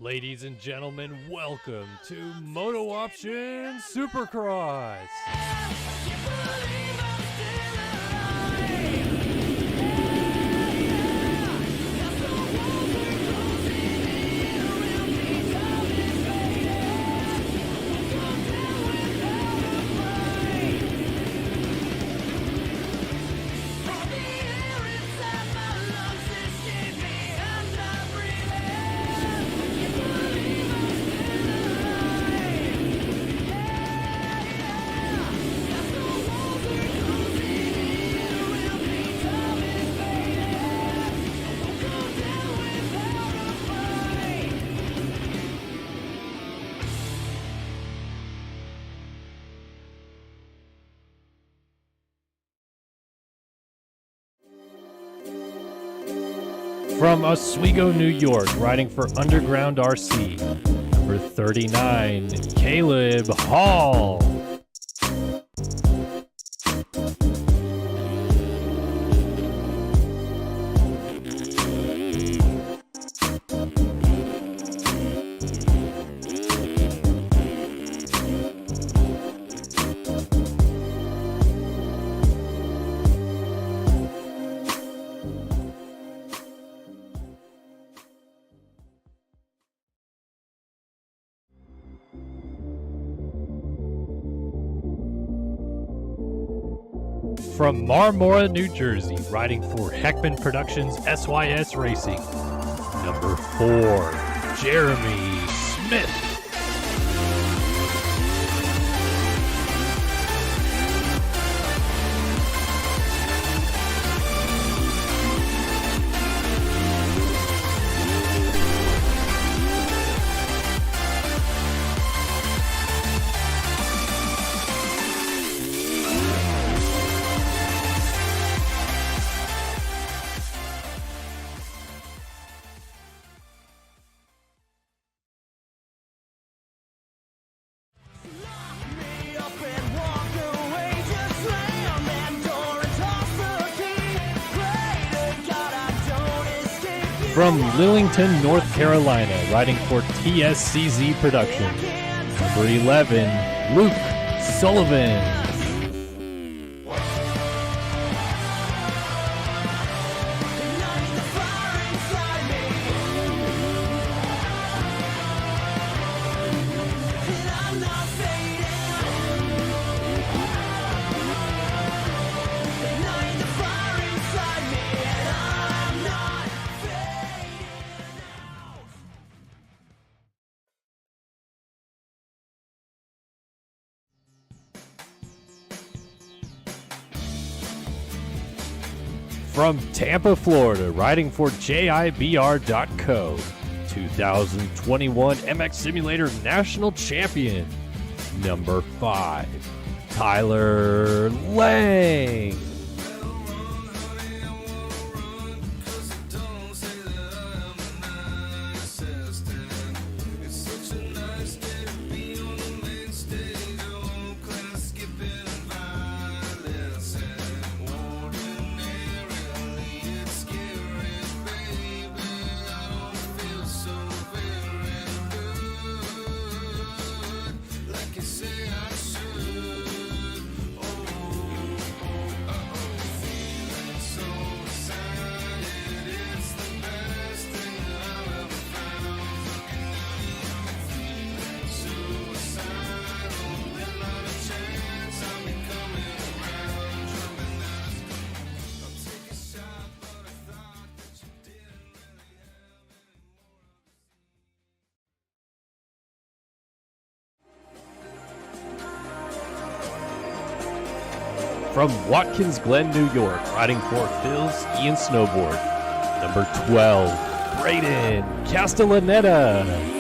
Ladies and gentlemen, welcome to MotoOption Supercross. From Oswego, New York, riding for Underground RC, number 39, Caleb Hall. From Marmora, New Jersey, riding for Heckman Productions SYS Racing, number 4, Jeremy Smith. From Lillington, North Carolina, riding for TSCZ Productions, number 11, Luke Sullivan. From Tampa, Florida, riding for JIBR.co, 2021 MX Simulator National Champion, number 5, Tyler Lang. From Watkins Glen, New York, riding for Phil Ski and Snowboard, number 12, Braden Castellaneta.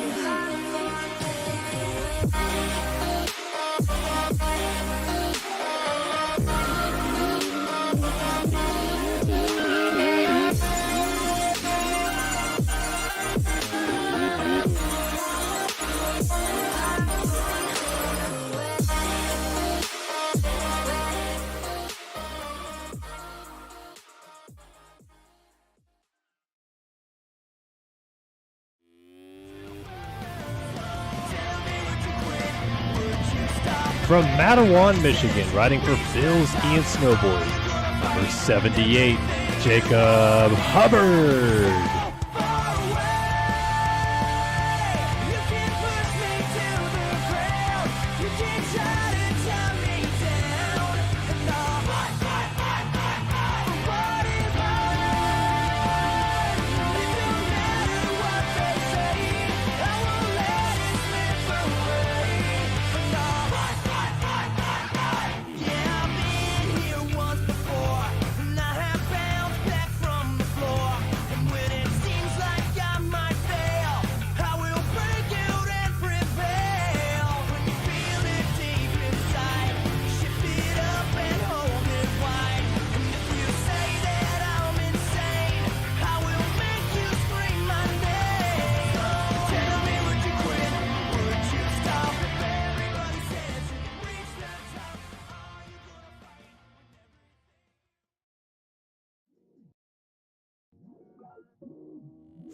From Mattawan, Michigan, riding for Phil Ski and Snowboard, number 78, Jacob Hubbard.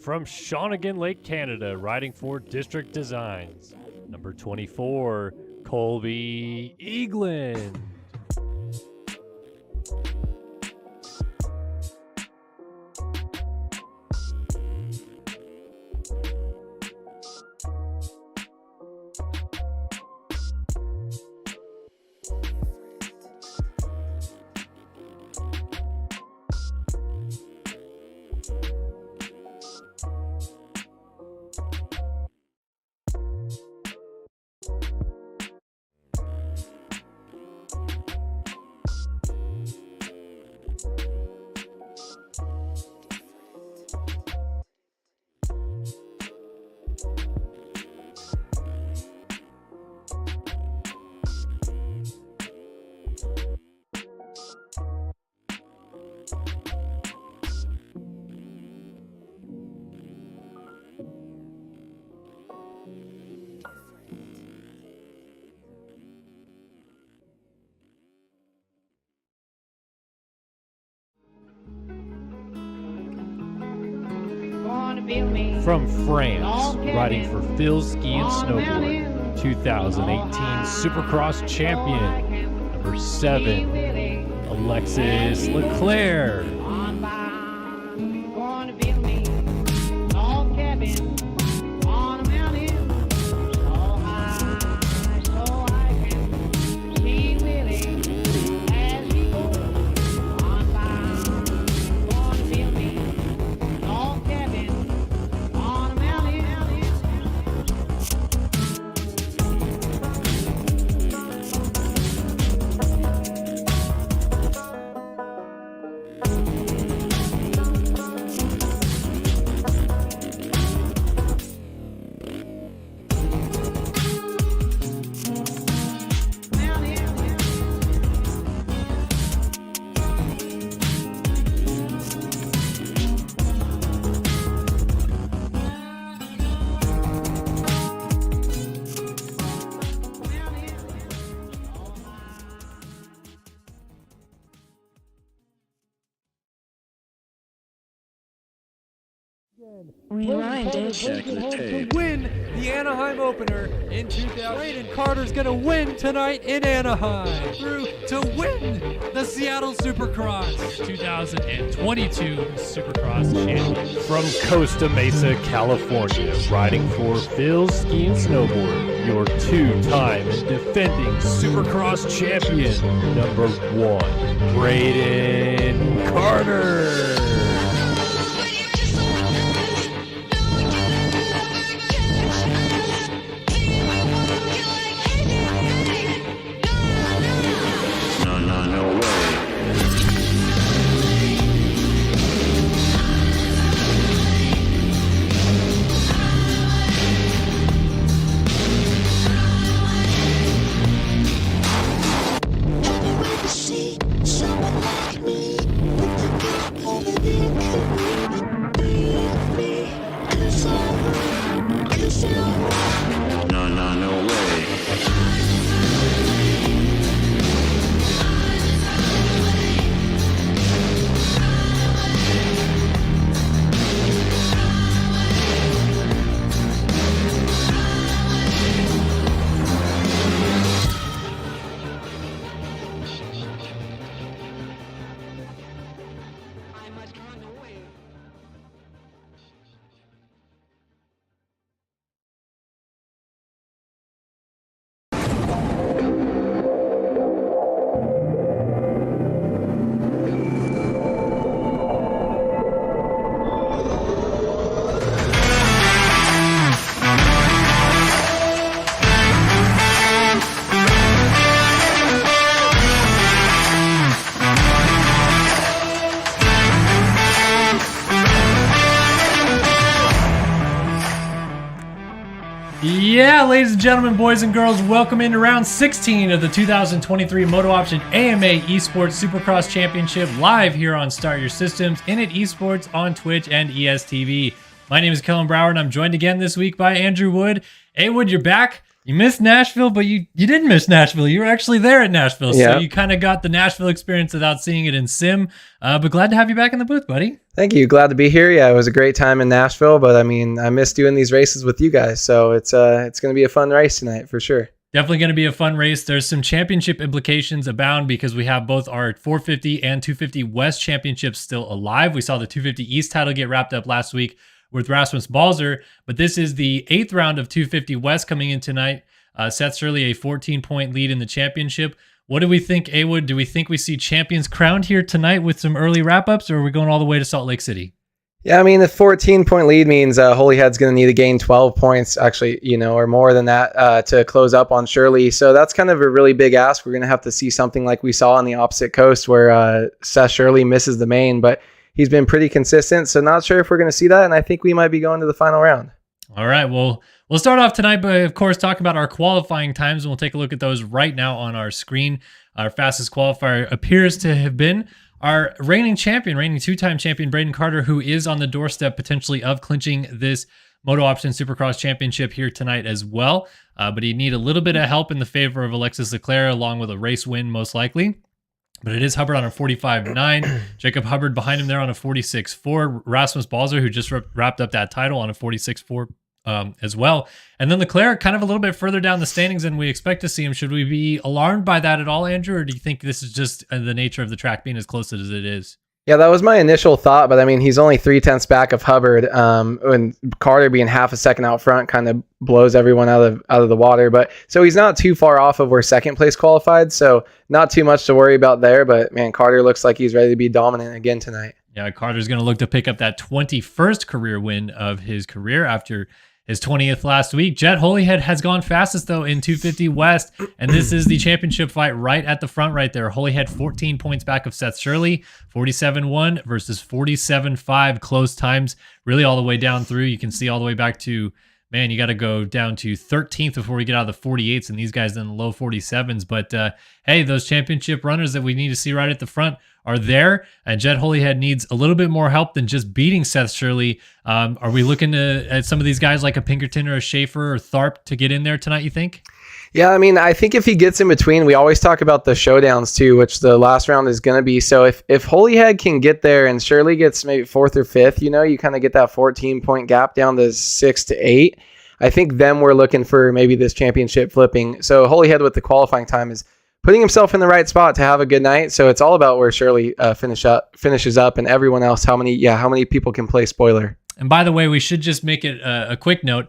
From Shawnigan Lake, Canada, riding for District Designs, number 24, Colby Eagland. From France, riding for Phil Ski and Snowboard, 2018 Supercross champion, number 7, Alexis Leclerc. Rewind it. Check the tape. Win the Anaheim opener in 2000. Braden Carter's going to win tonight in Anaheim. Through to win the Seattle Supercross. 2022 Supercross champion. From Costa Mesa, California, riding for Phil Ski and Snowboard, your 2-time and defending Supercross champion, number 1, Braden Carter. Yeah, ladies and gentlemen, boys and girls, welcome into round 16 of the 2023 MotoOption AMA Esports Supercross Championship live here on Start Your Systems, Init Esports on Twitch and ESTV. My name is Kellen Brower, and I'm joined again this week by Andrew Wood. Hey, Wood, you're back. You missed Nashville, but you didn't miss Nashville. You were actually there at Nashville, so you kind of got the Nashville experience without seeing it in sim. But glad to have you back in the booth, buddy. Thank you. Glad to be here. Yeah, it was a great time in Nashville, but I mean, I miss doing these races with you guys, so it's going to be a fun race tonight for sure. Definitely going to be a fun race. There's some championship implications abound because we have both our 450 and 250 West championships still alive. We saw the 250 East title get wrapped up last week with Rasmus Balzer, but this is the 8th round of 250 West coming in tonight. Seth Shirley, a 14-point lead in the championship. What do we think, A-Wood? Do we think we see champions crowned here tonight with some early wrap-ups, or are we going all the way to Salt Lake City? Yeah, I mean, the 14-point lead means Holyhead's going to need to gain 12 points, actually, or more than that to close up on Shirley. So that's kind of a really big ask. We're going to have to see something like we saw on the opposite coast where Seth Shirley misses the main, but he's been pretty consistent. So not sure if we're going to see that, and I think we might be going to the final round. All right, well, we'll start off tonight by, of course, talking about our qualifying times, and we'll take a look at those right now on our screen. Our fastest qualifier appears to have been our reigning two-time champion, Braden Carter, who is on the doorstep potentially of clinching this MotoOption Supercross Championship here tonight as well. But he'd need a little bit of help in the favor of Alexis Leclerc, along with a race win, most likely. But it is Hubbard on a 45.9. Jacob Hubbard behind him there on a 46.4. Rasmus Balzer, who just wrapped up that title, on a 46.4 as well. And then Leclerc kind of a little bit further down the standings than we expect to see him. Should we be alarmed by that at all, Andrew? Or do you think this is just the nature of the track being as close as it is? Yeah, that was my initial thought, but I mean, he's only 0.3 back of Hubbard, and Carter being half a second out front kind of blows everyone out of the water. But so he's not too far off of where second place qualified, so not too much to worry about there. But man, Carter looks like he's ready to be dominant again tonight. Yeah, Carter's going to look to pick up that 21st career win of his career after his 20th last week. Jet Holyhead has gone fastest, though, in 250 West, and this is the championship fight right at the front right there. Holyhead 14 points back of Seth Shirley, 47.1 versus 47.5. Close times, really all the way down through. You can see all the way back to, man, you got to go down to 13th before we get out of the 48s, and these guys in the low 47s. But, hey, those championship runners that we need to see right at the front are there, and Jet Holyhead needs a little bit more help than just beating Seth Shirley. Are we looking at some of these guys like a Pinkerton or a Schaefer or Tharp to get in there tonight, you think? Yeah, I mean, I think if he gets in between, we always talk about the showdowns too, which the last round is going to be. So if Holyhead can get there and Shirley gets maybe 4th or 5th, you kind of get that 14-point gap down to 6 to 8. I think then we're looking for maybe this championship flipping. So Holyhead with the qualifying time is putting himself in the right spot to have a good night. So it's all about where Shirley finishes up, and everyone else, how many people can play spoiler. And by the way, we should just make it a quick note.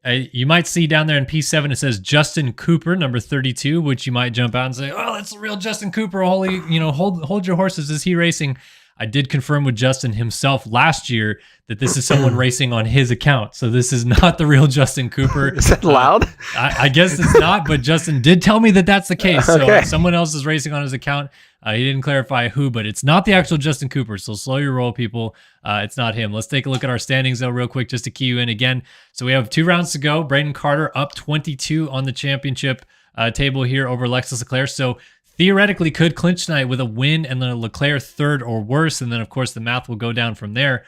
You might see down there in P7 it says Justin Cooper, number 32, which you might jump out and say, "Oh, that's the real Justin Cooper." Hold your horses. Is he racing? I did confirm with Justin himself last year that this is someone racing on his account. So this is not the real Justin Cooper. Is that loud? I guess it's not, but Justin did tell me that that's the case. So okay. Someone else is racing on his account. He didn't clarify who, but it's not the actual Justin Cooper. So slow your roll, people. It's not him. Let's take a look at our standings, though, real quick, just to key you in again. So we have 2 rounds to go. Braden Carter up 22 on the championship table here over Alexis Leclerc. So theoretically could clinch tonight with a win and then a Leclerc 3rd or worse. And then, of course, the math will go down from there.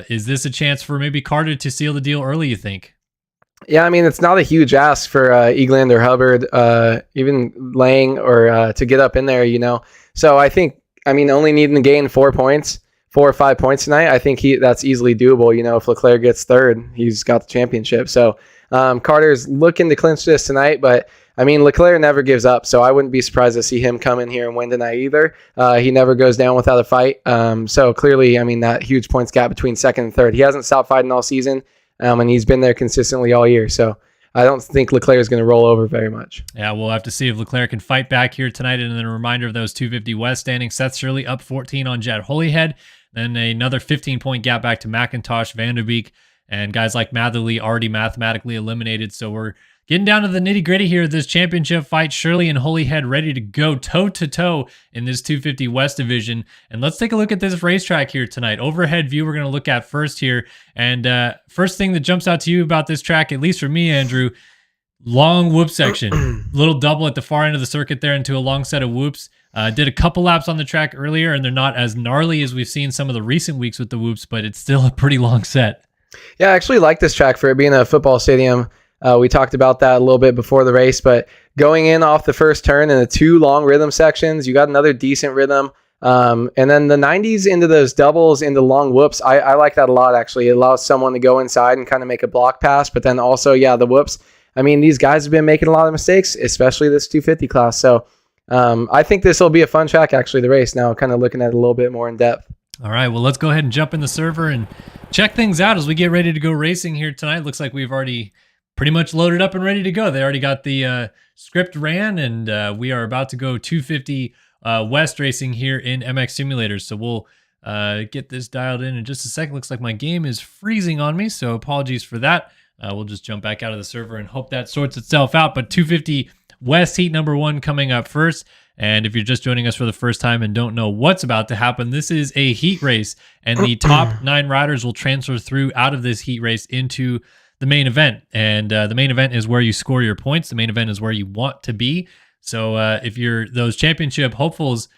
Is this a chance for maybe Carter to seal the deal early, you think? Yeah, I mean, it's not a huge ask for Egeland or Hubbard, even Lang or to get up in there, So I think, only needing to gain 4 or 5 points tonight, I think that's easily doable. If Leclerc gets 3rd, he's got the championship. So Carter's looking to clinch this tonight, but Leclerc never gives up, so I wouldn't be surprised to see him come in here and win tonight either. He never goes down without a fight. So clearly, that huge points gap between 2nd and 3rd. He hasn't stopped fighting all season, and he's been there consistently all year. So I don't think Leclerc is going to roll over very much. Yeah, we'll have to see if Leclerc can fight back here tonight. And then a reminder of those 250 West standings. Seth Shirley up 14 on Jet Holyhead. Then another 15-point gap back to McIntosh, Vanderbeek, and guys like Matherly already mathematically eliminated. So we're getting down to the nitty-gritty here of this championship fight. Shirley and Holyhead ready to go toe-to-toe in this 250 West division. And let's take a look at this racetrack here tonight. Overhead view we're going to look at first here. And first thing that jumps out to you about this track, at least for me, Andrew, Long whoop section, little double at the far end of the circuit there into a long set of whoops. Did a couple laps on the track earlier, and they're not as gnarly as we've seen some of the recent weeks with the whoops, but it's still a pretty long set. Yeah, I actually like this track for it being a football stadium. We talked about that a little bit before the race, but going in off the first turn in the 2 long rhythm sections, you got another decent rhythm. And then the 90s into those doubles into long whoops, I like that a lot, actually. It allows someone to go inside and kind of make a block pass, but then also, the whoops. I mean, these guys have been making a lot of mistakes, especially this 250 class. So I think this will be a fun track, actually, the race now, kind of looking at it a little bit more in depth. All right, well, let's go ahead and jump in the server and check things out as we get ready to go racing here tonight. Looks like we've already pretty much loaded up and ready to go. They already got the script ran, and we are about to go 250 West racing here in MX Simulator. So we'll get this dialed in just a second. Looks like my game is freezing on me, so apologies for that. We'll just jump back out of the server and hope that sorts itself out. But 250 West heat number 1 coming up first. And if you're just joining us for the first time and don't know what's about to happen, this is a heat race, and the top 9 riders will transfer through out of this heat race into the main event. And the main event is where you score your points. The main event is where you want to be. So if you're those championship hopefuls,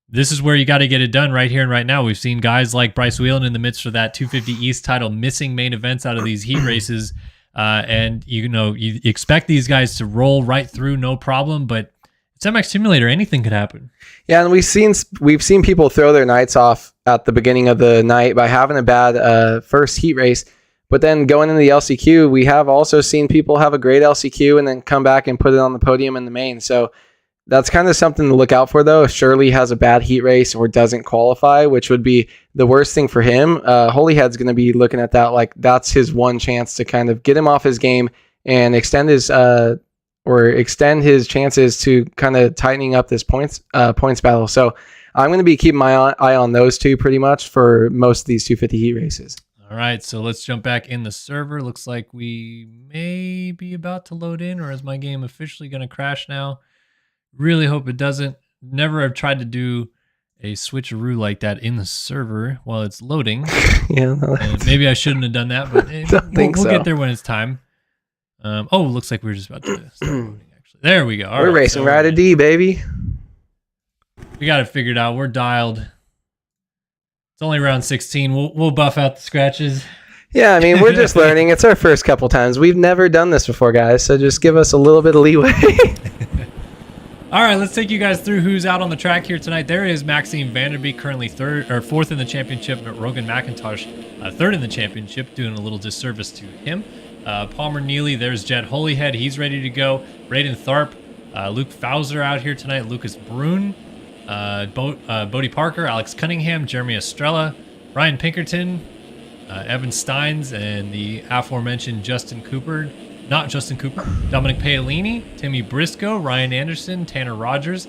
this is where you got to get it done right here and right now. We've seen guys like Bryce Whelan in the midst of that 250 East title missing main events out of these heat races. And you expect these guys to roll right through, no problem, but it's MX Simulator. Anything could happen. Yeah, and we've seen people throw their nights off at the beginning of the night by having a bad first heat race. But then going into the LCQ, we have also seen people have a great LCQ and then come back and put it on the podium in the main. So that's kind of something to look out for, though. If Shirley has a bad heat race or doesn't qualify, which would be the worst thing for him, Holyhead's going to be looking at that like that's his one chance to kind of get him off his game and extend his chances to kind of tightening up this points battle. So I'm going to be keeping my eye on those two pretty much for most of these 250 heat races. All right, so let's jump back in the server. Looks like we may be about to load in, or is my game officially going to crash now? Really hope it doesn't. Never have tried to do a switcheroo like that in the server while it's loading. Yeah, maybe I shouldn't have done that, but we'll get there when it's time. Looks like we're just about to start loading, actually. There we go. We're racing right at D, baby. We got it figured out. We're dialed. It's only round 16. We'll buff out the scratches. Yeah, I mean, we're just learning. It's our first couple times. We've never done this before, guys, so just give us a little bit of leeway. All right, let's take you guys through who's out on the track here tonight. There is Maxime Vanderbeek, currently fourth in the championship, but Rogan McIntosh, third in the championship, doing a little disservice to him. Palmer Neely, there's Jet Holyhead. He's ready to go. Braden Tharp, Luke Fowler out here tonight. Lucas Brune, Bodie Parker, Alex Cunningham, Jeremy Estrella, Ryan Pinkerton, Evan Steins, and the aforementioned Dominic Paolini, Timmy Briscoe, Ryan Anderson, Tanner Rogers,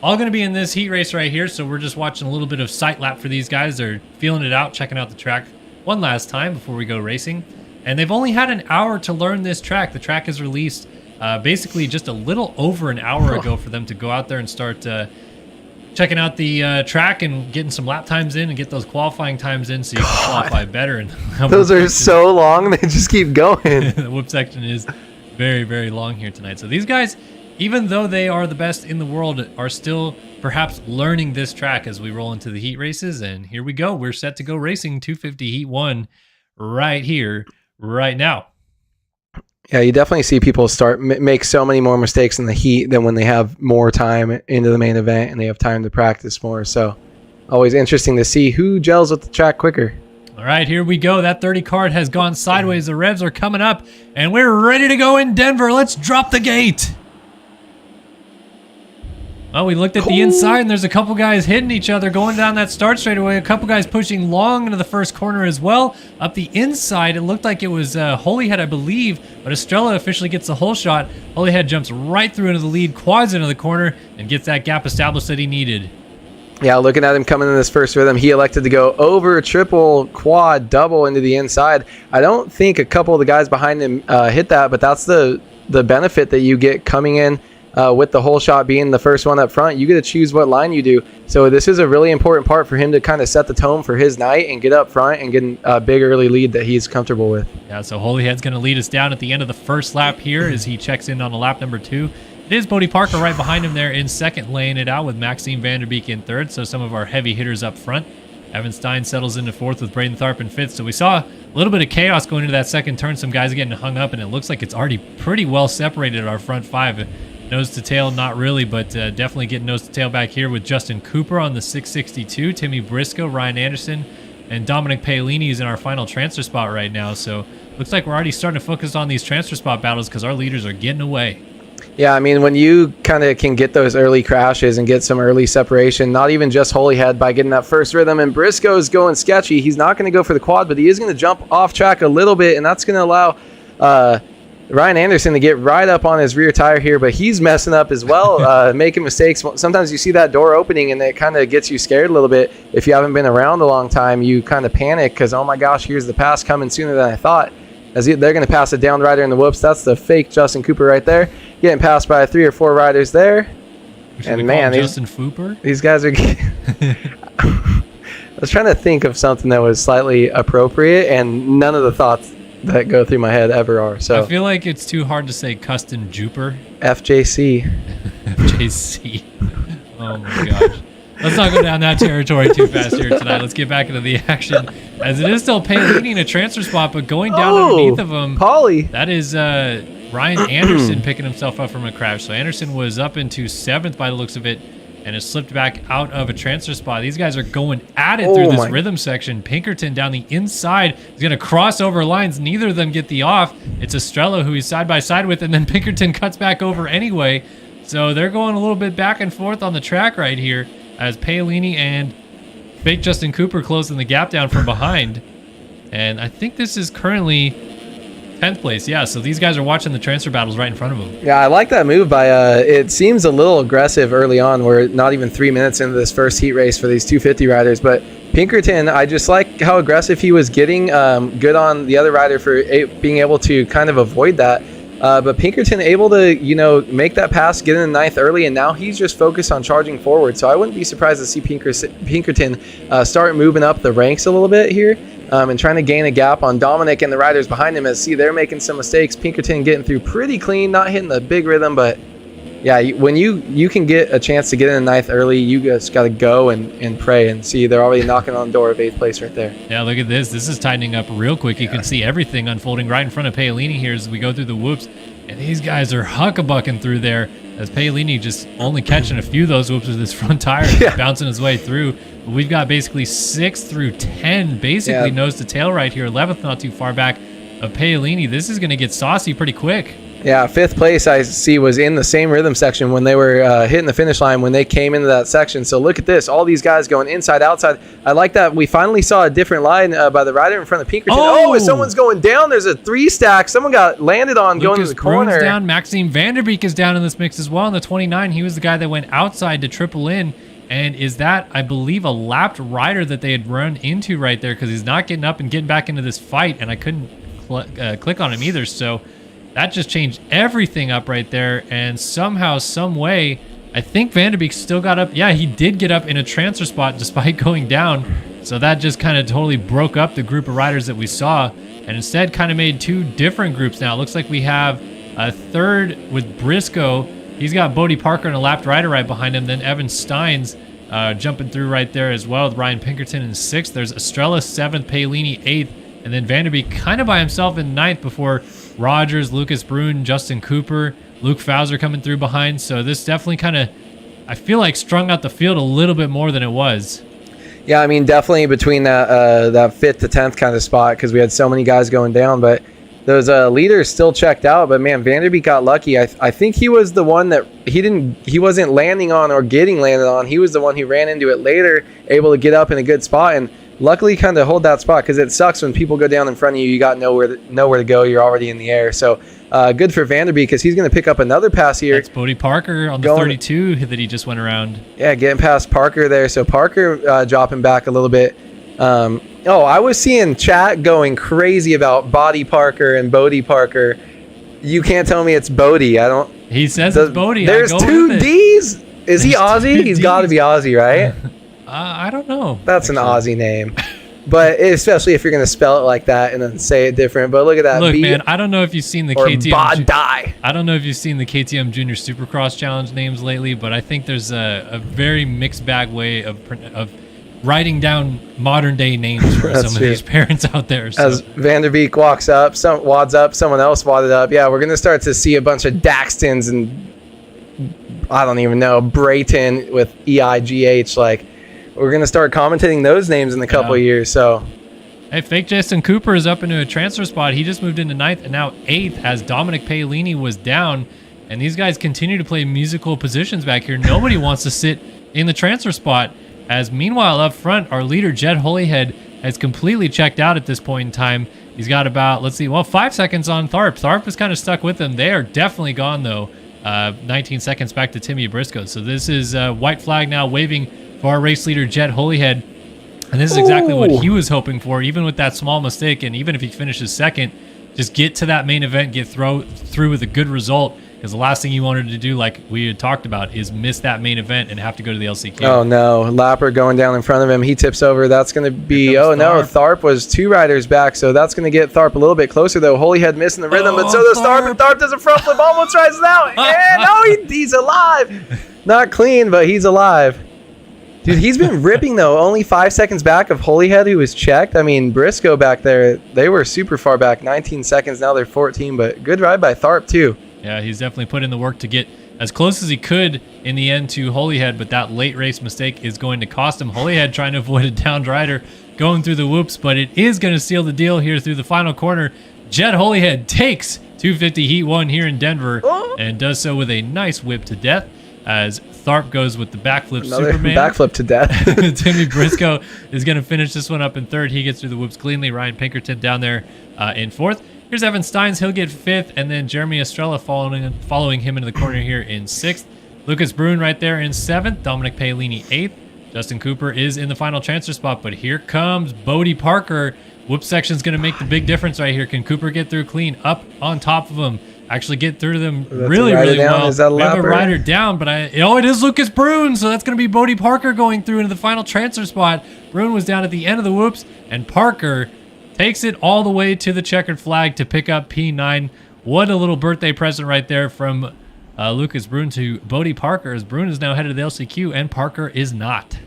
all going to be in this heat race right here. So we're just watching a little bit of sight lap for these guys. They're feeling it out, checking out the track one last time before we go racing. And they've only had an hour to learn this track. The track is released basically just a little over an hour ago for them to go out there and start checking out the track and getting some lap times in and get those qualifying times in so you can qualify better. And those are so long, they just keep going. The whoop section is very, very long here tonight. So these guys, even though they are the best in the world, are still perhaps learning this track as we roll into the heat races. And here we go. We're set to go racing 250 Heat 1 right here, right now. Yeah, you definitely see people make so many more mistakes in the heat than when they have more time into the main event and they have time to practice more. So always interesting to see who gels with the track quicker. All right, here we go. That 30 card has gone sideways. The revs are coming up, and we're ready to go in Denver. Let's drop the gate. Well, we looked at the inside, and there's a couple guys hitting each other going down that start straightaway. A couple guys pushing long into the first corner as well. Up the inside, it looked like it was Holyhead, I believe, but Estrella officially gets the whole shot. Holyhead jumps right through into the lead, quads into the corner, and gets that gap established that he needed. Yeah, looking at him coming in this first rhythm, he elected to go over, triple, quad, double into the inside. I don't think a couple of the guys behind him hit that, but that's the benefit that you get coming in with the whole shot being the first one up front, you get to choose what line you do. So this is a really important part for him to kind of set the tone for his night and get up front and get a big early lead that he's comfortable with. Yeah, so Holyhead's going to lead us down at the end of the first lap here as he checks in on lap number 2. It is Bodie Parker right behind him there in second, laying it out with Maxime Vanderbeek in third. So some of our heavy hitters up front. Evan Stein settles into fourth with Braden Tharp in fifth. So we saw a little bit of chaos going into that second turn. Some guys getting hung up, and it looks like it's already pretty well separated our front 5. Nose to tail, not really, but definitely getting nose to tail back here with Justin Cooper on the 662, Timmy Briscoe, Ryan Anderson, and Dominic Paolini is in our final transfer spot right now. So looks like we're already starting to focus on these transfer spot battles because our leaders are getting away. Yeah, I mean, when you kind of can get those early crashes and get some early separation, not even just Holyhead by getting that first rhythm, and Briscoe's going sketchy. He's not going to go for the quad, but he is going to jump off track a little bit, and that's going to allow Ryan Anderson to get right up on his rear tire here, but he's messing up as well, making mistakes. Sometimes you see that door opening, and it kind of gets you scared a little bit. If you haven't been around a long time, you kind of panic because, oh my gosh, here's the pass coming sooner than I thought. As they're going to pass it down rider in the whoops. That's the fake Justin Cooper right there. Getting passed by 3 or 4 riders there. And man, Justin Fooper? These guys are... I was trying to think of something that was slightly appropriate, and none of the thoughts that go through my head ever are. So I feel like it's too hard to say Custon Juper. FJC. FJC. Oh my gosh. Let's not go down that territory too fast here tonight. Let's get back into the action. As it is still Paolini in a transfer spot, but going down underneath of him, Paulie. That is Ryan Anderson picking himself up from a crash. So Anderson was up into 7th by the looks of it and has slipped back out of a transfer spot. These guys are going at it through this rhythm section. Pinkerton down the inside is going to cross over lines. Neither of them get the off. It's Estrella who he's side by side with, and then Pinkerton cuts back over anyway. So they're going a little bit back and forth on the track right here as Paolini and fake Justin Cooper closing the gap down from behind. And I think this is currently 10th place. Yeah, so these guys are watching the transfer battles right in front of them. Yeah, I like that move by, it seems a little aggressive early on. We're not even 3 minutes into this first heat race for these 250 riders, but Pinkerton, I just like how aggressive he was getting. Good on the other rider for being able to kind of avoid that. But Pinkerton able to, make that pass, get in the 9th early, and now he's just focused on charging forward. So I wouldn't be surprised to see Pinkerton start moving up the ranks a little bit here and trying to gain a gap on Dominic and the riders behind him. As they're making some mistakes. Pinkerton getting through pretty clean, not hitting the big rhythm, but yeah, when you can get a chance to get in the 9th early, you just got to go and pray and see. They're already knocking on the door of 8th place right there. Yeah, look at this. This is tightening up real quick. You can see everything unfolding right in front of Paolini here as we go through the whoops. And these guys are huckabucking through there as Paolini just only catching a few of those whoops with his front tire and bouncing his way through. But we've got basically 6 through 10, basically nose to tail right here. 11th not too far back of Paolini. This is going to get saucy pretty quick. Yeah, 5th place I see was in the same rhythm section when they were hitting the finish line when they came into that section. So look at this. All these guys going inside, outside. I like that we finally saw a different line by the rider in front of Pinkerton. Oh, if someone's going down, there's a 3 stack. Someone got landed on going to the corner. Bruin's down. Maxime Vanderbeek is down in this mix as well. In the 29, he was the guy that went outside to triple in. And is that, I believe, a lapped rider that they had run into right there because he's not getting up and getting back into this fight. And I couldn't click on him either. So that just changed everything up right there. And somehow, some way, I think Vanderbeek still got up. Yeah, he did get up in a transfer spot despite going down. So that just kind of totally broke up the group of riders that we saw. And instead kind of made 2 different groups now. It looks like we have a 3rd with Briscoe. He's got Bodie Parker and a lapped rider right behind him. Then Evan Steins jumping through right there as well with Ryan Pinkerton in 6th. There's Estrella 7th, Paolini 8th. And then Vanderbeek kind of by himself in 9th before Rogers, Lucas Bruin, Justin Cooper, Luke Fowler coming through behind. So this definitely kind of, I feel like, strung out the field a little bit more than it was. Yeah, I mean, definitely between that 5th to 10th kind of spot because we had so many guys going down. But those leaders still checked out. But, man, Vanderbeek got lucky. I think he was the one that he wasn't landing on or getting landed on. He was the one who ran into it later, able to get up in a good spot. And luckily kind of hold that spot because it sucks when people go down in front of you. You got nowhere to go. You're already in the air. So good for Vanderbeek because he's going to pick up another pass here. That's Bodie Parker on the 32 that he just went around. Yeah, getting past Parker there. So Parker dropping back a little bit. I was seeing chat going crazy about Body Parker and Bodie Parker. You can't tell me it's Bodie. I don't He says it's Bodie. There's I go two with it. D's. Is he There's Aussie? two He's got to Ds. be Aussie, right? I don't know. That's actually. an Aussie name. But especially if you're going to spell it like that and then say it different. But look at that. Look, man, I don't know if you've seen the or KTM. Badai. I don't know if you've seen the KTM Junior Supercross Challenge names lately, but I think there's a very mixed bag way of writing down modern day names for some of these parents out there. So. As Vanderbeek walks up, wads up, someone else wadded up. Yeah, we're going to start to see a bunch of Daxtons and I don't even know, Brayton with EIGH. Like, we're going to start commentating those names in a couple of years. So, hey, fake Justin Cooper is up into a transfer spot. He just moved into 9th and now 8th as Dominic Paolini was down. And these guys continue to play musical positions back here. Nobody wants to sit in the transfer spot. As meanwhile, up front, our leader, Jed Holyhead, has completely checked out at this point in time. He's got about, 5 seconds on Tharp. Tharp is kind of stuck with him. They are definitely gone, though. 19 seconds back to Timmy Briscoe. So this is white flag now waving for our race leader, Jed Holyhead. And this is exactly what he was hoping for, even with that small mistake. And even if he finishes second, just get to that main event, get through with a good result. Because the last thing you wanted to do, like we had talked about, is miss that main event and have to go to the LCQ. Oh, no. Lapper going down in front of him. He tips over. That's going to be... Oh, no. Tharp was 2 riders back, so that's going to get Tharp a little bit closer, though. Holyhead missing the rhythm, but so does Tharp. And Tharp does a front flip, almost tries it out. And no, he's alive. Not clean, but he's alive. Dude, he's been ripping, though. Only 5 seconds back of Holyhead, who was checked. I mean, Briscoe back there, they were super far back. 19 seconds. Now they're 14, but good ride by Tharp, too. Yeah, he's definitely put in the work to get as close as he could in the end to Holyhead, but that late race mistake is going to cost him. Holyhead trying to avoid a downed rider going through the whoops, but it is going to seal the deal here through the final corner. Jed Holyhead takes 250 Heat 1 here in Denver and does so with a nice whip to death as Tharp goes with the backflip Superman. Backflip to death. Timmy Briscoe is going to finish this one up in 3rd. He gets through the whoops cleanly. Ryan Pinkerton down there in 4th. Here's Evan Steins. He'll get 5th, and then Jeremy Estrella following him into the corner here in 6th. Lucas Bruin right there in 7th. Dominic Paolini 8th. Justin Cooper is in the final transfer spot, but here comes Bodie Parker. Whoop section's going to make the big difference right here. Can Cooper get through clean? Up on top of him. Actually get through to them really well. Is that we have a rider down, but it is Lucas Bruin, so that's going to be Bodie Parker going through into the final transfer spot. Bruin was down at the end of the whoops, and Parker takes it all the way to the checkered flag to pick up P9. What a little birthday present right there from Lucas Bruin to Bodie Parker, as Bruin is now headed to the LCQ and Parker is not.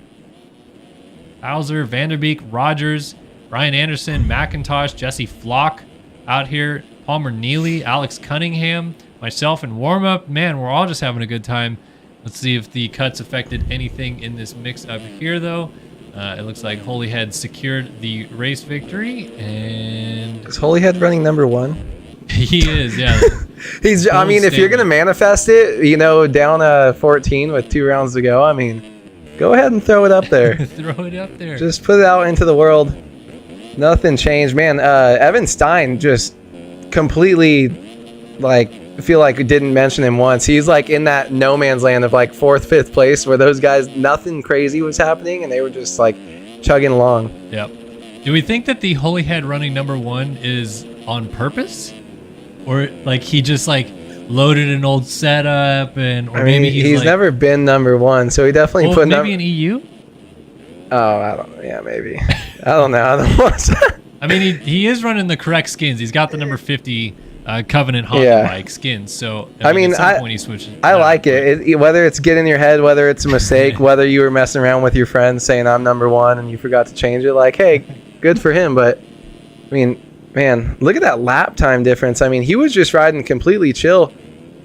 Hauser, Vanderbeek, Rogers, Ryan Anderson, McIntosh, Jesse Flock out here, Palmer Neely, Alex Cunningham, myself in warm-up. Man, we're all just having a good time. Let's see if the cuts affected anything in this mix up here, though. It looks like Holyhead secured the race victory, and is Holyhead running number 1? He is, yeah. He's. I mean, if you're gonna manifest it, down 14 with 2 rounds to go. I mean, go ahead and throw it up there. Throw it up there. Just put it out into the world. Nothing changed, man. Evan Stein just completely I feel like we didn't mention him once. He's like in that no man's land of 4th, 5th place where those guys, nothing crazy was happening and they were just chugging along. Yep. Do we think that the Holyhead running number 1 is on purpose? Or he just loaded an old setup maybe he's never been number 1, so he definitely put maybe an EU? Oh, I don't know. Yeah, maybe. I don't know. I don't want to. I mean, he is running the correct skins. He's got the number 50 Covenant Honda-like skins. So, at some point he switches. I like it. Whether it's get in your head, whether it's a mistake, whether you were messing around with your friends saying I'm number 1 and you forgot to change it, hey, good for him. But, I mean, man, look at that lap time difference. I mean, he was just riding completely chill.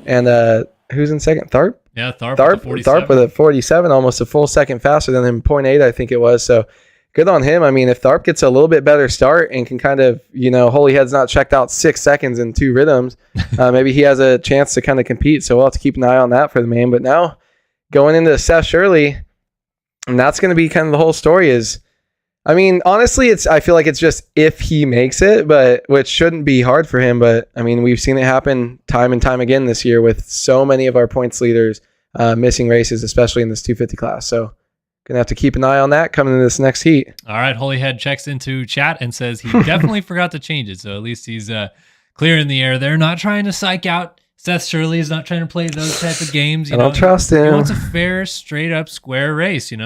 And who's in second? Tharp? Yeah, Tharp with a 47, almost a full second faster than him, 0.8, I think it was. So good on him. I mean, if Tharp gets a little bit better start and can kind of, Holyhead's not checked out 6 seconds in 2 rhythms, maybe he has a chance to kind of compete. So we'll have to keep an eye on that for the man. But now going into Seth Shirley, and that's going to be kind of the whole story is, I mean, honestly, I feel like it's just if he makes it, but which shouldn't be hard for him. But I mean, we've seen it happen time and time again this year with so many of our points leaders missing races, especially in this 250 class. So gonna have to keep an eye on that coming into this next heat. All right, Holyhead checks into chat and says he definitely forgot to change it. So at least he's clear in the air. They're not trying to psych out Seth Shirley is not trying to play those type of games. I don't trust him. He wants a fair, straight up, square race, and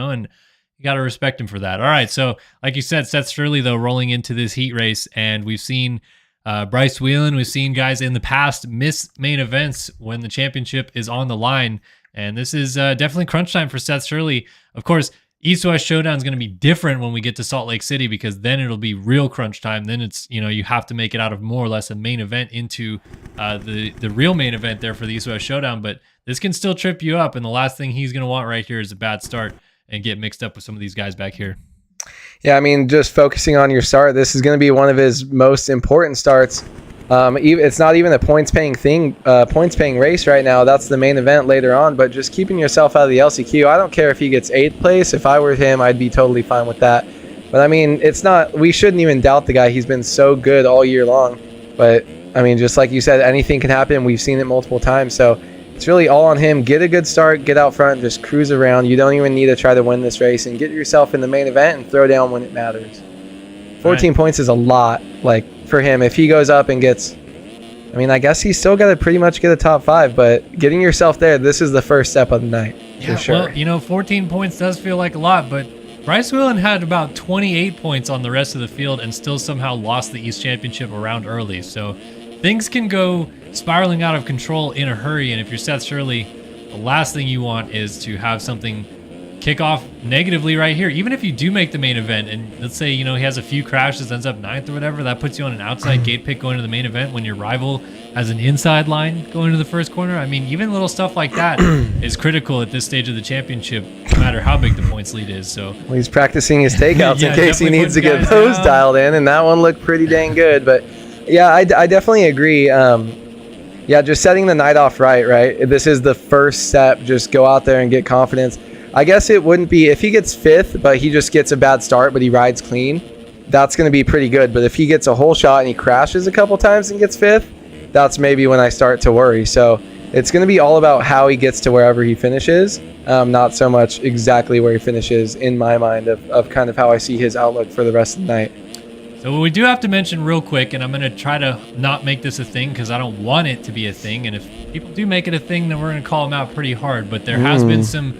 you got to respect him for that. All right, so like you said, Seth Shirley though rolling into this heat race, and we've seen Bryce Whelan. We've seen guys in the past miss main events when the championship is on the line, and this is definitely crunch time for Seth Shirley. Of course, East-West Showdown is going to be different when we get to Salt Lake City, because then it'll be real crunch time. Then it's, you have to make it out of more or less a main event into the real main event there for the East-West Showdown. But this can still trip you up, and the last thing he's going to want right here is a bad start and get mixed up with some of these guys back here. Yeah, I mean, just focusing on your start, this is going to be one of his most important starts. It's not even a points-paying race right now. That's the main event later on, but just keeping yourself out of the LCQ. I don't care if he gets 8th place. If I were him, I'd be totally fine with that. But, I mean, it's not – we shouldn't even doubt the guy. He's been so good all year long. But, I mean, just like you said, anything can happen. We've seen it multiple times. So, it's really all on him. Get a good start, get out front, just cruise around. You don't even need to try to win this race, and get yourself in the main event and throw down when it matters. 14 points is a lot, for him. If he goes up and gets, I mean, I guess he's still got to pretty much get a top 5, but getting yourself there, this is the first step of the night, for sure. Well, 14 points does feel like a lot, but Bryce Whelan had about 28 points on the rest of the field and still somehow lost the East Championship around early. So things can go spiraling out of control in a hurry, and if you're Seth Shirley, the last thing you want is to have something kick off negatively right here. Even if you do make the main event, and let's say he has a few crashes, ends up 9th or whatever, that puts you on an outside gate pick going to the main event when your rival has an inside line going to the first corner. I mean, even little stuff like that is critical at this stage of the championship, no matter how big the points lead is. So he's practicing his takeouts in case he needs to get guys those down. dialed in, and that one looked pretty dang good. But yeah, I definitely agree. Just setting the night off right? This is the first step. Just go out there and get confidence. I guess it wouldn't be if he gets 5th, but he just gets a bad start, but he rides clean. That's going to be pretty good. But if he gets a whole shot and he crashes a couple times and gets 5th, that's maybe when I start to worry. So it's going to be all about how he gets to wherever he finishes, not so much exactly where he finishes in my mind of kind of how I see his outlook for the rest of the night. So we do have to mention real quick, and I'm going to try to not make this a thing because I don't want it to be a thing. And if people do make it a thing, then we're going to call them out pretty hard. But there has been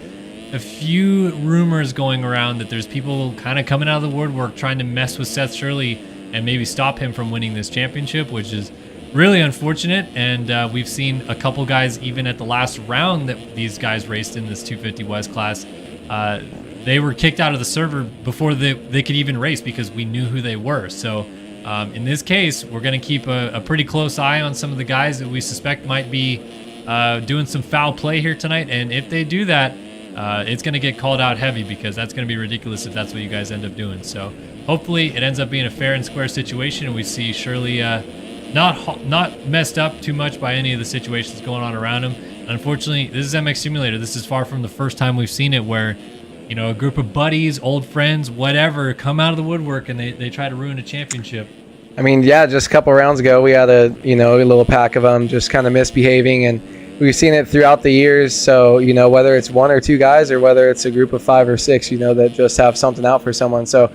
a few rumors going around that there's people kind of coming out of the woodwork trying to mess with Seth Shirley and maybe stop him from winning this championship, which is really unfortunate. And we've seen a couple guys, even at the last round that these guys raced in this 250 West class, they were kicked out of the server before they could even race because we knew who they were. So in this case, we're going to keep a pretty close eye on some of the guys that we suspect might be doing some foul play here tonight. And if they do that, it's going to get called out heavy because that's going to be ridiculous if that's what you guys end up doing. So hopefully it ends up being a fair and square situation, and we see Shirley not messed up too much by any of the situations going on around him. Unfortunately, this is MX Simulator. This is far from the first time we've seen it where a group of buddies, old friends, whatever, come out of the woodwork and they try to ruin a championship. I mean, yeah, just a couple rounds ago, we had a little pack of them just kind of misbehaving, and we've seen it throughout the years. So, whether it's 1 or 2 guys or whether it's a group of 5 or 6, that just have something out for someone. So,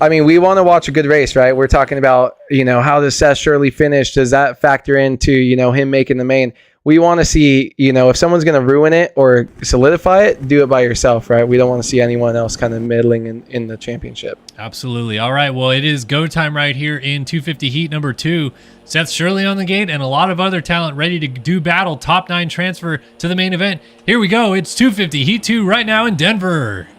I mean, we want to watch a good race, right? We're talking about, how does Seth Shirley finish? Does that factor into, him making the main? We want to see, if someone's going to ruin it or solidify it, do it by yourself, right? We don't want to see anyone else kind of middling in the championship. Absolutely. All right. Well, it is go time right here in 250 Heat number 2. Seth Shirley on the gate and a lot of other talent ready to do battle. Top 9 transfer to the main event. Here we go. It's 250 Heat 2 right now in Denver.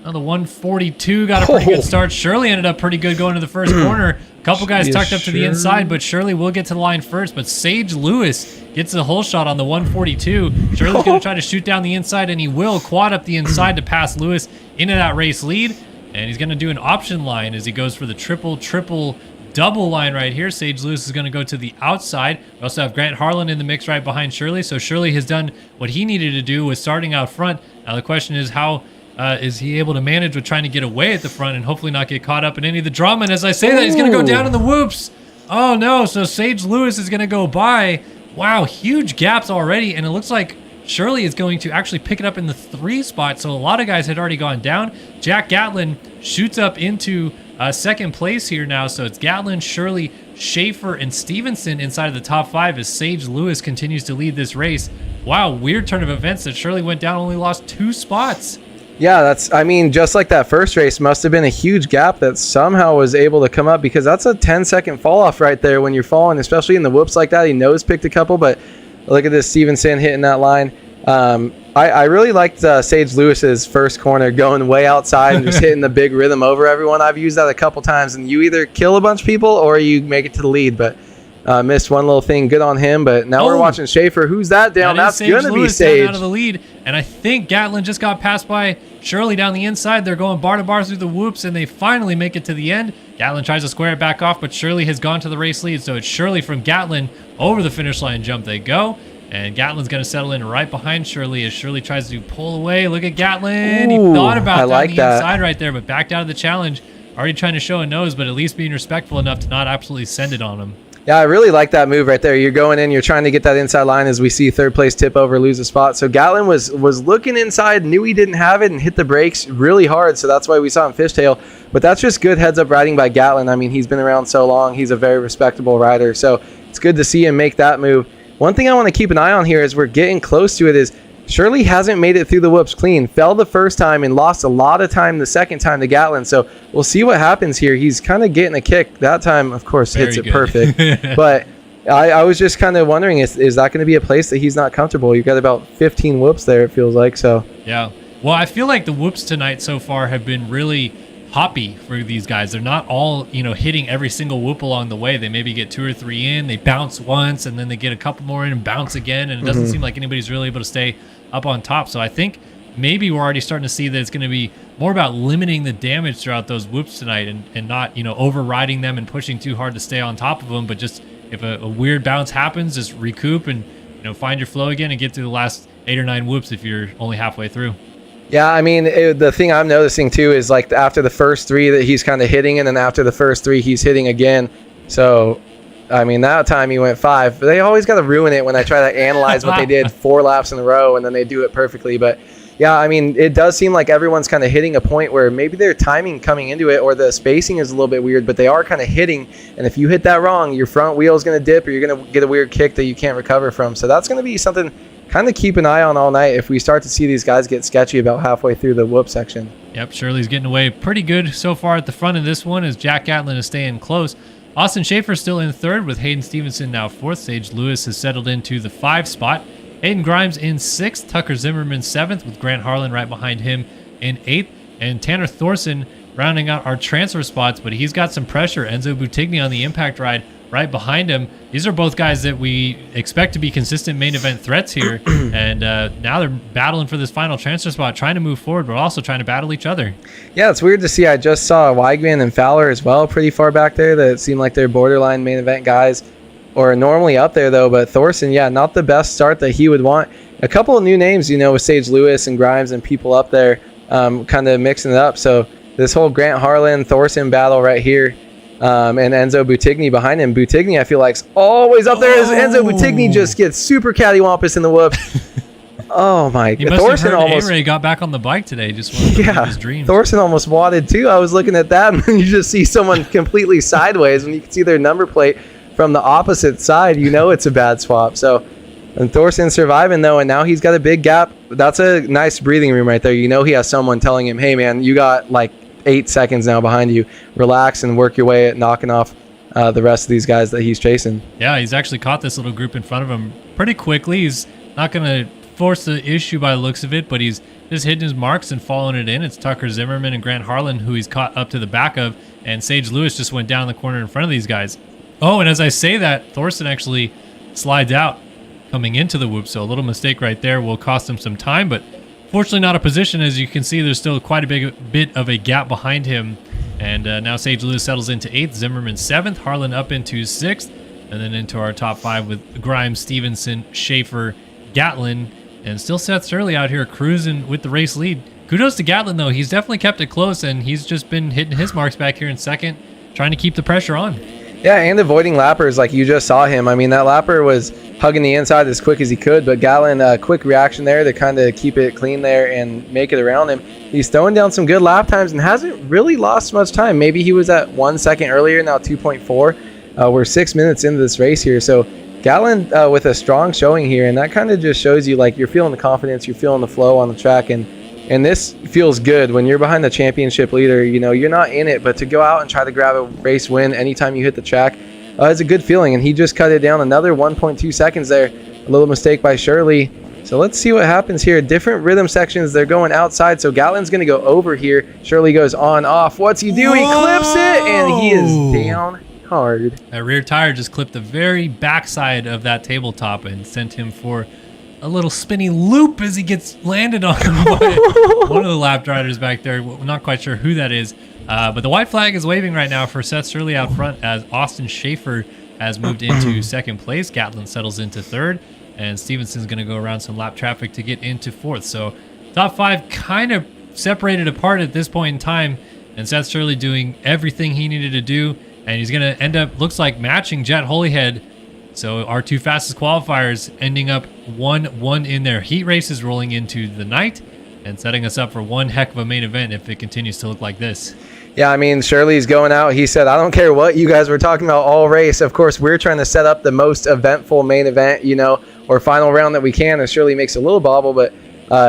Now the 142 got a pretty good start. Shirley ended up pretty good going to the first corner. A couple guys tucked up to the inside, but Shirley will get to the line first. But Sage Lewis gets the whole shot on the 142. Shirley's going to try to shoot down the inside, and he will quad up the inside to pass Lewis into that race lead. And he's going to do an option line as he goes for the triple double line right here. Sage Lewis is going to go to the outside. We also have Grant Harlan in the mix right behind Shirley. So Shirley has done what he needed to do with starting out front. Now the question is how is he able to manage with trying to get away at the front and hopefully not get caught up in any of the drama. And as I say that, he's going to go down in the whoops. Oh, no. So Sage Lewis is going to go by. Wow, huge gaps already. And it looks like Shirley is going to actually pick it up in the 3 spot. So a lot of guys had already gone down. Jack Gatlin shoots up into second place here now. So it's Gatlin, Shirley, Schaefer, and Stevenson inside of the top 5 as Sage Lewis continues to lead this race. Wow, weird turn of events that Shirley went down, only lost 2 spots. Yeah, I mean, just like that first race, must have been a huge gap that somehow was able to come up, because that's a 10-second fall off right there when you're falling, especially in the whoops like that. He nose picked a couple, but look at this Stevenson hitting that line. I really liked Sage Lewis's first corner, going way outside and just hitting the big rhythm over everyone. I've used that a couple times, and you either kill a bunch of people or you make it to the lead, but missed one little thing. Good on him. But now we're watching Schaefer. Who's that down? That's going to be Sage. Down out of the lead, and I think Gatlin just got passed by Shirley down the inside. They're going bar to bar through the whoops, and they finally make it to the end. Gatlin tries to square it back off, but Shirley has gone to the race lead, so it's Shirley from Gatlin over the finish line jump they go. And Gatlin's going to settle in right behind Shirley as Shirley tries to pull away. Look at Gatlin. Ooh, he thought about down like the that inside right there, but backed out of the challenge. Already trying to show a nose, but at least being respectful enough to not absolutely send it on him. Yeah, I really like that move right there. You're going in, you're trying to get that inside line as we see third place tip over, lose a spot. So Gatlin was looking inside, knew he didn't have it, and hit the brakes really hard. So that's why we saw him fishtail. But that's just good heads-up riding by Gatlin. I mean, he's been around so long. He's a very respectable rider. So it's good to see him make that move. One thing I want to keep an eye on here as we're getting close to it is Shirley hasn't made it through the whoops clean. Fell the first time and lost a lot of time the second time to Gatlin. So we'll see what happens here. He's kind of getting a kick. That time, of course, hits it perfect. But I was just kind of wondering, is that going to be a place that he's not comfortable? You've got about 15 whoops there, it feels like. So yeah. Well, I feel like the whoops tonight so far have been really hoppy for these guys. They're not all, hitting every single whoop along the way. They maybe get 2 or 3 in, they bounce once, and then they get a couple more in and bounce again, and it doesn't seem like anybody's really able to stay up on top. So I think maybe we're already starting to see that it's going to be more about limiting the damage throughout those whoops tonight and not, overriding them and pushing too hard to stay on top of them, but just if a weird bounce happens, just recoup and find your flow again and get through the last 8 or 9 whoops if you're only halfway through. Yeah, I mean, the thing I'm noticing too is like after the first 3 that he's kind of hitting, and then after the first 3 he's hitting again. So, I mean, that time he went 5. They always got to ruin it when I try to analyze what they did 4 laps in a row and then they do it perfectly. But yeah, I mean, it does seem like everyone's kind of hitting a point where maybe their timing coming into it or the spacing is a little bit weird, but they are kind of hitting. And if you hit that wrong, your front wheel is going to dip or you're going to get a weird kick that you can't recover from. So that's going to be something kind of keep an eye on all night if we start to see these guys get sketchy about halfway through the whoop section. Yep, Shirley's getting away pretty good so far at the front of this one as Jack Gatlin is staying close. Austin Schaefer still in 3rd with Hayden Stevenson now 4th. Sage Lewis has settled into the 5 spot. Aiden Grimes in 6th. Tucker Zimmerman 7th with Grant Harlan right behind him in 8th. And Tanner Thorson rounding out our transfer spots, but he's got some pressure. Enzo Butigny on the impact ride right behind him. These are both guys that we expect to be consistent main event threats here. And now they're battling for this final transfer spot, trying to move forward, but also trying to battle each other. Yeah, it's weird to see. I just saw Weigman and Fowler as well pretty far back there that seem like they're borderline main event guys or normally up there though. But Thorson, yeah, not the best start that he would want. A couple of new names, with Sage Lewis and Grimes and people up there kind of mixing it up. So this whole Grant Harlan, Thorson battle right here. And Enzo Butigny behind him. Butigny, I feel like, is always up there as Enzo Butigny just gets super cattywampus in the whoop. Oh my God. Thorson almost got back on the bike today. Just one of his dreams. Thorson almost wadded too. I was looking at that, and then you just see someone completely sideways. When you can see their number plate from the opposite side, it's a bad swap. So, and Thorson surviving though, and now he's got a big gap. That's a nice breathing room right there. He has someone telling him, "Hey man, you got like 8 seconds now behind you. Relax and work your way at knocking off the rest of these guys that he's chasing." Yeah, he's actually caught this little group in front of him pretty quickly. He's not going to force the issue by the looks of it, but he's just hitting his marks and following it in. It's Tucker Zimmerman and Grant Harlan who he's caught up to the back of, and Sage Lewis just went down the corner in front of these guys. Oh, and as I say that, Thorson actually slides out coming into the whoop, so a little mistake right there will cost him some time, but fortunately not a position. As you can see, there's still quite a big bit of a gap behind him. And now Sage Lewis settles into 8th, Zimmerman 7th, Harlan up into 6th, and then into our top 5 with Grimes, Stevenson, Schaefer, Gatlin, and still Seth Shirley out here cruising with the race lead. Kudos to Gatlin, though. He's definitely kept it close, and he's just been hitting his marks back here in 2nd, trying to keep the pressure on. Yeah, and avoiding lappers like you just saw him. I mean, that lapper was hugging the inside as quick as he could, but Gatlin, quick reaction there to kind of keep it clean there and make it around him. He's throwing down some good lap times and hasn't really lost much time. Maybe he was at 1 second earlier, now 2.4. We're 6 minutes into this race here, so Gatlin with a strong showing here, and that kind of just shows you like you're feeling the confidence, you're feeling the flow on the track, and this feels good when you're behind the championship leader. You know, you're not in it, but to go out and try to grab a race win anytime you hit the track is a good feeling. And he just cut it down another 1.2 seconds there. A little mistake by Shirley. So let's see what happens here. Different rhythm sections. They're going outside. So Gatlin's going to go over here. Shirley goes on, off. What's he do? He clips it, and he is down hard. That rear tire just clipped the very backside of that tabletop and sent him for a little spinny loop as he gets landed on by one of the lap riders back there. We're not quite sure who that is, but the white flag is waving right now for Seth Shirley out front as Austin Schaefer has moved into second place. Gatlin settles into third, and Stevenson's going to go around some lap traffic to get into fourth. So top five kind of separated apart at this point in time, and Seth Shirley doing everything he needed to do, and he's going to end up, looks like, matching Jet Holyhead. So our two fastest qualifiers ending up 1-1 in their heat races, rolling into the night and setting us up for one heck of a main event if it continues to look like this. Yeah, I mean, Shirley's going out. He said, I don't care what you guys were talking about all race. Of course, we're trying to set up the most eventful main event, you know, or final round that we can. And Shirley makes a little bobble, but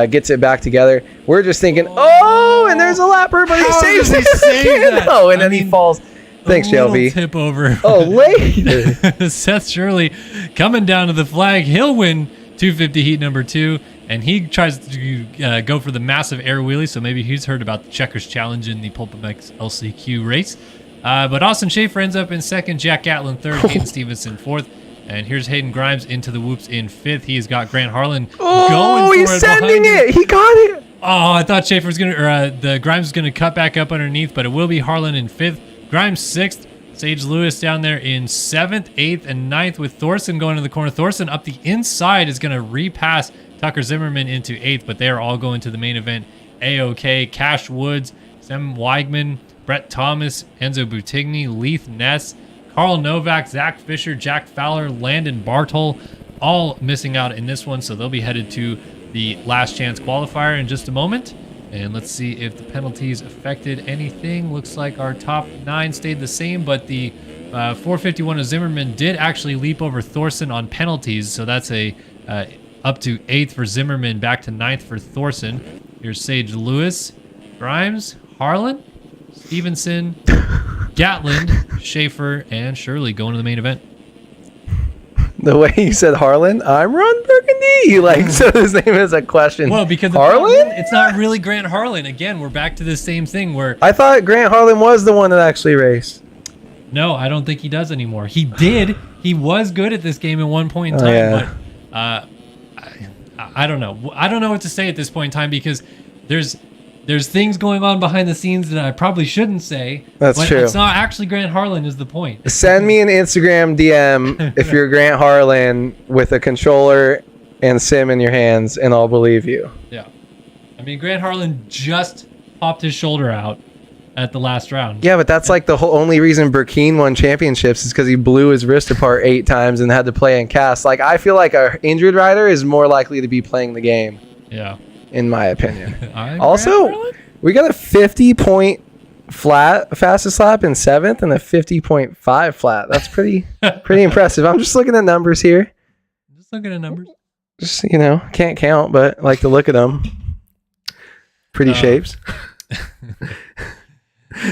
gets it back together. We're just thinking, oh, and there's a lapper, but he saves it. No, and then he falls. Thanks, JLB. Tip over. Oh, later. Seth Shirley coming down to the flag. He'll win 250 heat number 2, and he tries to go for the massive air wheelie, so maybe he's heard about the Checkers Challenge in the PulpMX LCQ race. But Austin Schaefer ends up in second, Jack Gatlin third, Hayden Stevenson fourth, and here's Hayden Grimes into the whoops in fifth. He's got Grant Harlan going for he's sending it. He got it. Oh, I thought Schaefer was going to, or the Grimes was going to cut back up underneath, but it will be Harlan in fifth. Grimes sixth, Sage Lewis down there in seventh, eighth, and ninth with Thorson going to the corner. Thorson up the inside is going to repass Tucker Zimmerman into eighth, but they are all going to the main event. A-OK, Cash Woods, Sam Weigman, Brett Thomas, Enzo Butigny, Leith Ness, Carl Novak, Zach Fisher, Jack Fowler, Landon Bartol, all missing out in this one, so they'll be headed to the last chance qualifier in just a moment. And let's see if the penalties affected anything. Looks like our top 9 stayed the same, but the 451 of Zimmerman did actually leap over Thorson on penalties. So that's a up to 8th for Zimmerman, back to 9th for Thorson. Here's Sage Lewis, Grimes, Harlan, Stevenson, Gatlin, Schaefer, and Shirley going to the main event. The way you said Harlan, I'm Ron Burgundy. Like, so his name is a question. Well, because Harlan? It's not really Grant Harlan. Again, we're back to the same thing where I thought Grant Harlan was the one that actually raced. No, I don't think he does anymore. He did. He was good at this game at one point in time, but I don't know. I don't know what to say at this point in time because there's things going on behind the scenes that I probably shouldn't say. That's true. It's not actually Grant Harlan is the point. Send me an Instagram DM if you're Grant Harlan with a controller and sim in your hands, and I'll believe you. Yeah. I mean, Grant Harlan just popped his shoulder out at the last round. Yeah, but that's like the whole only reason Burkeen won championships is because he blew his wrist apart 8 times and had to play in cast. Like, I feel like a injured rider is more likely to be playing the game. Yeah. In my opinion. Also, we got a 50-point flat fastest lap in 7th and a 50.5 flat. That's pretty impressive. I'm just looking at numbers here. Just looking at numbers. Just, can't count, but like to look at them. Pretty shapes.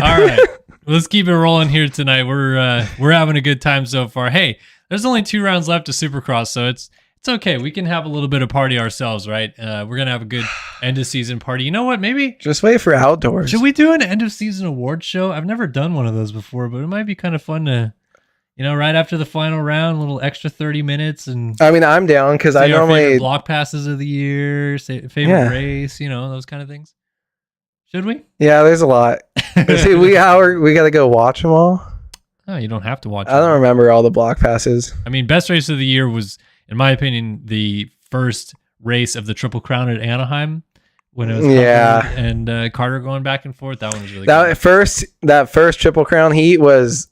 All right. Let's keep it rolling here tonight. We're having a good time so far. Hey, there's only 2 rounds left of Supercross, so it's okay. We can have a little bit of party ourselves, right? We're going to have a good end of season party. You know what? Maybe just wait for outdoors. Should we do an end of season award show? I've never done one of those before, but it might be kind of fun to, right after the final round, a little extra 30 minutes. And I mean, I'm down because I normally block passes of the year, favorite race, those kind of things. Should we? Yeah, there's a lot. See, we got to go watch them all. Oh, you don't have to watch. I don't remember all the block passes. I mean, best race of the year was, in my opinion, the first race of the Triple Crown at Anaheim when it was and Carter going back and forth. That one was really good. That first Triple Crown heat was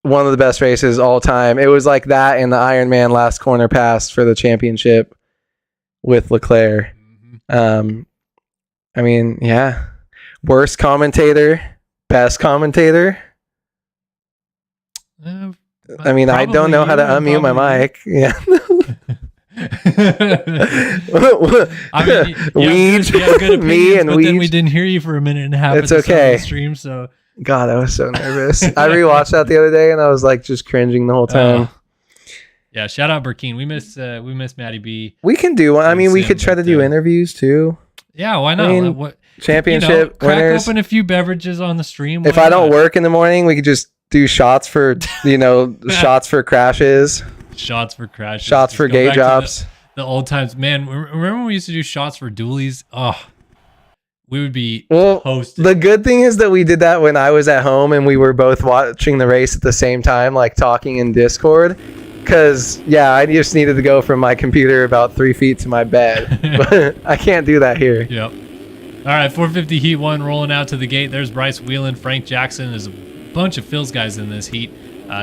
one of the best races all time. It was like that and the Ironman last corner pass for the championship with Leclerc. I mean, yeah. Worst commentator, best commentator. I mean, I don't know how to unmute my mic. Yeah. I mean, you have good opinions, me and but then we didn't hear you for a minute and a half. It's okay. The stream, so God, I was so nervous. I rewatched that the other day, and I was like just cringing the whole time. Yeah, shout out Burkeen. We miss Matty B. We can do one. I mean, we could try to do interviews too. Yeah, why not? I mean, championship crack winners. Open a few beverages on the stream. If I don't work in the morning, we could just do shots for shots for crashes. Shots for crashes. Shots for gay jobs. The old times, man. Remember when we used to do shots for dualies? Oh, we would be hosted. The good thing is that we did that when I was at home and we were both watching the race at the same time, like talking in Discord. Because, yeah, I just needed to go from my computer about 3 feet to my bed. But I can't do that here. Yep. All right, 450 Heat 1 rolling out to the gate. There's Bryce Whelan, Frank Jackson. There's a bunch of Phil's guys in this heat.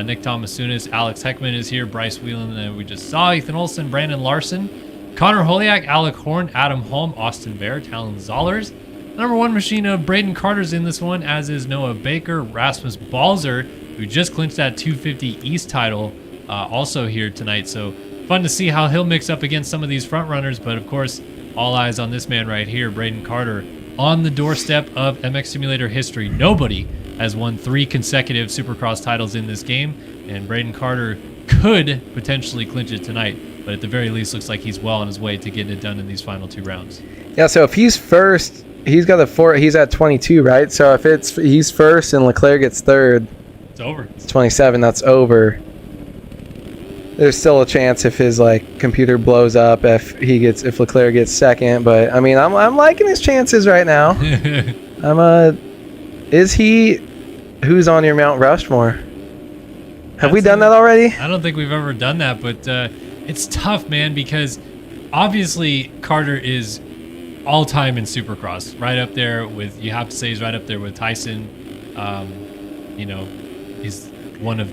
Nick Thomas-Sunis, Alex Heckman is here. Bryce Whelan, we just saw. Ethan Olson, Brandon Larson, Connor Holiak, Alec Horn, Adam Holm, Austin Bear, Talon Zollers. Number 1 machine of Braden Carter's in this one, as is Noah Baker, Rasmus Balzer, who just clinched that 250 East title, also here tonight. So fun to see how he'll mix up against some of these front runners, but of course, all eyes on this man right here, Braden Carter, on the doorstep of MX Simulator history. Nobody has won 3 consecutive Supercross titles in this game, and Braden Carter could potentially clinch it tonight, but at the very least looks like he's well on his way to getting it done in these final 2 rounds. Yeah, so if he's first, he's got he's at 22, right? So if he's first and Leclerc gets third, it's over. It's 27, that's over. There's still a chance if his computer blows up if Leclerc gets second, but I mean I'm liking his chances right now. Who's on your Mount Rushmore? Have we done that already? I don't think we've ever done that, but it's tough, man, because obviously Carter is all time in Supercross, right up there with, you have to say he's right up there with Tyson. He's one of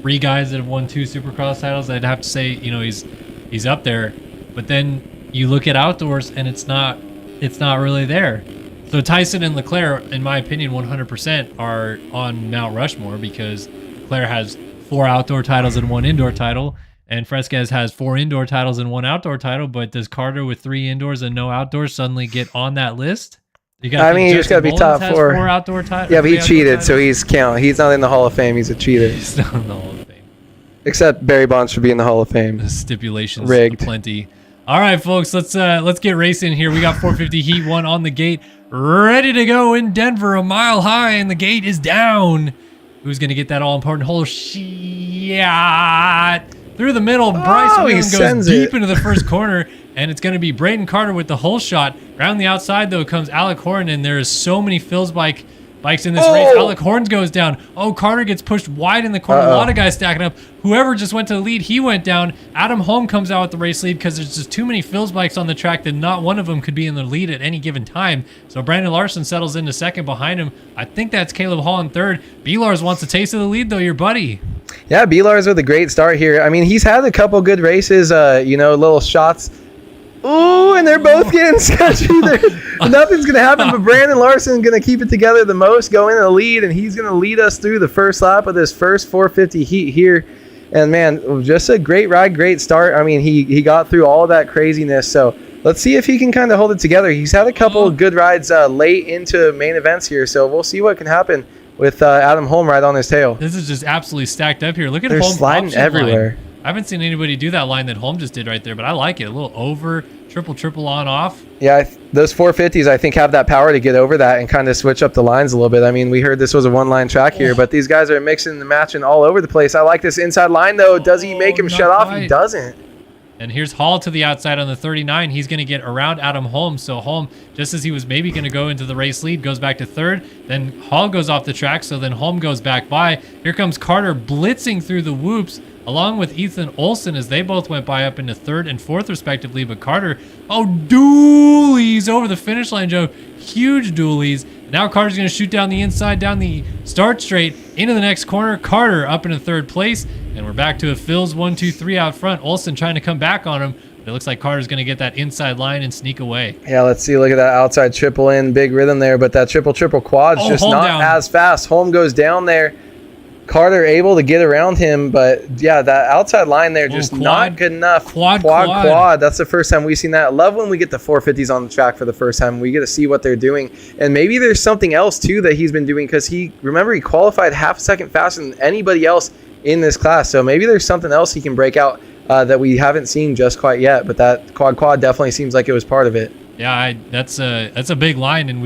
3 guys that have won 2 Supercross titles. I'd have to say, he's up there. But then you look at outdoors and it's not really there. So Tyson and Leclerc, in my opinion, 100% are on Mount Rushmore, because Leclerc has 4 outdoor titles and 1 indoor title, and Fresquez has 4 indoor titles and 1 outdoor title. But does Carter with 3 indoors and no outdoors suddenly get on that list? You just got to be top 4. 4 outdoor titles. Yeah, but he cheated, so he's not in the Hall of Fame. He's a cheater. He's not in the Hall of Fame. Except Barry Bonds should be in the Hall of Fame. The stipulations rigged. Plenty. All right, folks, let's get racing here. We got 450 Heat 1 on the gate, ready to go in Denver, a mile high, and the gate is down. Who's going to get that all-important hole shot? Through the middle, Bryce Whelan goes deep into the first corner, and it's going to be Braden Carter with the hole shot. Around the outside, though, comes Alec Horn, and there is so many Phil's bikes in this race. Alec Horn goes down. Carter gets pushed wide in the corner. A lot of guys stacking up. Whoever just went to the lead, he went down. Adam Holm comes out with the race lead because there's just too many Phil's bikes on the track that not one of them could be in the lead at any given time. So Brandon Larson settles into second behind him. I think that's Caleb Hall in third. B-Lars wants a taste of the lead, though, your buddy. Yeah, B-Lars with a great start here. I mean, he's had a couple good races, little shots. Ooh, and they're both getting sketchy. Nothing's going to happen, but Brandon Larson's going to keep it together the most, go in the lead, and he's going to lead us through the first lap of this first 450 heat here. And, man, just a great ride, great start. I mean, he got through all of that craziness, so let's see if he can kind of hold it together. He's had a couple of good rides late into main events here, so we'll see what can happen with Adam Holm right on his tail. This is just absolutely stacked up here. Look at They're Holm sliding everywhere. Line. I haven't seen anybody do that line that Holm just did right there, but I like it. A little over, triple on off. Yeah, those 450s, I think, have that power to get over that and kind of switch up the lines a little bit. I mean, we heard this was a 1-line track here, but these guys are mixing and matching all over the place. I like this inside line, though. Does he make him shut off? He doesn't. And here's Hall to the outside on the 39. He's going to get around Adam Holm. So Holm, just as he was maybe going to go into the race lead, goes back to third. Then Hall goes off the track, so then Holm goes back by. Here comes Carter blitzing through the whoops, along with Ethan Olson, as they both went by up into third and fourth, respectively. But Carter, dualies over the finish line, Joe. Huge dualies. Now Carter's going to shoot down the inside, down the start straight, into the next corner. Carter up into third place, and we're back to a Phil's 1-2-3 out front. Olsen trying to come back on him. But it looks like Carter's going to get that inside line and sneak away. Yeah, let's see. Look at that outside triple in. Big rhythm there, but that triple quad's just not down. as fast. Holm goes down there. Carter able to get around him, but yeah, that outside line there just not good enough. Quad. That's the first time we've seen that. I love when we get the 450s on the track for the first time. We get to see what they're doing. And maybe there's something else, too, that he's been doing because he qualified half a second faster than anybody else in this class. So maybe there's something else he can break out that we haven't seen just quite yet, but that quad definitely seems like it was part of it. Yeah, that's a big line, and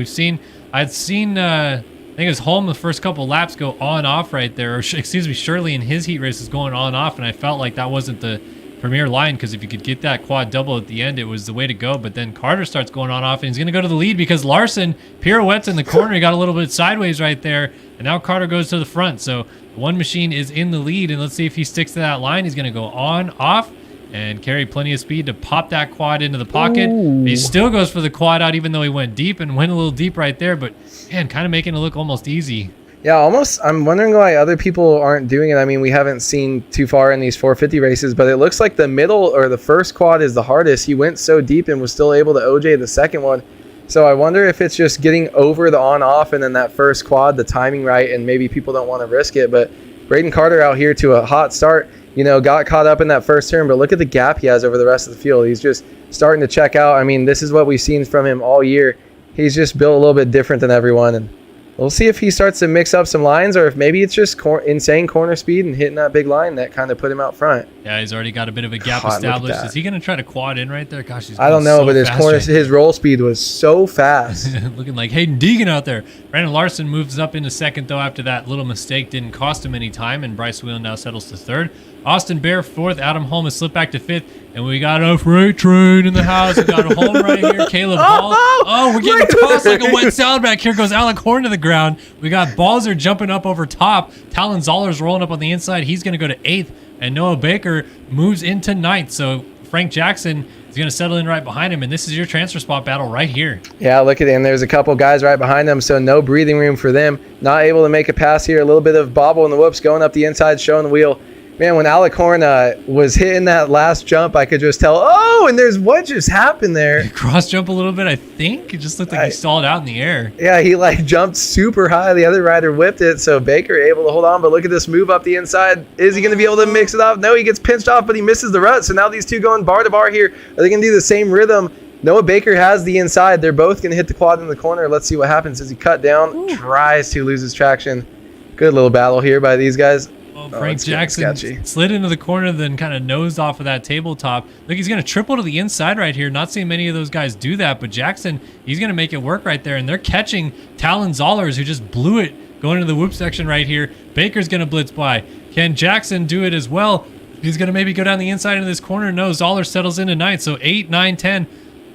I'd seen I think it was Holm the first couple laps go on off right there, or excuse me, Shirley in his heat race is going on off, and I felt like that wasn't the premier line because if you could get that quad double at the end, it was the way to go. But then Carter starts going on off, and he's going to go to the lead because Larson pirouettes in the corner. He got a little bit sideways right there, and now Carter goes to the front. So one machine is in the lead, and let's see if he sticks to that line. He's going to go on, off, and carry plenty of speed to pop that quad into the pocket. He still goes for the quad out even though he went deep and went a little deep right there, but man, kind of making it look almost easy. Yeah, almost. I'm wondering why other people aren't doing it. I mean, we haven't seen too far in these 450 races, but it looks like the middle or the first quad is the hardest. He went so deep and was still able to OJ the second one. So I wonder if it's just getting over the on-off and then that first quad, the timing right, and maybe people don't want to risk it. But Braden Carter out here to a hot start, got caught up in that first turn, but look at the gap he has over the rest of the field. He's just starting to check out. I mean, this is what we've seen from him all year. He's just built a little bit different than everyone, and we'll see if he starts to mix up some lines or if maybe it's just insane corner speed and hitting that big line that kind of put him out front. Yeah, he's already got a bit of a gap established. Is he going to try to quad in right there? Gosh, I don't know, but his roll speed was so fast. Looking like Hayden Deegan out there. Brandon Larson moves up into second, though, after that little mistake didn't cost him any time, and Bryce Whelan now settles to third. Austin Bear fourth. Adam Holm has slipped back to fifth. And we got a freight train in the house. We got a Holm right here. Caleb Hall. Oh, we're getting tossed like a wet salad back here. Goes Alec Horn to the ground. We got Balzer jumping up over top. Talon Zoller's rolling up on the inside. He's going to go to eighth. And Noah Baker moves into ninth. So Frank Jackson is going to settle in right behind him. And this is your transfer spot battle right here. Yeah, look at it. And there's a couple guys right behind them. So no breathing room for them. Not able to make a pass here. A little bit of bobble in the whoops going up the inside, showing the wheel. Man, when Alec Horn was hitting that last jump, I could just tell, and there's what just happened there. Cross jump a little bit, I think. It just looked like he stalled out in the air. Yeah, he jumped super high. The other rider whipped it, so Baker able to hold on. But look at this move up the inside. Is he going to be able to mix it off? No, he gets pinched off, but he misses the rut. So now these two going bar to bar here. Are they going to do the same rhythm? Noah Baker has the inside. They're both going to hit the quad in the corner. Let's see what happens as he cut down, tries to lose his traction. Good little battle here by these guys. Frank Jackson slid into the corner, then kind of nosed off of that tabletop. Look, he's going to triple to the inside right here. Not seeing many of those guys do that, but Jackson, he's going to make it work right there. And they're catching Talon Zollers, who just blew it going into the whoop section right here. Baker's going to blitz by. Can Jackson do it as well? He's going to maybe go down the inside of this corner. No, Zoller settles into ninth. So 8, 9, 10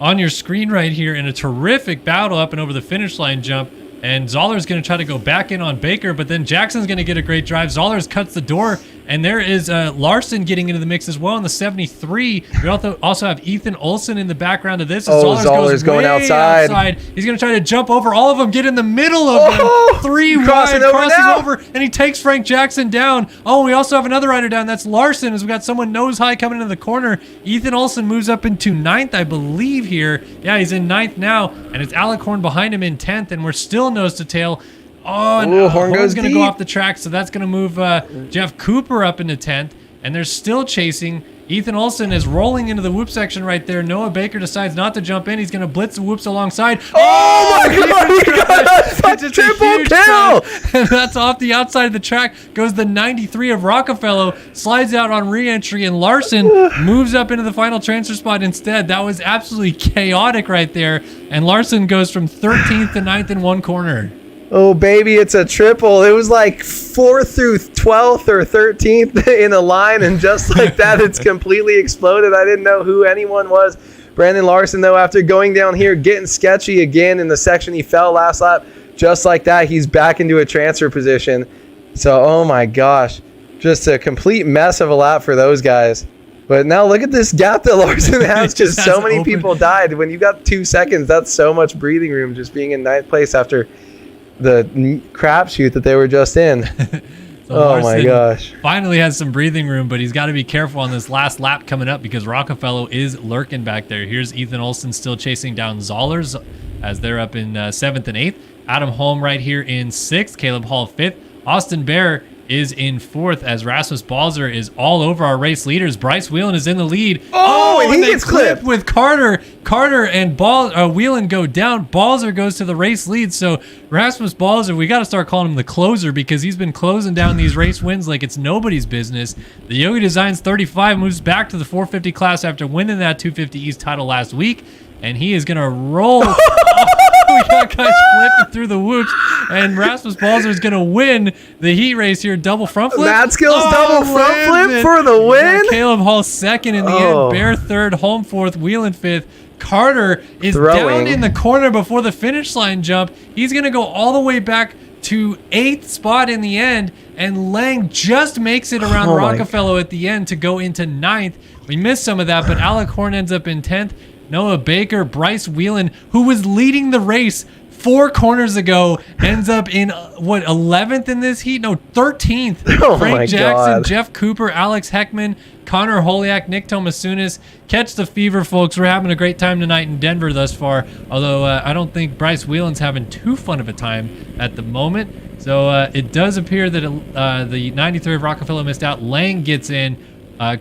on your screen right here in a terrific battle up and over the finish line jump. And Zoller's going to try to go back in on Baker, but then Jackson's going to get a great drive. Zollers cuts the door, and there is Larson getting into the mix as well in the 73. We also have Ethan Olsen in the background of this. Zoller's going outside. He's going to try to jump over all of them, get in the middle of them. 3 wide, crossing over, and he takes Frank Jackson down. Oh, we also have another rider down. That's Larson, as we got someone nose high coming into the corner. Ethan Olsen moves up into ninth, I believe, here. Yeah, he's in ninth now, and it's Alec Horn behind him in 10th, and we're still nose to tail. Horn's going to go off the track, so that's going to move Jeff Cooper up into 10th, and they're still chasing. Ethan Olsen is rolling into the whoop section right there. Noah Baker decides not to jump in. He's going to blitz the whoops alongside. Oh my God! He got a triple kill! And that's off the outside of the track. Goes the 93 of Rockefeller, slides out on re-entry, and Larson moves up into the final transfer spot instead. That was absolutely chaotic right there. And Larson goes from 13th to 9th in one corner. Oh, baby, it's a triple. It was like 4th through 12th or 13th in a line, and just like that, it's completely exploded. I didn't know who anyone was. Brandon Larson, though, after going down here, getting sketchy again in the section he fell last lap, just like that, he's back into a transfer position. So, oh my gosh, just a complete mess of a lap for those guys. But now look at this gap that Larson has, because so many people died. When you got 2 seconds, that's so much breathing room just being in ninth place after crapshoot that they were just in. So oh my Larson gosh. finally has some breathing room, but he's got to be careful on this last lap coming up because Rockefeller is lurking back there. Here's Ethan Olsen still chasing down Zollers as they're up in 7th and 8th. Adam Holm right here in 6th. Caleb Hall 5th. Austin Bear is in 4th as Rasmus Balzer is all over our race leaders. Bryce Whelan is in the lead. And he they gets clipped with Carter. Carter and Whelan go down. Balzer goes to the race lead. So Rasmus Balzer, we got to start calling him the closer because he's been closing down these race wins like it's nobody's business. The Yogi Designs 35 moves back to the 450 class after winning that 250 East title last week, and he is going to roll. We got guys flipping through the whoops, and Rasmus Balzer is going to win the heat race here. Double front flip. Matt Skill's double front flip for the win. Caleb Hall 2nd in the end. Bear 3rd. Holm 4th. Whelan 5th. Carter is down in the corner before the finish line jump. He's going to go all the way back to 8th spot in the end, and Lang just makes it around Rockefeller at the end to go into 9th. We missed some of that, but Alec Horn ends up in 10th. Noah Baker, Bryce Whelan, who was leading the race 4 corners ago, ends up in 11th in this heat? No, 13th. Frank Jackson, God. Jeff Cooper, Alex Heckman, Connor Holiak, Nick Tomasunis. Catch the fever, folks. We're having a great time tonight in Denver thus far, although I don't think Bryce Whelan's having too fun of a time at the moment. So it does appear that the 93 of Rockefeller missed out. Lang gets in.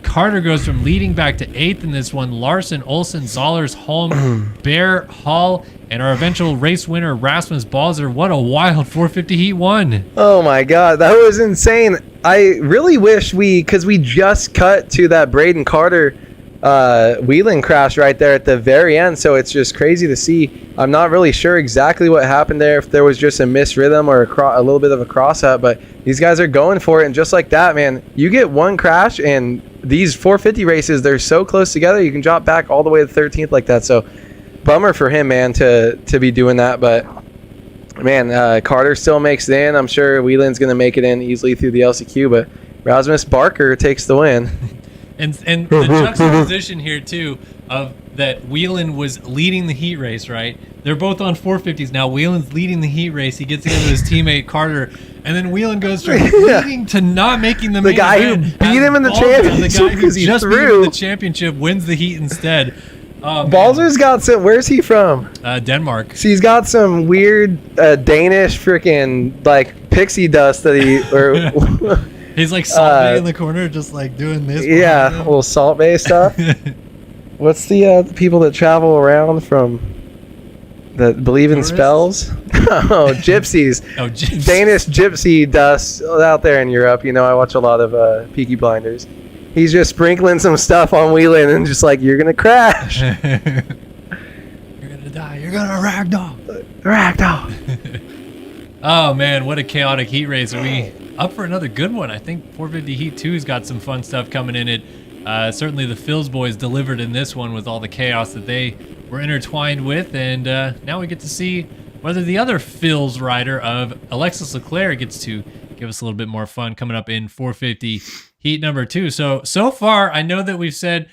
Carter goes from leading back to 8th in this one. Larson, Olsen, Zollers, Holm, Bear, Hall, and our eventual race winner, Rasmus Balzer. What a wild 450 heat one. Oh my God, that was insane. I really wish because we just cut to that Braden Carter Whelan crash right there at the very end, so it's just crazy to see. I'm not really sure exactly what happened there, if there was just a misrhythm or a little bit of a cross-up, but these guys are going for it, and just like that, man, you get one crash, and these 450 races, they're so close together, you can drop back all the way to 13th like that, so bummer for him, man, to be doing that, but man, Carter still makes it in. I'm sure Whelan's going to make it in easily through the LCQ, but Rasmus Barker takes the win. And the juxtaposition here too of that Whelan was leading the heat race, right? They're both on 450s now. Whelan's leading the heat race. He gets together with his teammate Carter, and then Whelan goes from leading to not making the main guy event. who beat him in the championship, the guy who just beat him in the championship wins the heat instead. Balzer's got some. Where's he from? Denmark. So he's got some weird Danish freaking like pixie dust that he or. He's like Salt in the corner, just like doing this. Yeah, a little Salt Bay stuff. What's the people that travel around from that believe in spells? Oh, gypsies. Oh, gypsies. Danish gypsy dust out there in Europe. You know, I watch a lot of Peaky Blinders. He's just sprinkling some stuff on Whelan and just like, you're going to crash. You're going to die. You're going to ragdoll. Ragdoll. Oh, man, what a chaotic heat race. Are we up for another good one? I think 450 Heat 2's got some fun stuff coming in it. Certainly the Phils boys delivered in this one with all the chaos that they were intertwined with. And now we get to see whether the other Phils rider of Alexis Leclerc gets to give us a little bit more fun coming up in 450 Heat number 2. So far, I know that we've said,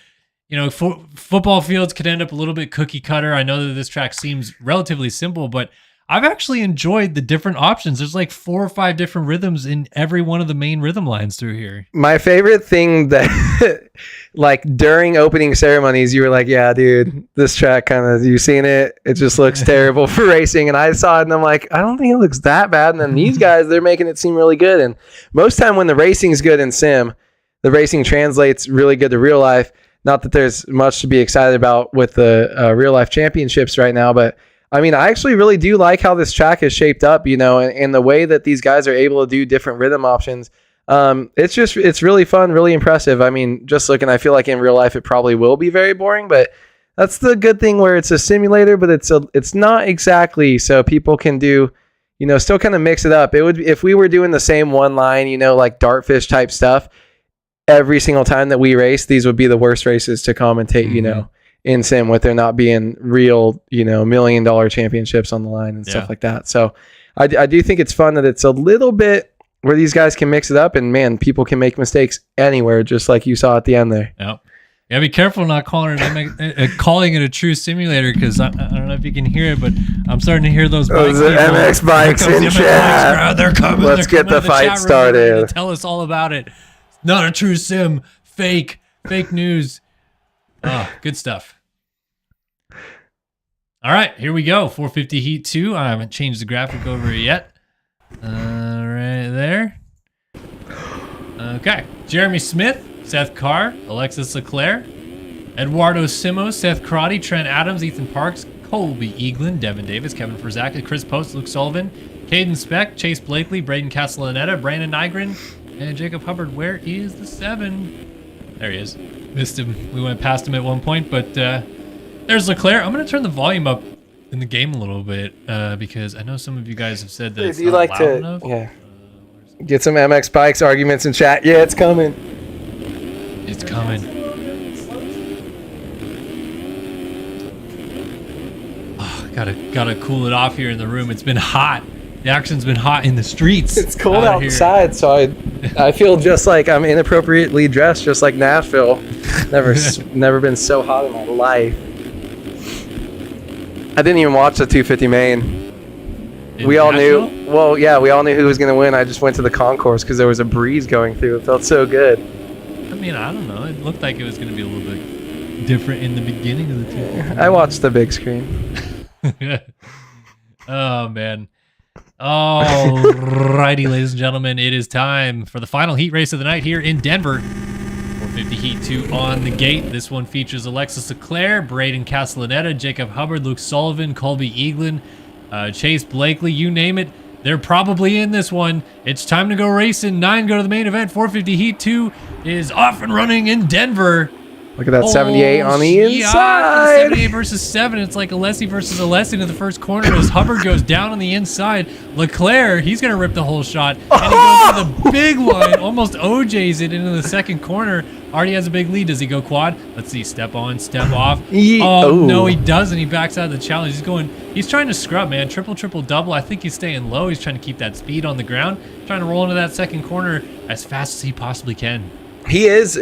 you know, football fields could end up a little bit cookie cutter. I know that this track seems relatively simple, but I've actually enjoyed the different options. There's like 4 or 5 different rhythms in every one of the main rhythm lines through here. My favorite thing that, like during opening ceremonies, you were like, yeah, dude, this track kind of, you seen it? It just looks terrible for racing. And I saw it and I'm like, I don't think it looks that bad. And then these guys, they're making it seem really good. And most time when the racing's good in sim, the racing translates really good to real life. Not that there's much to be excited about with the real life championships right now, but I mean, I actually really do like how this track is shaped up, you know, and the way that these guys are able to do different rhythm options. It's really fun, really impressive. I mean, just looking, I feel like in real life, it probably will be very boring, but that's the good thing where it's a simulator, but it's not exactly, so people can do, you know, still kind of mix it up. It would, if we were doing the same one line, you know, like dartfish type stuff, every single time that we race, these would be the worst races to commentate, you know, in sim, with there not being real, you know, $1 million championships on the line and stuff like that. So I do think it's fun that it's a little bit where these guys can mix it up, and man, people can make mistakes anywhere, just like you saw at the end there. Yep. Yeah, be careful not calling it a true simulator, because I don't know if you can hear it, but I'm starting to hear those bikes. Those MX bikes in chat. They're coming. Let's get the fight started. To tell us all about it. Not a true sim. Fake news. Oh, good stuff. All right, here we go. 450 Heat 2. I haven't changed the graphic over yet. Right there. Okay. Jeremy Smith, Seth Carr, Alexis Leclerc, Eduardo Simo, Seth Crotty, Trent Adams, Ethan Parks, Colby Eaglin, Devin Davis, Kevin Ferzak, Chris Post, Luke Sullivan, Caden Speck, Chase Blakely, Braden Castellaneta, Brandon Nygren, and Jacob Hubbard. Where is the 7? There he is. Missed him. We went past him at one point, but there's Leclerc. I'm going to turn the volume up in the game a little bit because I know some of you guys have said that it's not loud enough. Yeah. Get some MX bikes arguments in chat. Yeah, it's coming. It's coming. Oh, gotta cool it off here in the room. It's been hot. The action's been hot in the streets. It's cold outside, so I feel just like I'm inappropriately dressed, just like Nashville. Never been so hot in my life. I didn't even watch the 250 main. We all knew. Well, yeah, we all knew who was going to win. I just went to the concourse because there was a breeze going through. It felt so good. I mean, I don't know. It looked like it was going to be a little bit different in the beginning of the 250. I watched the big screen. Oh, man. Alrighty, ladies and gentlemen, it is time for the final heat race of the night here in Denver. 450 Heat 2 on the gate. This one features Alexis Leclerc, Braden Castellaneta, Jacob Hubbard, Luke Sullivan, Colby Eaglin, Chase Blakely, you name it. They're probably in this one. It's time to go racing. 9 go to the main event. 450 Heat 2 is off and running in Denver. Look at that 78 on the inside. 78 versus 7. It's like Alessi versus Alessi in the first corner as Hubbard goes down on the inside. Leclerc, he's going to rip the whole shot. And he goes for the big one. Almost OJs it into the second corner. Already has a big lead. Does he go quad? Let's see. Step on, step off. Oh, no, he doesn't. He backs out of the challenge. He's trying to scrub, man. Triple, double. I think he's staying low. He's trying to keep that speed on the ground. Trying to roll into that second corner as fast as he possibly can. He is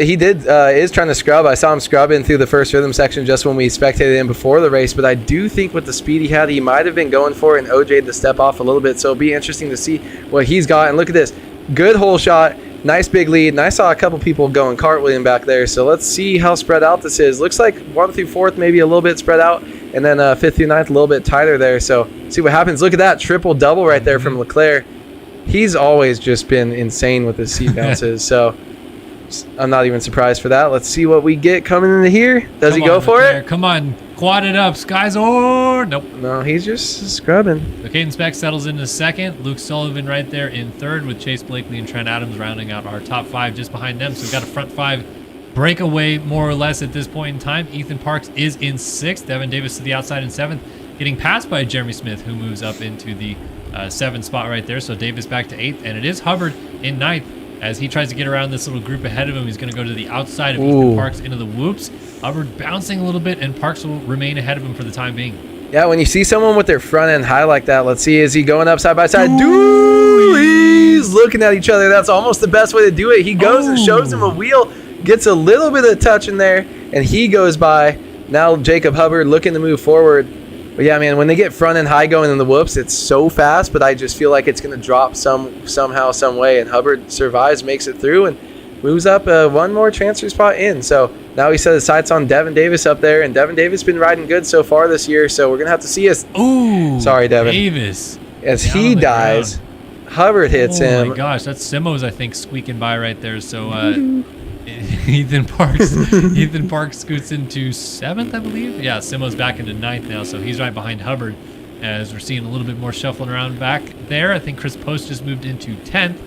trying to scrub. I saw him scrubbing through the first rhythm section just when we spectated him before the race, but I do think with the speed he had, he might have been going for it and OJ'd the step off a little bit, so it'll be interesting to see what he's got. And look at this. Good hole shot. Nice big lead. And I saw a couple people going cartwheeling back there, so let's see how spread out this is. Looks like 1 through 4th maybe a little bit spread out, and then 5th through 9th a little bit tighter there, so see what happens. Look at that triple double right there from Leclerc. He's always just been insane with his seat bounces, so I'm not even surprised for that. Let's see what we get coming into here. Does he go for it? Come on, quad it up. Skies or nope. No, he's just scrubbing. So Caden Speck settles into second. Luke Sullivan right there in third with Chase Blakely and Trent Adams rounding out our top 5 just behind them. So we've got a front 5 breakaway more or less at this point in time. Ethan Parks is in 6th. Devin Davis to the outside in 7th. Getting passed by Jeremy Smith, who moves up into the 7th spot right there. So Davis back to 8th. And it is Hubbard in 9th. As he tries to get around this little group ahead of him, he's going to go to the outside of Ethan Parks into the whoops. Hubbard bouncing a little bit, and Parks will remain ahead of him for the time being. Yeah, when you see someone with their front end high like that, let's see, is he going up side by side? He's looking at each other. That's almost the best way to do it. He goes and shows him a wheel, gets a little bit of touch in there, and he goes by. Now Jacob Hubbard looking to move forward. But yeah, man, when they get front and high going in the whoops, it's so fast, but I just feel like it's going to drop somehow, some way. And Hubbard survives, makes it through, and moves up one more transfer spot in. So now he set his sights on Devin Davis up there, and Devin Davis been riding good so far this year, so we're going to have to see us. Sorry, Devin. Davis. As he dies, Hubbard hits him. Oh, my gosh. That's Simo's, I think, squeaking by right there. So Ethan Parks scoots into 7th, I believe. Yeah, Simo's back into 9th now, so he's right behind Hubbard as we're seeing a little bit more shuffling around back there. I think Chris Post just moved into 10th.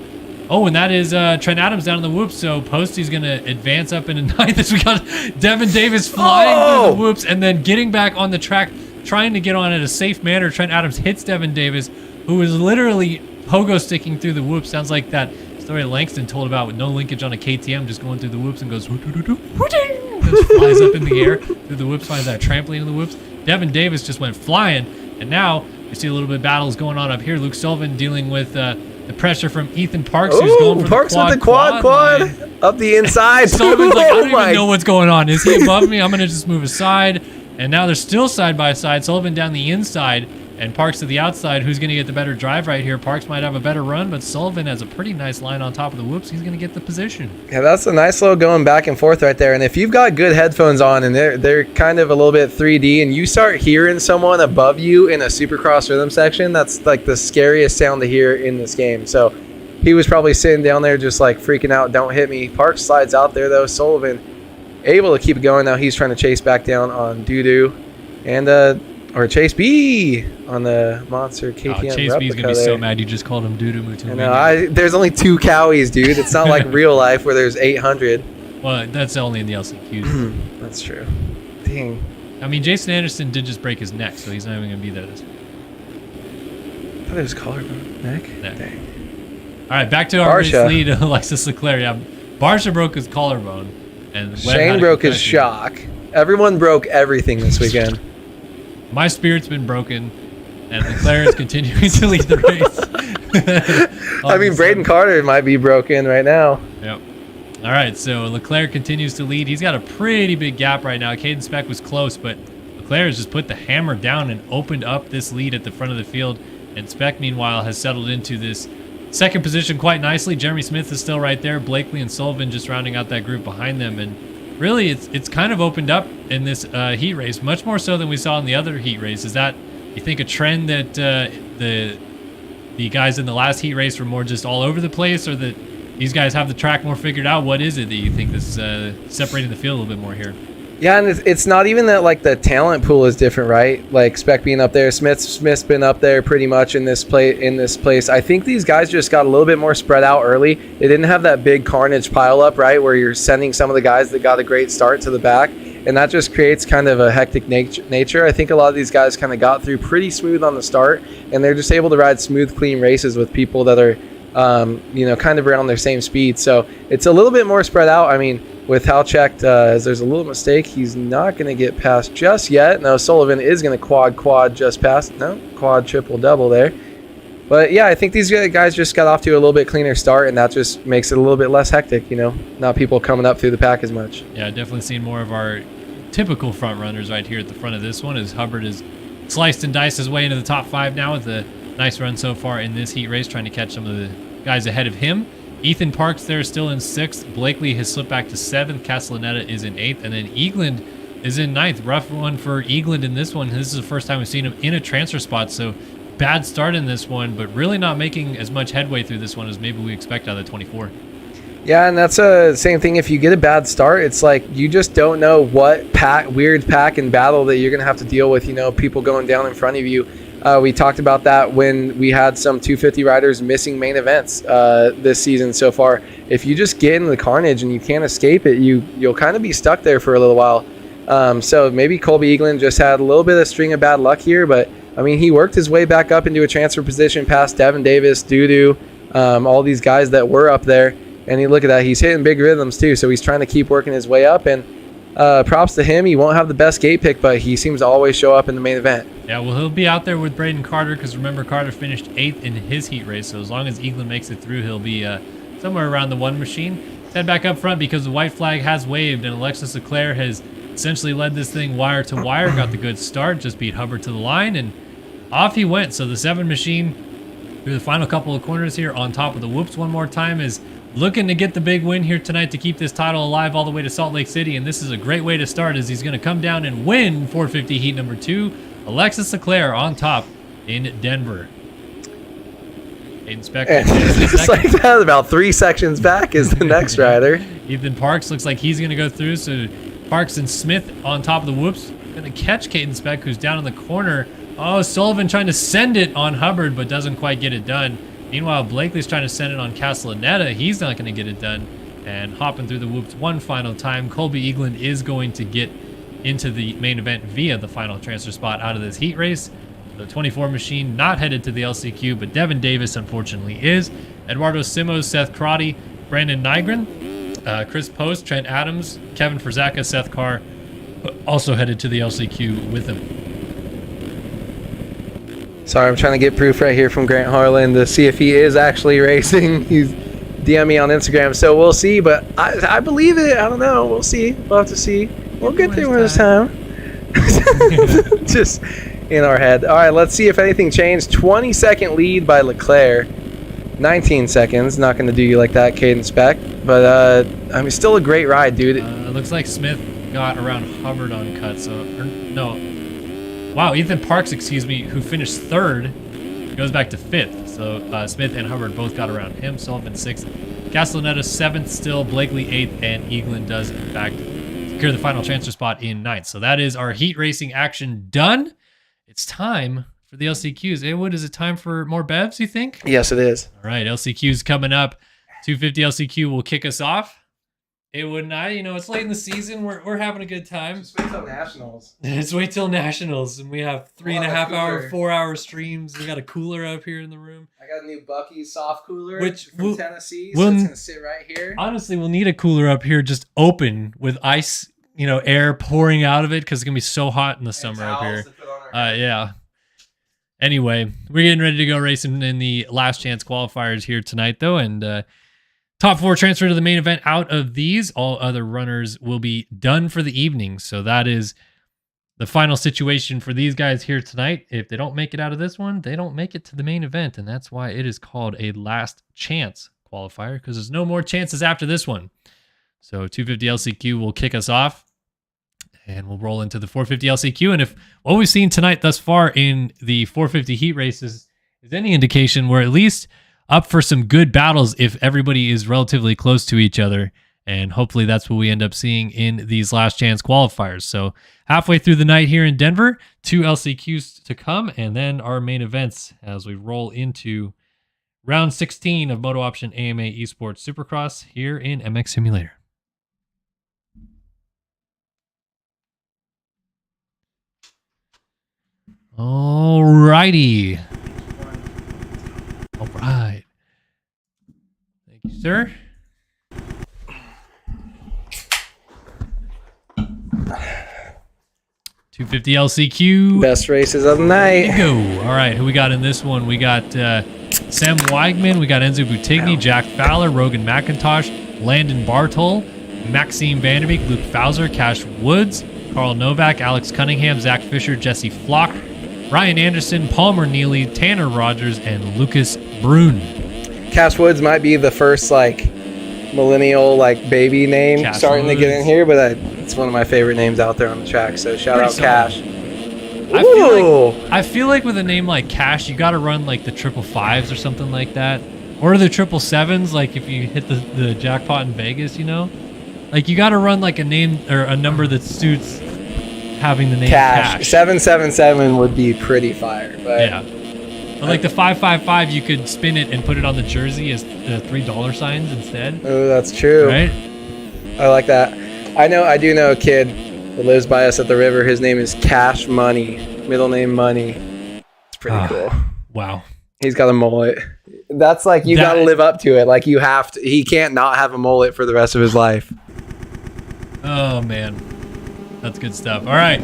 Oh, and that is Trent Adams down in the whoops, so Posty's going to advance up into 9th as we got Devin Davis flying through the whoops and then getting back on the track, trying to get on in a safe manner. Trent Adams hits Devin Davis, who is literally pogo sticking through the whoops. Sounds like that story Langston told about with no linkage on a KTM, just going through the whoops and goes just flies up in the air through the whoops, finds that trampoline in the whoops. Devin Davis just went flying, and now You see a little bit of battles going on up here. Luke Sullivan dealing with the pressure from Ethan Parks, who's going for Parks the with the quad line. up the inside. Sullivan's like, I don't my even know what's going on. Is he above me? I'm going to just move aside. And now they're still side by side. Sullivan down the inside and Parks to the outside. Who's going to get the better drive right here? Parks might have a better run, but Sullivan has a pretty nice line on top of the whoops. He's going to get the position. Yeah, that's a nice little going back and forth right there. And if you've got good headphones on and they're kind of a little bit 3D and you start hearing someone above you in a Supercross rhythm section, that's like the scariest sound to hear in this game. So he was probably sitting down there just like freaking out, don't hit me. Parks slides out there though. Sullivan able to keep it going. Now he's trying to chase back down on Doo-Doo and or Chase B on the Monster KTM Chase B's going to be there. so mad you just called him Doo-Doo Mutu. There's only 2 Cowies, dude. It's not like real life where there's 800. Well, that's only in the LCQs. That's true. Dang. I mean, Jason Anderson did just break his neck, so he's not even going to be there this week. I thought it was collarbone. Neck? Dang. All right, back to our race lead, Alexis Leclerc. Yeah, Barsha broke his collarbone. And Shane broke his shock. Everyone broke everything this weekend. My spirit's been broken, and Leclerc is continuing to lead the race. I mean, Braden Carter might be broken right now. Yep. All right, so Leclerc continues to lead. He's got a pretty big gap right now. Caden Speck was close, but Leclerc has just put the hammer down and opened up this lead at the front of the field. And Speck, meanwhile, has settled into this second position quite nicely. Jeremy Smith is still right there. Blakely and Sullivan just rounding out that group behind them. And really, it's kind of opened up in this heat race, much more so than we saw in the other heat race. Is that, you think, a trend that the guys in the last heat race were more just all over the place, or that these guys have the track more figured out? What is it that you think is separating the field a little bit more here? Yeah, and it's not even that like the talent pool is different, right? Like Speck being up there, Smith's been up there pretty much in this place. I think these guys just got a little bit more spread out early. They didn't have that big carnage pile up, right, where you're sending some of the guys that got a great start to the back, and that just creates kind of a hectic nature. I think a lot of these guys kind of got through pretty smooth on the start, and they're just able to ride smooth, clean races with people that are kind of around their same speed. So it's a little bit more spread out. I mean, with Halchek, as there's a little mistake, he's not going to get past just yet. No, Sullivan is going to quad just past. No, quad triple double there. But yeah, I think these guys just got off to a little bit cleaner start, and that just makes it a little bit less hectic, not people coming up through the pack as much. Yeah, definitely seeing more of our typical front runners right here at the front of this one, as Hubbard is sliced and diced his way into the top 5 now with a nice run so far in this heat race, trying to catch some of the guys ahead of him. Ethan Parks there still in 6th. Blakely has slipped back to 7th. Castellaneta is in 8th. And then Eagland is in 9th. Rough one for Eagland in this one. This is the first time we've seen him in a transfer spot. So bad start in this one, but really not making as much headway through this one as maybe we expect out of the 24. Yeah, and that's the same thing. If you get a bad start, it's like you just don't know what weird pack and battle that you're going to have to deal with, people going down in front of you. We talked about that when we had some 250 riders missing main events this season so far. If you just get into the carnage and you can't escape it, you'll kind of be stuck there for a little while. So maybe Colby Eagland just had a little bit of string of bad luck here, but I mean, he worked his way back up into a transfer position past Devin Davis, Doo-Doo, all these guys that were up there. And you look at that, he's hitting big rhythms too, so he's trying to keep working his way up. And props to him. He won't have the best gate pick, but he seems to always show up in the main event. Yeah, well, he'll be out there with Braden Carter, because remember, Carter finished 8th in his heat race. So as long as Eagland makes it through, he'll be somewhere around the 1 machine. Let's head back up front because the white flag has waved, and Alexis Leclerc has essentially led this thing wire to wire. Got the good start, just beat Hubbard to the line, and off he went. So the 7 machine through the final couple of corners here on top of the whoops one more time is looking to get the big win here tonight to keep this title alive all the way to Salt Lake City. And this is a great way to start, as he's going to come down and win 450 heat number 2. Alexis Leclerc on top in Denver. Aiden Speck. Just like that, about 3 sections back is the next rider. Ethan Parks looks like he's going to go through. So Parks and Smith on top of the whoops. Going to catch Caden Speck, who's down in the corner. Oh, Sullivan trying to send it on Hubbard, but doesn't quite get it done. Meanwhile, Blakely's trying to send it on Castellaneta. He's not going to get it done. And hopping through the whoops one final time, Colby Eagland is going to get into the main event via the final transfer spot out of this heat race. The 24 machine not headed to the LCQ, but Devin Davis unfortunately is. Eduardo Simos, Seth Crotty, Brandon Nygren, Chris Post, Trent Adams, Kevin Frazaka, Seth Carr also headed to the LCQ with him. Sorry, I'm trying to get proof right here from Grant Harlan to see if he is actually racing. He's DM me on Instagram, so we'll see. But I believe it. I don't know. We'll see. We'll have to see. We'll get there when it's time. Just in our head. All right, let's see if anything changed. 20-second lead by Leclerc. 19 seconds. Not going to do you like that, Caden Speck. But, I mean, still a great ride, dude. It looks like Smith got around Hubbard on cut. So, no. Wow, Ethan Parks, excuse me, who finished third, goes back to fifth. So Smith and Hubbard both got around him. Sullivan sixth. Castellaneta seventh still. Blakely eighth. And Eaglin does, in fact, secure the final transfer spot in ninth. So that is our heat racing action done. It's time for the LCQs. Haywood, is it time for more bevs, you think? Yes, it is. All right, LCQs coming up. 250 LCQ will kick us off. Haywood and I, it's late in the season. We're having a good time. Just wait till Nationals. Just wait till Nationals, and we have 3.5 hour, 4 hour streams. We got a cooler up here in the room. I got a new Bucky's soft cooler from Tennessee, so it's gonna sit right here. Honestly, we'll need a cooler up here just open with ice, air pouring out of it because it's gonna be so hot in the summer up here. Yeah. Anyway, we're getting ready to go racing in the last chance qualifiers here tonight, though, and top 4 transfer to the main event. Out of these, all other runners will be done for the evening. So that is the final situation for these guys here tonight. If they don't make it out of this one, they don't make it to the main event. And that's why it is called a last chance qualifier, because there's no more chances after this one. So 250 LCQ will kick us off, and we'll roll into the 450 LCQ. And if what we've seen tonight thus far in the 450 heat races is any indication, we're at least up for some good battles if everybody is relatively close to each other. And hopefully that's what we end up seeing in these last chance qualifiers. So halfway through the night here in Denver, 2 LCQs to come, and then our main events as we roll into round 16 of MotoOption AMA Esports Supercross here in MX Simulator. Alrighty. All right. Thank you, sir. $250 LCQ. Best races of the night. There you go. All right, who we got in this one? We got Sam Weigman. We got Enzo Butigny, Jack Fowler, Rogan McIntosh, Landon Bartol, Maxime Vanderbeek, Luke Fowler, Cash Woods, Carl Novak, Alex Cunningham, Zach Fisher, Jesse Flock, Ryan Anderson, Palmer Neely, Tanner Rogers, and Lucas Brune. Cash Woods might be the first millennial baby name Cash starting Woods. to get in here, but it's one of my favorite names out there on the track. So shout out Pretty Cash. I feel like with a name like Cash, you got to run the 555s or something like that, or the 777s. Like if you hit the jackpot in Vegas, you got to run a name or a number that suits having the name Cash. 777 would be pretty fire, but yeah. But the 555, you could spin it and put it on the jersey as $3 signs instead. Oh, that's true. Right? I like that. I do know a kid that lives by us at the river. His name is Cash Money, middle name Money. It's pretty cool. Wow. He's got a mullet. That's you got to live up to it. You have to. He can't not have a mullet for the rest of his life. Oh, man. That's good stuff. All right.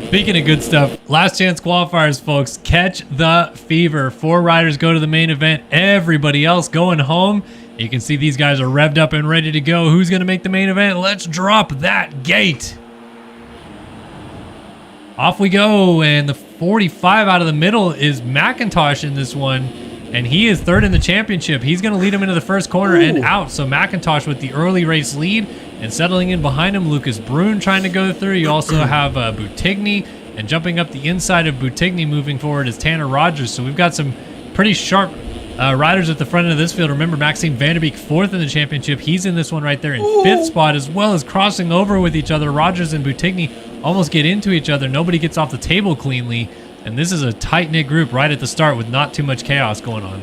Speaking of good stuff, last chance qualifiers, folks. Catch the fever. 4 riders go to the main event. Everybody else going home. You can see these guys are revved up and ready to go. Who's going to make the main event? Let's drop that gate. Off we go. And the 45 out of the middle is McIntosh in this one. And he is third in the championship. He's going to lead him into the first corner and out. So McIntosh with the early race lead. And settling in behind him, Lucas Brune trying to go through. You also have Butigny. And jumping up the inside of Butigny moving forward is Tanner Rogers. So we've got some pretty sharp riders at the front end of this field. Remember, Maxime Vanderbeek, 4th in the championship. He's in this one right there in 5th spot, as well as crossing over with each other. Rogers and Butigny almost get into each other. Nobody gets off the table cleanly. And this is a tight-knit group right at the start with not too much chaos going on.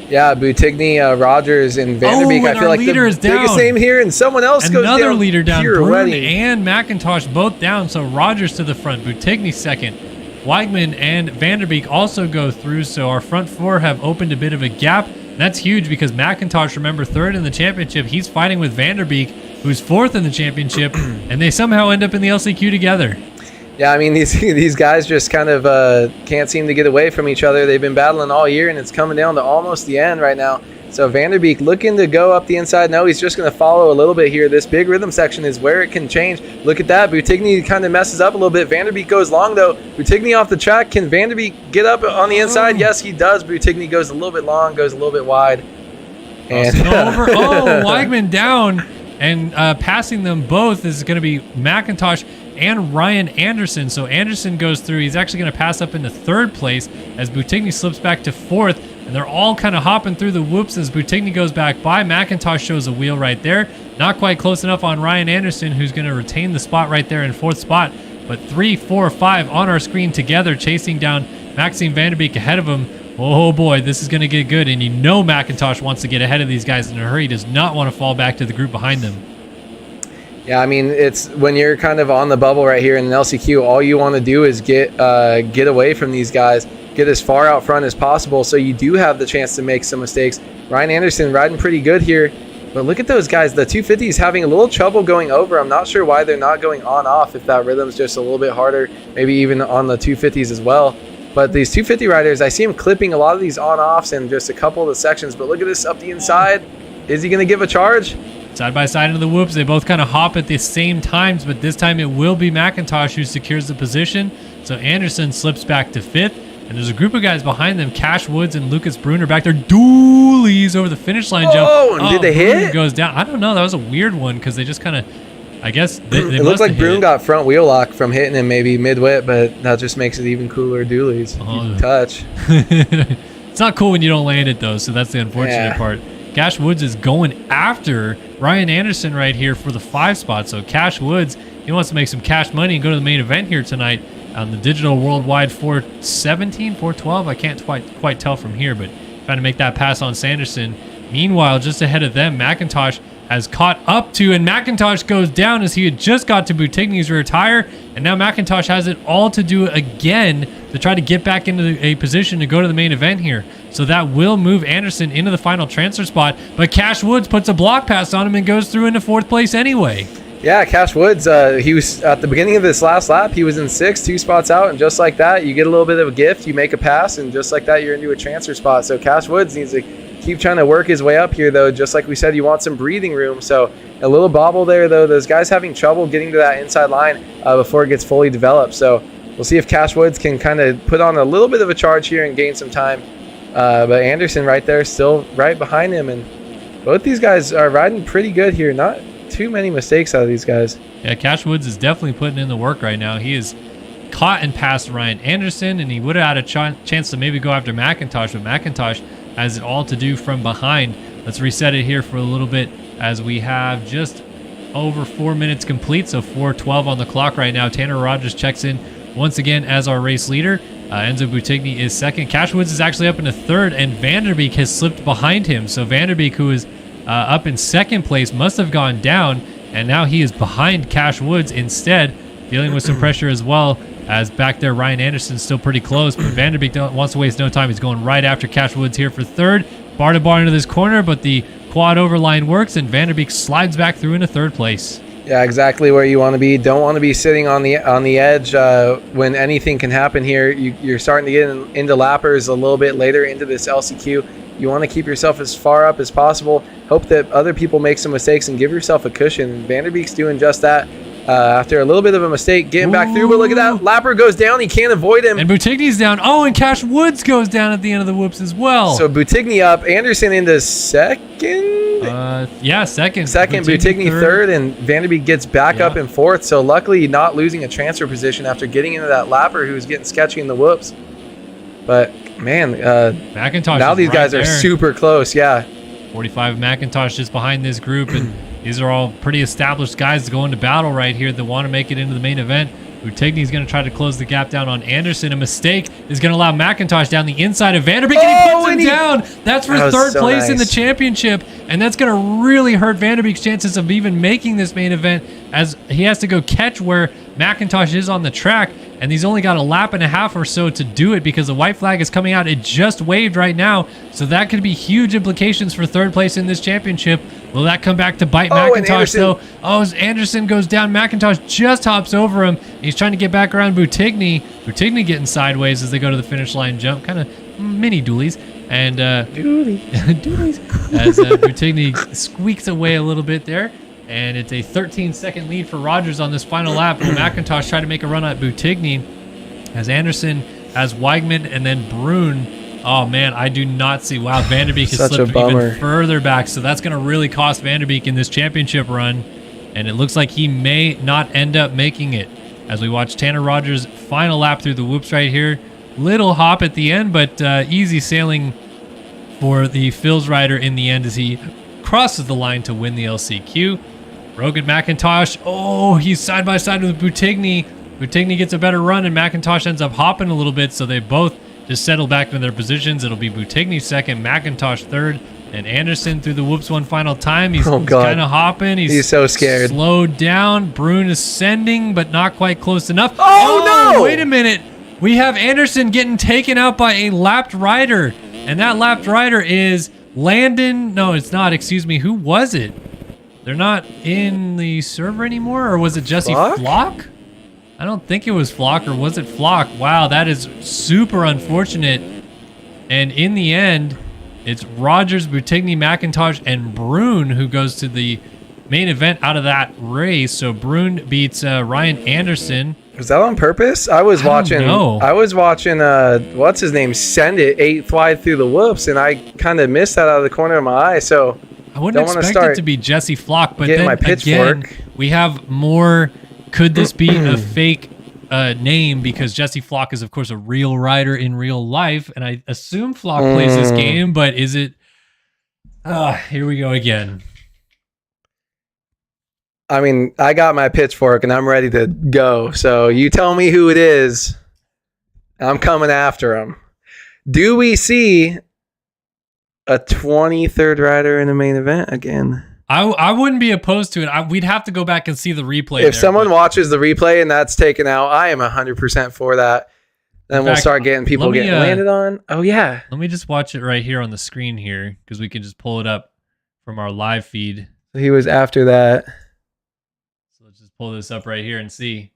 Yeah, Butigny, Rogers, and Vanderbeek. I feel like the biggest name here, and someone else goes down. Another leader down. Brune Wedding. and McIntosh both down. So Rogers to the front, Butigny second. Weigman and Vanderbeek also go through. So our front 4 have opened a bit of a gap. And that's huge because McIntosh, remember, 3rd in the championship. He's fighting with Vanderbeek, who's 4th in the championship, and they somehow end up in the LCQ together. Yeah, I mean, these guys just kind of can't seem to get away from each other. They've been battling all year, and it's coming down to almost the end right now. So Vanderbeek looking to go up the inside. No, he's just going to follow a little bit here. This big rhythm section is where it can change. Look at that. Boutigny kind of messes up a little bit. Vanderbeek goes long, though. Boutigny off the track. Can Vanderbeek get up on the inside? Yes, he does. Boutigny goes a little bit long, goes a little bit wide. And over. Oh, Weigman down. And passing them both is going to be McIntosh and Ryan Anderson. So Anderson goes through. He's actually going to pass up into third place as Boutigny slips back to fourth. And they're all kind of hopping through the whoops as Boutigny goes back by. McIntosh shows a wheel right there. Not quite close enough on Ryan Anderson, who's going to retain the spot right there in fourth spot. But 3, 4, 5 on our screen together, chasing down Maxime Vanderbeek ahead of him. Oh boy, this is going to get good. And you know McIntosh wants to get ahead of these guys in a hurry. He does not want to fall back to the group behind them. Yeah, I mean, it's when you're kind of on the bubble right here in an LCQ, all you want to do is get away from these guys, get as far out front as possible so you do have the chance to make some mistakes. Ryan Anderson riding pretty good here, but look at those guys. The 250 is having a little trouble going over. I'm not sure why they're not going on-off, if that rhythm's just a little bit harder, maybe even on the 250s as well. But these 250 riders, I see him clipping a lot of these on-offs in just a couple of the sections, but look at this up the inside. Is he going to give a charge? Side by side into the whoops. They both kind of hop at the same times, but this time it will be McIntosh who secures the position. So Anderson slips back to fifth, and there's a group of guys behind them. Cash Woods and Lucas Bruner back there. Dualies over the finish line jump. Oh, and did they Bruner hit? Goes down. I don't know. That was a weird one because they just kind of, I guess they it looked like Bruner got front wheel lock from hitting him maybe mid-whip, but that just makes it even cooler. Dualies. Touch. It's not cool when you don't land it, though, so that's the unfortunate part. Cash Woods is going after Ryan Anderson right here for the 5 spot. So Cash Woods, he wants to make some cash money and go to the main event here tonight on the Digital Worldwide 417, 412. I can't quite tell from here, but trying to make that pass on Sanderson. Meanwhile, just ahead of them, McIntosh has caught up to, and McIntosh goes down as he had just got to Boutigny's rear tire, and now McIntosh has it all to do again to try to get back into a position to go to the main event here. So that will move Anderson into the final transfer spot, but Cash Woods puts a block pass on him and goes through into 4th place anyway. Yeah, Cash Woods, he was at the beginning of this last lap, he was in 6th, 2 spots out, and just like that, you get a little bit of a gift, you make a pass, and just like that, you're into a transfer spot. So Cash Woods needs to keep trying to work his way up here, though. Just like we said, you want some breathing room. So a little bobble there, though. Those guys having trouble getting to that inside line before it gets fully developed. So we'll see if Cash Woods can kind of put on a little bit of a charge here and gain some time. But Anderson right there, still right behind him. And both these guys are riding pretty good here. Not too many mistakes out of these guys. Yeah, Cash Woods is definitely putting in the work right now. He is caught and passed Ryan Anderson, and he would have had a chance to maybe go after McIntosh, but McIntosh has it all to do from behind. Let's reset it here for a little bit as we have just over 4 minutes complete, so 4:12 on the clock right now. Tanner Rogers checks in once again as our race leader. Enzo Boutigny is second. Cash Woods is actually up into third, and Vanderbeek has slipped behind him. So Vanderbeek, who is up in second place, must have gone down, and now he is behind Cash Woods instead, dealing with some pressure as well. As back there, Ryan Anderson's still pretty close, but Vanderbeek wants to waste no time. He's going right after Cash Woods here for third. Bar to bar into this corner, but the quad overline works, and Vanderbeek slides back through into third place. Yeah, exactly where you want to be. Don't want to be sitting on the edge when anything can happen here. You're starting to get into lappers a little bit later into this LCQ. You want to keep yourself as far up as possible. Hope that other people make some mistakes and give yourself a cushion. Vanderbeek's doing just that. After a little bit of a mistake, getting back through, but look at that. Lapper goes down. He can't avoid him. And Boutigny's down. Oh, and Cash Woods goes down at the end of the whoops as well. So Boutigny up. Anderson into second? Yeah, second. Second, Boutigny third, and Vanderbeek gets back up in fourth. So luckily not losing a transfer position after getting into that Lapper who was getting sketchy in the whoops. But, man, McIntosh now these guys are super close, yeah. 45 McIntosh just behind this group, and these are all pretty established guys going to battle right here that want to make it into the main event. Boutigny's going to try to close the gap down on Anderson. A mistake is going to allow McIntosh down the inside of Vanderbeek, and he puts him down. That's for third place in the championship, and that's going to really hurt Vanderbeek's chances of even making this main event, as he has to go catch where McIntosh is on the track, and he's only got a lap and a half or so to do it because the white flag is coming out. It just waved right now, so that could be huge implications for third place in this championship. Will that come back to bite McIntosh, though? Oh, as Anderson goes down, McIntosh just hops over him. He's trying to get back around Butigny. Butigny getting sideways as they go to the finish line jump. Kind of mini dualies. And dualies. As Butigny squeaks away a little bit there. And it's a 13-second lead for Rogers on this final lap. And McIntosh trying to make a run at Butigny. As Anderson has Weigman and then Brune. Oh, man, I do not see. Wow, Vanderbeek has slipped even further back. So that's going to really cost Vanderbeek in this championship run. And it looks like he may not end up making it. As we watch Tanner Rogers' final lap through the whoops right here. Little hop at the end, but easy sailing for the Phil's rider in the end as he crosses the line to win the LCQ. Rogan McIntosh, oh, he's side by side with Butigny. Butigny gets a better run, and McIntosh ends up hopping a little bit, so they both just settle back into their positions. It'll be Butigny second, McIntosh third, and Anderson through the whoops one final time. He's kind of hopping. He's so scared. Slowed down. Brune is sending, but not quite close enough. Oh, no! Wait a minute. We have Anderson getting taken out by a lapped rider, and that lapped rider is Landon. No, it's not. Excuse me. Who was it? They're not in the server anymore, or was it Jesse Flock? I don't think it was Flock, or was it Flock? Wow, that is super unfortunate. And in the end, it's Rogers, Butigny, McIntosh, and Brune who goes to the main event out of that race. So Brune beats Ryan Anderson. Was that on purpose? I was watching what's his name, Send It 8th wide through the whoops, and I kind of missed that out of the corner of my eye. So I wouldn't expect it to be Jesse Flock, but then my again, we have more. Could this be a fake name? Because Jesse Flock is, of course, a real rider in real life, and I assume Flock plays this game, but is it? Here we go again. I mean, I got my pitchfork, and I'm ready to go. So you tell me who it is. I'm coming after him. Do we see a 23rd rider in the main event again? I wouldn't be opposed to it. We'd have to go back and see the replay. If someone watches the replay and that's taken out, I am 100% for that. Then we'll start getting people getting landed on. Oh, yeah. Let me just watch it right here on the screen here because we can just pull it up from our live feed. So he was after that. So let's just pull this up right here and see.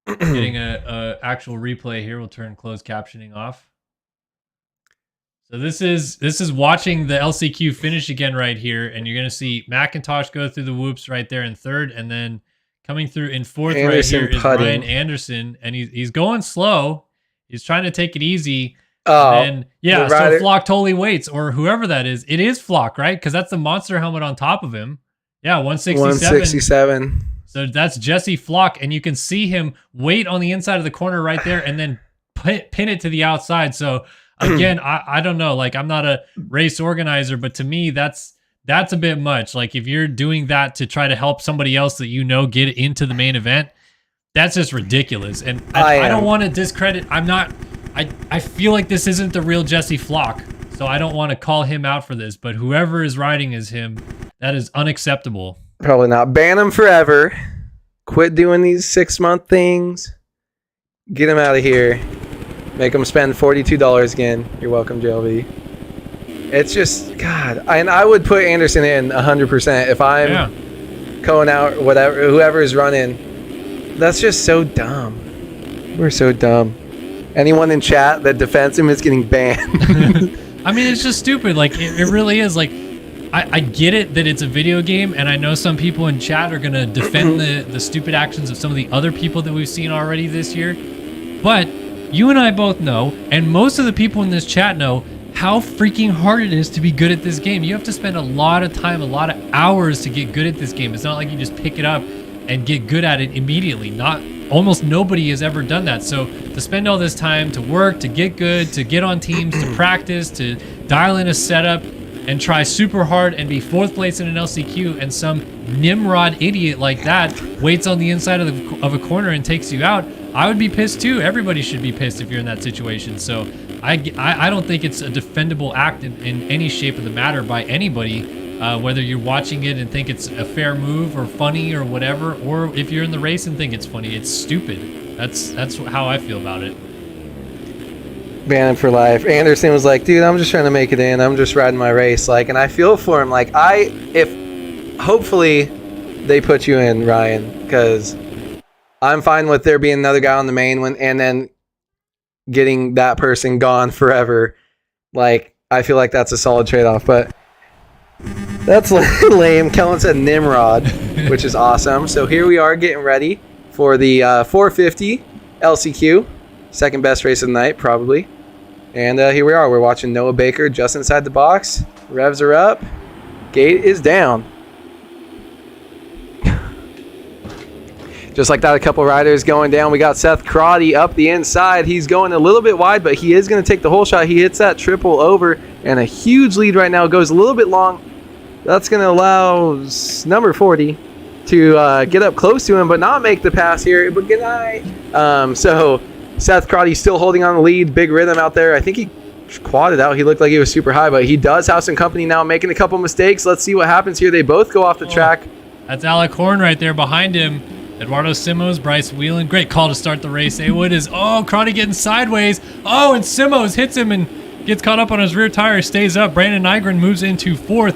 Getting a actual replay here. We'll turn closed captioning off. So this is watching the LCQ finish again right here, and you're going to see McIntosh go through the whoops right there in third, and then coming through in fourth Anderson right here is Ryan Anderson, and he's going slow. He's trying to take it easy. And yeah, so Flock totally waits, or whoever that is. It is Flock, right? Because that's the monster helmet on top of him. Yeah, 167. So that's Jesse Flock, and you can see him wait on the inside of the corner right there, and then pin it to the outside. So again, I don't know. Like, I'm not a race organizer, but to me, that's a bit much. Like, if you're doing that to try to help somebody else that you know get into the main event, that's just ridiculous. And I don't want to discredit. I feel like this isn't the real Jesse Flock, so I don't want to call him out for this. But whoever is riding as him, that is unacceptable. Probably not. Ban him forever. Quit doing these 6-month things. Get him out of here. Make them spend $42 again. You're welcome, JLB. It's just, God. And I would put Anderson in 100% if I'm going out, whatever, whoever is running. That's just so dumb. We're so dumb. Anyone in chat that defends him is getting banned. I mean, it's just stupid. Like, it really is. Like, I get it that it's a video game, and I know some people in chat are going to defend the stupid actions of some of the other people that we've seen already this year. But you and I both know, and most of the people in this chat know, how freaking hard it is to be good at this game. You have to spend a lot of time, a lot of hours to get good at this game. It's not like you just pick it up and get good at it immediately. Almost nobody has ever done that. So to spend all this time to work, to get good, to get on teams, to practice, to dial in a setup, and try super hard and be 4th place in an LCQ, and some Nimrod idiot like that waits on the inside of a corner and takes you out, I would be pissed too. Everybody should be pissed if you're in that situation. So I don't think it's a defendable act in any shape of the matter by anybody. whether you're watching it and think it's a fair move or funny or whatever, or if you're in the race and think it's funny, it's stupid. That's how I feel about it. Banned for life. Anderson was like, dude, I'm just trying to make it in. I'm just riding my race. Like, and I feel for him. Like, if hopefully they put you in, Ryan, because I'm fine with there being another guy on the main one and then getting that person gone forever. Like, I feel like that's a solid trade-off, but that's lame. Kellen said Nimrod, which is awesome. So here we are getting ready for the 450 LCQ. Second best race of the night, probably. And here we are. We're watching Noah Baker just inside the box. Revs are up. Gate is down. Just like that, a couple riders going down. We got Seth Crotty up the inside. He's going a little bit wide, but he is going to take the whole shot. He hits that triple over, and a huge lead right now. Goes a little bit long. That's going to allow number 40 to get up close to him, but not make the pass here. But good night. So Seth Crotty still holding on the lead. Big rhythm out there. I think he quadded out. He looked like he was super high, but he does have some company now, making a couple mistakes. Let's see what happens here. They both go off the track. That's Alec Horn right there behind him. Eduardo Simos, Bryce Whelan. Great call to start the race. Awood is, Crotty getting sideways. Oh, and Simos hits him and gets caught up on his rear tire, stays up. Brandon Nygren moves into fourth,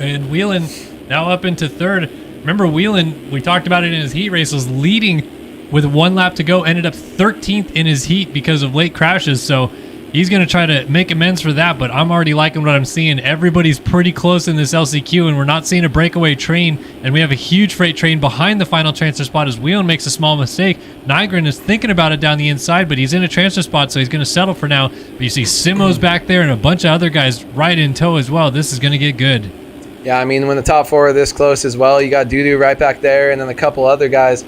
and Whelan now up into third. Remember, Whelan, we talked about it in his heat race, was leading with 1 lap to go, ended up 13th in his heat because of late crashes. So he's going to try to make amends for that, but I'm already liking what I'm seeing. Everybody's pretty close in this LCQ, and we're not seeing a breakaway train, and we have a huge freight train behind the final transfer spot as Whelan makes a small mistake. Nygren is thinking about it down the inside, but he's in a transfer spot, so he's going to settle for now. But you see Simos back there and a bunch of other guys right in tow as well. This is going to get good. Yeah, I mean, when the top 4 are this close as well, you got Dudu right back there, and then a couple other guys,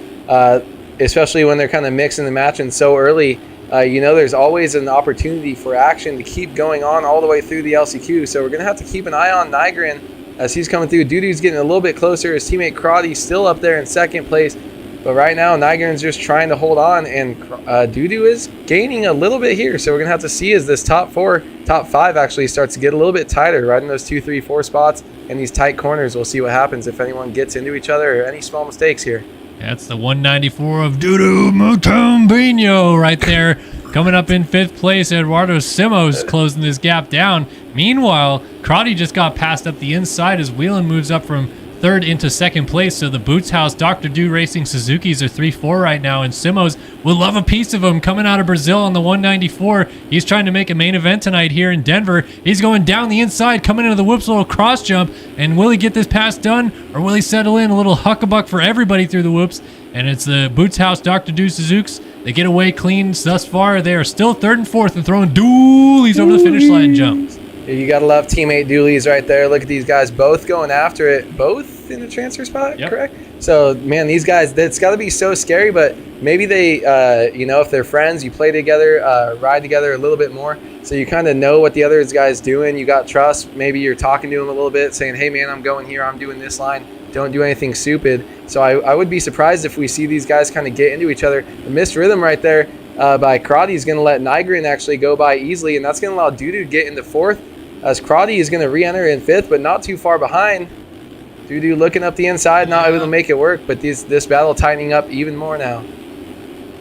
especially when they're kind of mixing the match and so early. There's always an opportunity for action to keep going on all the way through the LCQ. So we're going to have to keep an eye on Nygren as he's coming through. Dudu's getting a little bit closer. His teammate Crotty's still up there in second place. But right now, Nygren's just trying to hold on, and Dudu is gaining a little bit here. So we're going to have to see as this top 5 actually starts to get a little bit tighter, right in those 2, 3, 4 spots and these tight corners. We'll see what happens if anyone gets into each other or any small mistakes here. That's the 194 of Dudu Mutombeño right there. Coming up in 5th place, Eduardo Simos closing this gap down. Meanwhile, Crotty just got passed up the inside as Whelan moves up from 3rd into 2nd place. So the Boots House Dr. Do Racing Suzukis are 3-4 right now, and Simos will love a piece of him coming out of Brazil on the 194. He's trying to make a main event tonight here in Denver. He's going down the inside, coming into the whoops, little cross jump. And will he get this pass done, or will he settle in? A little huckabuck for everybody through the whoops. And it's the Boots House Dr. Do Suzuki's. They get away clean thus far. They are still 3rd and 4th and throwing dualies over the finish line jumps. You got to love teammate dualies right there. Look at these guys both going after it. Both in the transfer spot, yep. Correct? So, man, these guys, it's got to be so scary, but maybe they, if they're friends, you play together, ride together a little bit more. So you kind of know what the other guy's doing. You got trust. Maybe you're talking to him a little bit, saying, hey, man, I'm going here. I'm doing this line. Don't do anything stupid. So I would be surprised if we see these guys kind of get into each other. The missed rhythm right there by Crotty is going to let Nygren actually go by easily, and that's going to allow Dudu to get into 4th. As Crotty is going to re-enter in 5th, but not too far behind. Dudu looking up the inside, not able to make it work, but this battle tightening up even more now.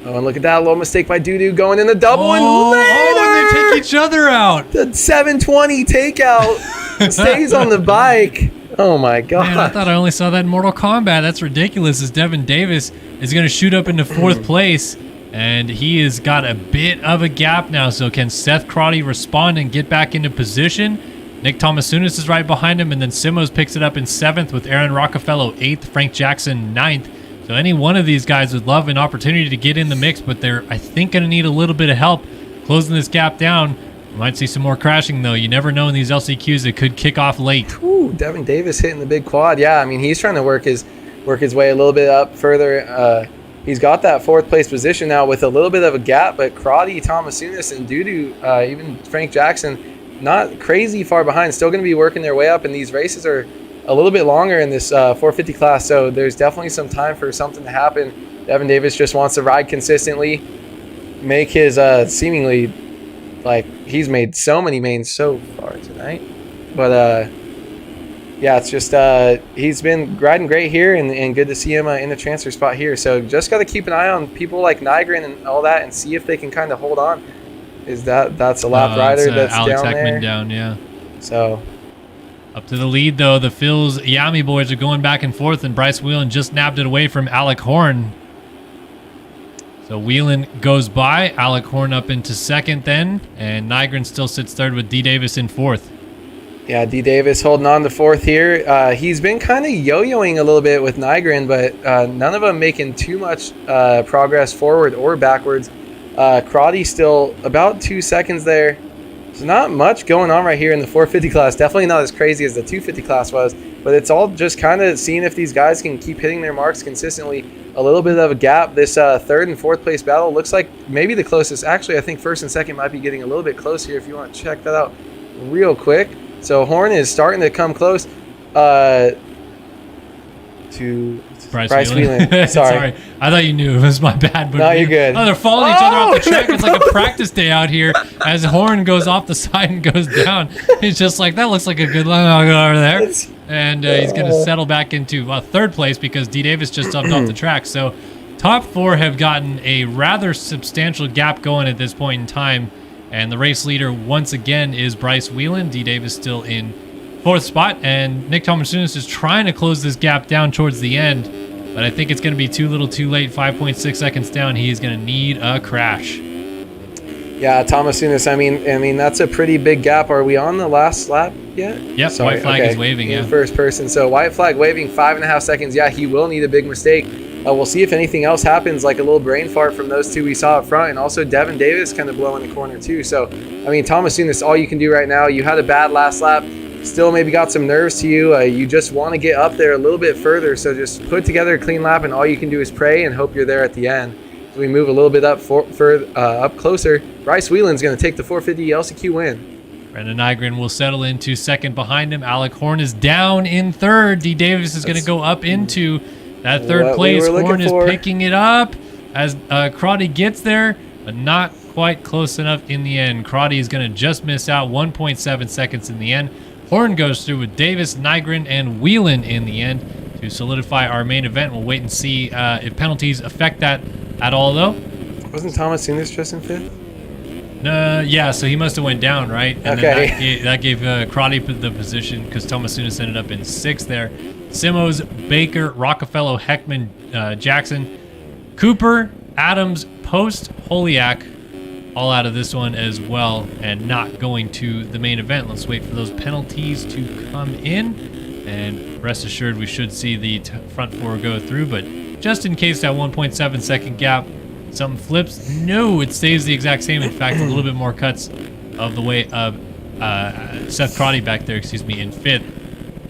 Oh, and look at that little mistake by Dudu going in the double and they take each other out. The 720 takeout stays on the bike. Oh my God. Man, I thought I only saw that in Mortal Kombat. That's ridiculous, as Devin Davis is going to shoot up into 4th place. And he has got a bit of a gap now. So can Seth Crotty respond and get back into position? Nick Thomasounis is right behind him. And then Simos picks it up in 7th with Aaron Rockefeller 8th, Frank Jackson 9th. So any one of these guys would love an opportunity to get in the mix. But they're, I think, going to need a little bit of help closing this gap down. We might see some more crashing, though. You never know in these LCQs. It could kick off late. Ooh, Devin Davis hitting the big quad. Yeah, I mean, he's trying to work his way a little bit up further. He's got that 4th place position now with a little bit of a gap, but Crotty, Thomasounis, and Dudu, even Frank Jackson, not crazy far behind. Still going to be working their way up, and these races are a little bit longer in this 450 class, so there's definitely some time for something to happen. Devin Davis just wants to ride consistently, make his seemingly, like, he's made so many mains so far tonight. But yeah, it's just he's been riding great here, and good to see him in the transfer spot here. So just got to keep an eye on people like Nygren and all that, and see if they can kind of hold on. That's a lap rider that's Alex down Heckman there. down, yeah. So up to the lead, though. The Phil's Yami boys are going back and forth, and Bryce Whelan just nabbed it away from Alec Horn. So Whelan goes by, Alec Horn up into second then, and Nygren still sits third with D. Davis in fourth. yeah, D. Davis holding on to fourth here. He's been kind of yo-yoing a little bit with Nygren, but none of them making too much progress forward or backwards. Crotty still about 2 seconds there. There's not much going on right here in the 450 class. Definitely not as crazy as the 250 class was, but it's all just kind of seeing if these guys can keep hitting their marks consistently. A little bit of a gap. This third and fourth place battle looks like maybe the closest. Actually, I think first and second might be getting a little bit close here if you want to check that out real quick. So Horn is starting to come close to Bryce Whelan. Sorry. I thought you knew. It was my bad. But No, you're good. Oh, they're following each other off the track. It's like a practice day out here as Horn goes off the side and goes down. He's just like, that looks like a good line. I'll go over there. And he's going to settle back into third place because D. Davis just jumped off the track. So top four have gotten a rather substantial gap going at this point in time. And the race leader once again is Bryce Whelan. D. Davis still in fourth spot. And Nick Tomasunis is trying to close this gap down towards the end. But I think it's going to be too little too late. 5.6 seconds down. He is going to need a crash. Yeah, Tomasunis, I mean that's a pretty big gap. Are we on the last lap yet? Yep, Sorry, white flag is waving, in yeah. first person. So white flag waving, 5.5 seconds. Yeah, he will need a big mistake. We'll see if anything else happens, like a little brain fart from those two we saw up front, and also Devin Davis kind of blowing the corner too. So, I mean, Tomasunis, all you can do right now. You had a bad last lap. Still maybe got some nerves to you. You just want to get up there a little bit further. So just put together a clean lap, and all you can do is pray and hope you're there at the end. So we move a little bit up up closer. Bryce Whelan's going to take the 450 LCQ win. Brendan Nygren will settle into second behind him. Alec Horn is down in third. D. Davis is going to go up into that third place. Horn is picking it up as Crotty gets there, but not quite close enough in the end. Crotty is going to just miss out 1.7 seconds in the end. Horn goes through with Davis, Nygren, and Whelan in the end to solidify our main event. We'll wait and see if penalties affect that at all, though. Wasn't Tomasunis just in fifth? Yeah, so he must have went down, right? And Okay. then that gave Crotty the position because Tomasunis ended up in sixth there. Simos, Baker, Rockefeller, Heckman, Jackson, Cooper, Adams, Post, Holiak, all out of this one as well and not going to the main event. Let's wait for those penalties to come in, and rest assured we should see the front four go through, but just in case that 1.7 second gap something flips, no, it stays the exact same. In fact, a little bit more cuts of the way of Seth Crotty back there, in fifth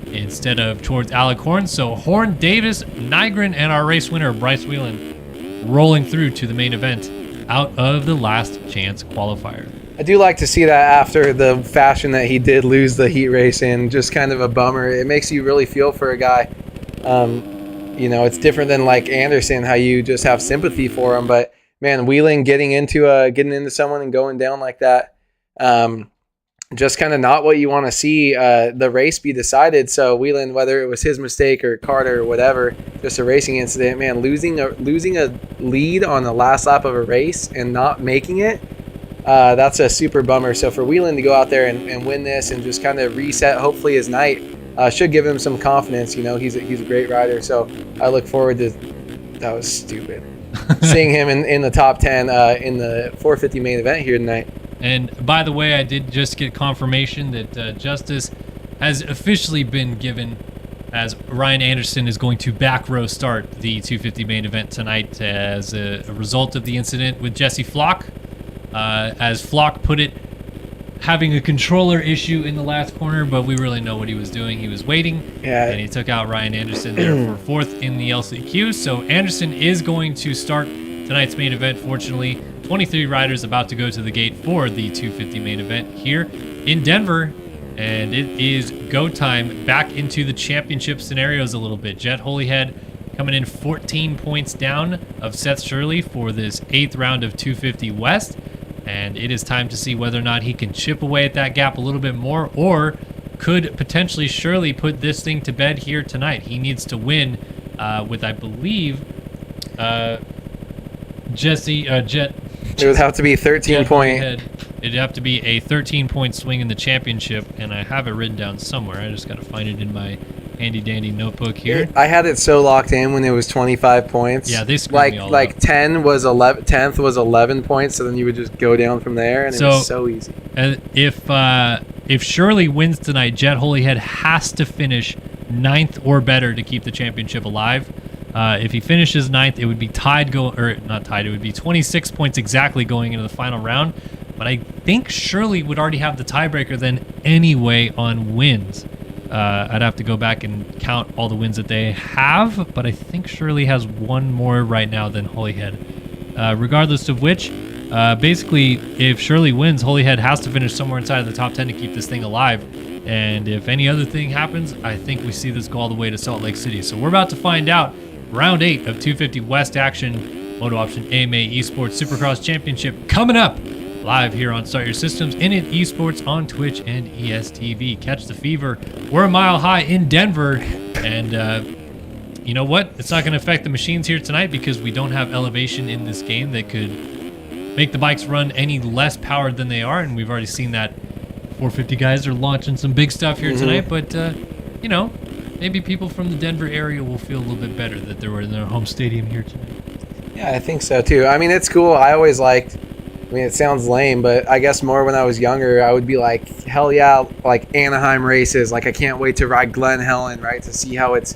instead of towards Alec Horn. So Horn, Davis, Nygren, and our race winner Bryce Whelan rolling through to the main event out of the last chance qualifier. I do like to see that after the fashion that he did lose the heat race in. Just kind of a bummer. It makes you really feel for a guy. It's different than like Anderson, how you just have sympathy for him. But man, Whelan getting into someone and going down like that, just kind of not what you want to see the race be decided. So Whelan, whether it was his mistake or Carter or whatever, just a racing incident, man, losing a lead on the last lap of a race and not making it, that's a super bummer. So for Whelan to go out there and win this and just kind of reset, hopefully his night, should give him some confidence. He's a great rider. So I look forward to, that was stupid, seeing him in the top 10 in the 450 main event here tonight. And by the way, I did just get confirmation that justice has officially been given as Ryan Anderson is going to back row start the 250 main event tonight as a result of the incident with Jesse Flock. As Flock put it, having a controller issue in the last corner, but we really know what he was doing. He was waiting, and he took out Ryan Anderson there for fourth in the LCQ. So Anderson is going to start tonight's main event. Fortunately, 23 riders about to go to the gate for the 250 main event here in Denver, and it is go time back into the championship scenarios a little bit. Jet Holyhead coming in 14 points down of Seth Shirley for this 8th round of 250 West, and it is time to see whether or not he can chip away at that gap a little bit more, or could potentially surely put this thing to bed here tonight. He needs to win with, I believe, Jet. It would have to be 13 point. It'd have to be a 13-point swing in the championship, and I have it written down somewhere. I just got to find it in my handy-dandy notebook here. I had it so locked in when it was 25 points. Yeah, they screwed me all like up. 10th was 11 points, so then you would just go down from there, and it was so easy. And if Shirley wins tonight, Jet Holyhead has to finish 9th or better to keep the championship alive. If he finishes 9th, it would be it would be 26 points exactly going into the final round. But I think Shirley would already have the tiebreaker then anyway on wins. I'd have to go back and count all the wins that they have, but I think Shirley has one more right now than Holyhead. Regardless of which, basically, if Shirley wins, Holyhead has to finish somewhere inside of the top 10 to keep this thing alive. And if any other thing happens, I think we see this go all the way to Salt Lake City. So we're about to find out. Round 8 of 250 West action, MotoOption AMA Esports Supercross Championship coming up live here on Start Your Systems, Init Esports on Twitch and ESTV. Catch the fever. We're a mile high in Denver, and you know what? It's not going to affect the machines here tonight because we don't have elevation in this game that could make the bikes run any less powered than they are, and we've already seen that 450 guys are launching some big stuff here tonight, but you know, maybe people from the Denver area will feel a little bit better that they were in their home stadium here tonight. Yeah, I think so too. I mean, it's cool. I always liked, I mean, it sounds lame, but I guess more when I was younger, I would be like, hell yeah, like Anaheim races. Like, I can't wait to ride Glen Helen, right, to see how it's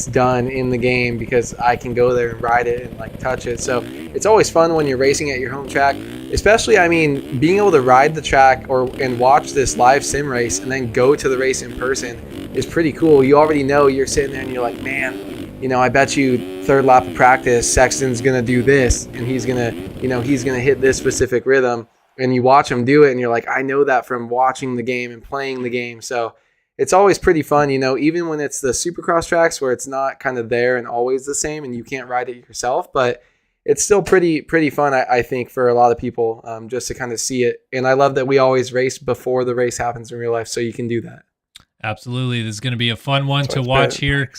done in the game because I can go there and ride it and like touch it. So it's always fun when you're racing at your home track, especially, I mean, being able to ride the track and watch this live sim race and then go to the race in person is pretty cool. You already know, you're sitting there and you're like, man, you know, I bet you third lap of practice, Sexton's going to do this and he's going to hit this specific rhythm, and you watch him do it and you're like, I know that from watching the game and playing the game. So it's always pretty fun, you know, even when it's the Supercross tracks where it's not kind of there and always the same and you can't ride it yourself, but it's still pretty fun, I think, for a lot of people, just to kind of see it. And I love that we always race before the race happens in real life, so you can do that. Absolutely. This is going to be a fun one to watch here.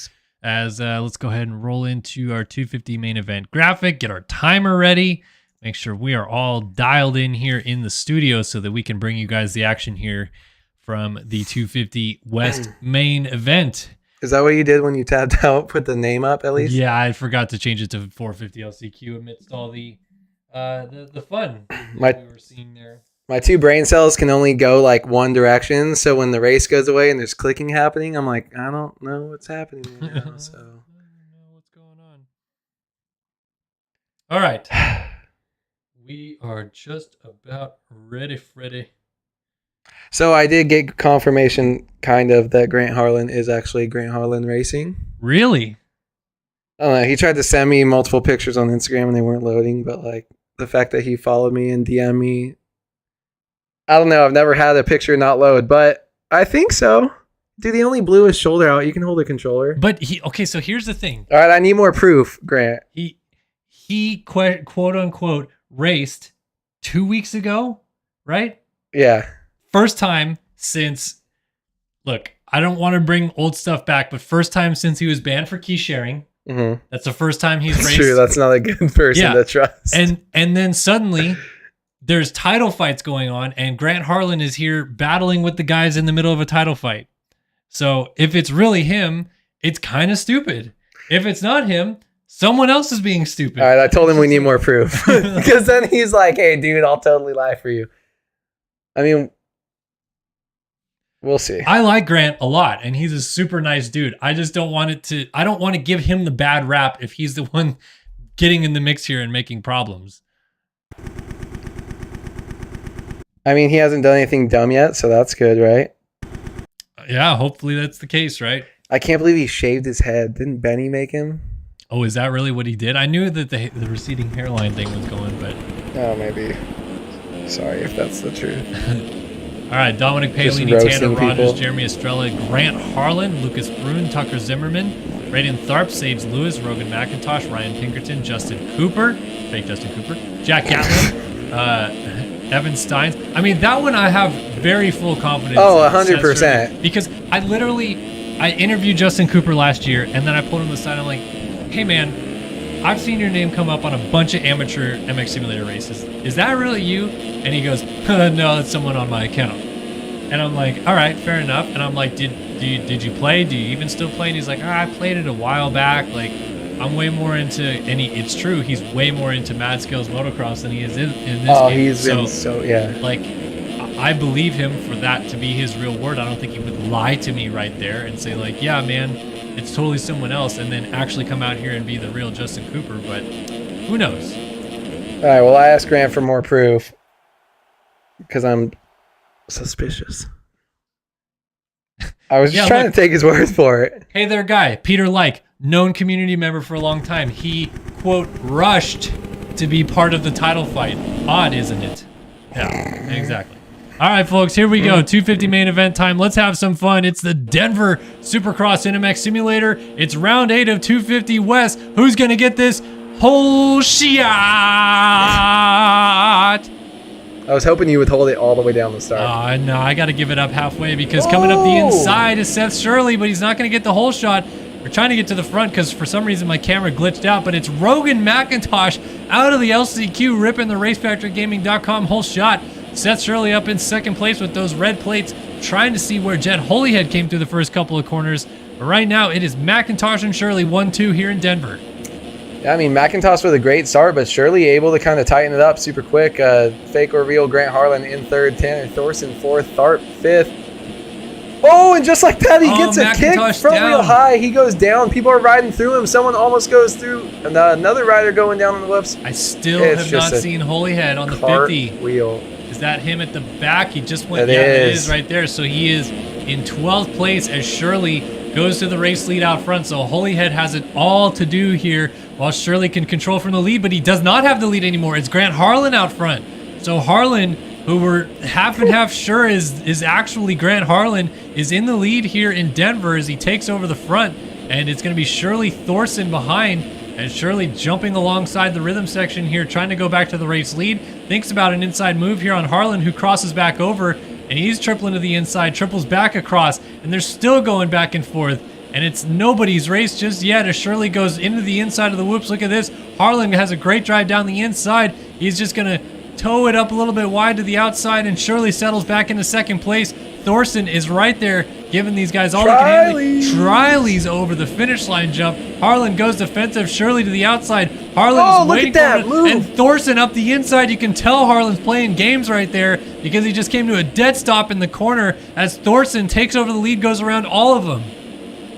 As let's go ahead and roll into our 250 main event graphic, get our timer ready, make sure we are all dialed in here in the studio so that we can bring you guys the action here from the 250 West main event. Is that what you did when you tapped out, put the name up at least? Yeah, I forgot to change it to 450 LCQ amidst all the fun we were seeing there. My two brain cells can only go like one direction, so when the race goes away and there's clicking happening, I'm like, I don't know what's happening right now. So I don't know what's going on. All right. We are just about ready, Freddy. So I did get confirmation, kind of, that Grant Harlan is actually Grant Harlan Racing. Really? I don't know. He tried to send me multiple pictures on Instagram and they weren't loading, but like the fact that he followed me and DM'd me, I don't know. I've never had a picture not load, but I think so. Dude, he only blew his shoulder out. You can hold a controller. But okay, so here's the thing. All right, I need more proof, Grant. He quote unquote raced 2 weeks ago, right? Yeah. First time since, look, I don't want to bring old stuff back, but first time since he was banned for key sharing. Mm-hmm. That's the first time he's raced. True, that's not a good person to trust. And then suddenly there's title fights going on, and Grant Harlan is here battling with the guys in the middle of a title fight. So if it's really him, it's kind of stupid. If it's not him, someone else is being stupid. All right, I told him we need more proof. Because then he's like, hey, dude, I'll totally lie for you. I mean, we'll see. I like Grant a lot, and he's a super nice dude. I just don't want I don't want to give him the bad rap if he's the one getting in the mix here and making problems. I mean, he hasn't done anything dumb yet, so that's good, right? Yeah, hopefully that's the case, right? I can't believe he shaved his head. Didn't Benny make him? Oh, is that really what he did? I knew that the receding hairline thing was going, but... Oh, maybe. Sorry if that's the truth. All right, Dominic Paolini, Tanner Rogers, Jeremy Estrella, Grant Harlan, Lucas Brune, Tucker Zimmerman, Raiden Tharp, Sage Lewis, Rogan McIntosh, Ryan Pinkerton, Justin Cooper, fake Justin Cooper, Jack Gatlin, Evan Steins. I mean, that one I have very full confidence. Oh, in 100%. because I interviewed Justin Cooper last year, and then I pulled him aside. I'm like, hey man, I've seen your name come up on a bunch of amateur MX Simulator races. Is that really you? And he goes, no, it's someone on my account. And I'm like, all right, fair enough. And I'm like, did you play? Do you even still play? And he's like, I played it a while back. Like, I'm way more into, and it's true, he's way more into Mad Skills Motocross than he is in this game. He's been so, yeah. Like, I believe him for that to be his real word. I don't think he would lie to me right there and say like, yeah, man, it's totally someone else, and then actually come out here and be the real Justin Cooper. But who knows? All right, well, I asked Grant for more proof because I'm suspicious. I was just trying to take his word for it. Hey there, guy. Peter Like, known community member for a long time. He, quote, rushed to be part of the title fight. Odd, isn't it? Yeah, exactly. All right, folks, here we go. 250 main event time. Let's have some fun. It's the Denver Supercross NMX Simulator. It's round 8 of 250 West. Who's going to get this whole shot? I was hoping you would hold it all the way down the start. No, I got to give it up halfway because coming up the inside is Seth Shirley, but he's not going to get the whole shot. We're trying to get to the front because for some reason my camera glitched out, but it's Rogan McIntosh out of the LCQ ripping the RaceFactoryGaming.com whole shot. Seth Shirley up in second place with those red plates, trying to see where Jed Holyhead came through the first couple of corners. But right now it is McIntosh and Shirley 1-2 here in Denver. Yeah, I mean, McIntosh with a great start, but Shirley able to kind of tighten it up super quick. Fake or real, Grant Harlan in third, Tanner Thorson fourth, Tharp fifth. Oh, and just like that, he gets a kick from real high. He goes down. People are riding through him. Someone almost goes through. And another rider going down on the whoops. I still have not seen Holyhead on the 50. Wheel. Is that him at the back? He just went. Yeah, it is right there. So he is in 12th place as Shirley goes to the race lead out front. So Holyhead has it all to do here while Shirley can control from the lead, but he does not have the lead anymore. It's Grant Harlan out front. So Harlan, who we're half and half sure is actually Grant Harlan, is in the lead here in Denver as he takes over the front. And it's going to be Shirley Thorson behind. And Shirley jumping alongside the rhythm section here, trying to go back to the race lead. Thinks about an inside move here on Harlan, who crosses back over. And he's tripling to the inside, triples back across. And they're still going back and forth. And it's nobody's race just yet as Shirley goes into the inside of the whoops. Look at this. Harlan has a great drive down the inside. He's just going to toe it up a little bit wide to the outside, and Shirley settles back into second place. Thorson is right there, giving these guys all they can handle. Triley's over the finish line jump. Harlan goes defensive. Shirley to the outside. Harlan is waiting for it. And Thorson up the inside. You can tell Harlan's playing games right there because he just came to a dead stop in the corner as Thorson takes over the lead, goes around all of them.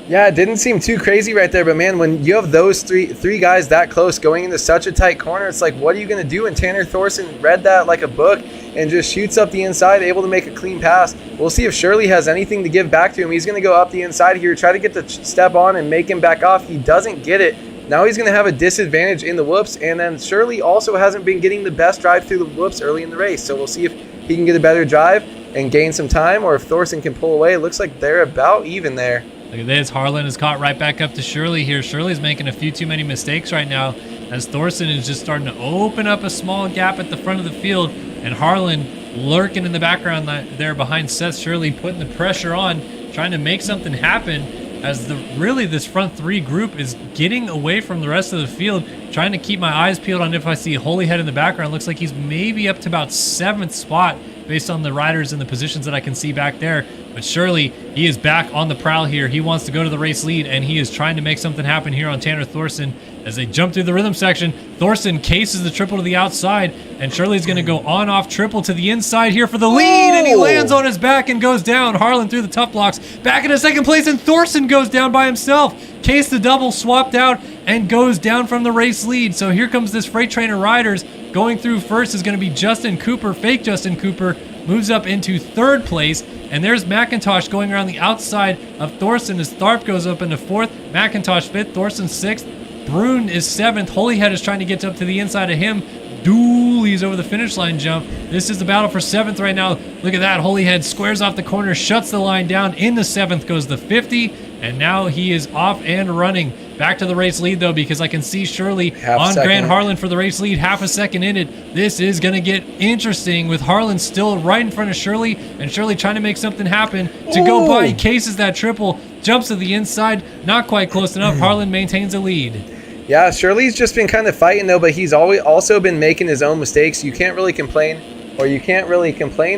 Yeah, it didn't seem too crazy right there, but man, when you have those three guys that close going into such a tight corner, it's like, what are you going to do? And Tanner Thorson read that like a book and just shoots up the inside, able to make a clean pass. We'll see if Shirley has anything to give back to him. He's going to go up the inside here, try to get the step on and make him back off. He doesn't get it. Now he's going to have a disadvantage in the whoops, and then Shirley also hasn't been getting the best drive through the whoops early in the race. So we'll see if he can get a better drive and gain some time, or if Thorson can pull away. It looks like they're about even there. Look at this. Harlan is caught right back up to Shirley here. Shirley's making a few too many mistakes right now as Thorson is just starting to open up a small gap at the front of the field, and Harlan lurking in the background there behind Seth Shirley, putting the pressure on, trying to make something happen as this front three group is getting away from the rest of the field, trying to keep my eyes peeled on if I see Holyhead in the background. Looks like he's maybe up to about 7th spot based on the riders and the positions that I can see back there. But Shirley, he is back on the prowl here. He wants to go to the race lead, and he is trying to make something happen here on Tanner Thorson as they jump through the rhythm section. Thorson cases the triple to the outside, and Shirley's going to go on-off triple to the inside here for the lead, and he lands on his back and goes down. Harlan through the tough blocks, back into second place, and Thorson goes down by himself. Case the double swapped out and goes down from the race lead. So here comes this Freight Trainer Riders. Going through first is going to be Justin Cooper. Fake Justin Cooper moves up into 3rd place. And there's McIntosh going around the outside of Thorson as Tharp goes up into 4th. McIntosh 5th, Thorson 6th. Brune is 7th. Holyhead is trying to get up to the inside of him. dualies over the finish line jump. This is the battle for 7th right now. Look at that. Holyhead squares off the corner, shuts the line down. In the 7th goes the 50, and now he is off and running. Back to the race lead, though, because I can see Shirley on Grant Harlan for the race lead. Half a second in it. This is going to get interesting with Harlan still right in front of Shirley, and Shirley trying to make something happen to go by. He cases that triple, jumps to the inside, not quite close enough. Harlan maintains a lead. Yeah, Shirley's just been kind of fighting, though, but he's always also been making his own mistakes. You can't really complain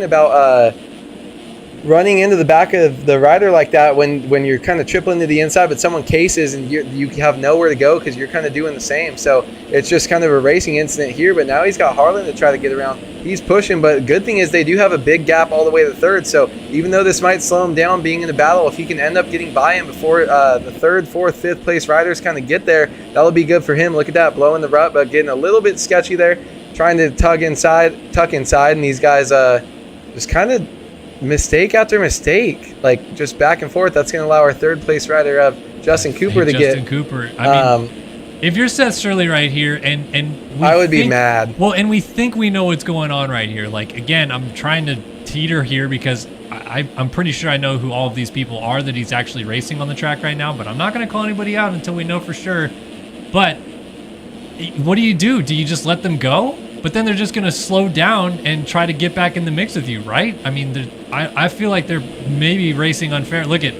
about running into the back of the rider like that when you're kind of tripling to the inside, but someone cases and you have nowhere to go because you're kind of doing the same. So it's just kind of a racing incident here, but now he's got Harlan to try to get around. He's pushing, but good thing is they do have a big gap all the way to the 3rd. So even though this might slow him down being in the battle, if he can end up getting by him before the 3rd, 4th, 5th place riders kind of get there, that'll be good for him. Look at that, blowing the rut, but getting a little bit sketchy there, trying to tuck inside, and these guys just kind of mistake after mistake, like just back and forth. That's going to allow our 3rd place rider of Justin Cooper to get. Justin Cooper. I mean, if you're Seth Shirley right here, and I would be mad. Well, and we think we know what's going on right here. Like, again, I'm trying to teeter here because I'm pretty sure I know who all of these people are that he's actually racing on the track right now, but I'm not going to call anybody out until we know for sure. But what do? Do you just let them go? But then they're just going to slow down and try to get back in the mix with you, right? I mean, I feel like they're maybe racing unfair. Look at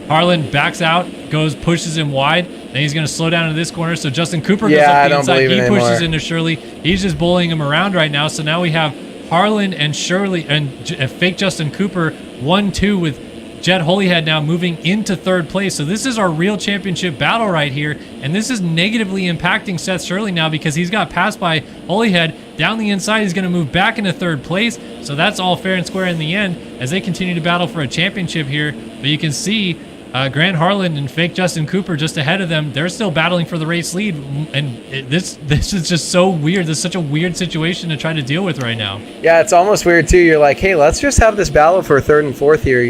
Harlan backs out, pushes him wide, and he's going to slow down into this corner. So Justin Cooper goes up the inside. He pushes into Shirley. He's just bullying him around right now. So now we have Harlan and Shirley and fake Justin Cooper 1-2 with Jed Holyhead now moving into 3rd place. So this is our real championship battle right here. And this is negatively impacting Seth Shirley now because he's got passed by Holyhead. Down the inside, he's going to move back into 3rd place. So that's all fair and square in the end as they continue to battle for a championship here. But you can see Grant Harlan and fake Justin Cooper just ahead of them. They're still battling for the race lead. And this is just so weird. This is such a weird situation to try to deal with right now. Yeah, it's almost weird too. You're like, hey, let's just have this battle for 3rd and 4th here,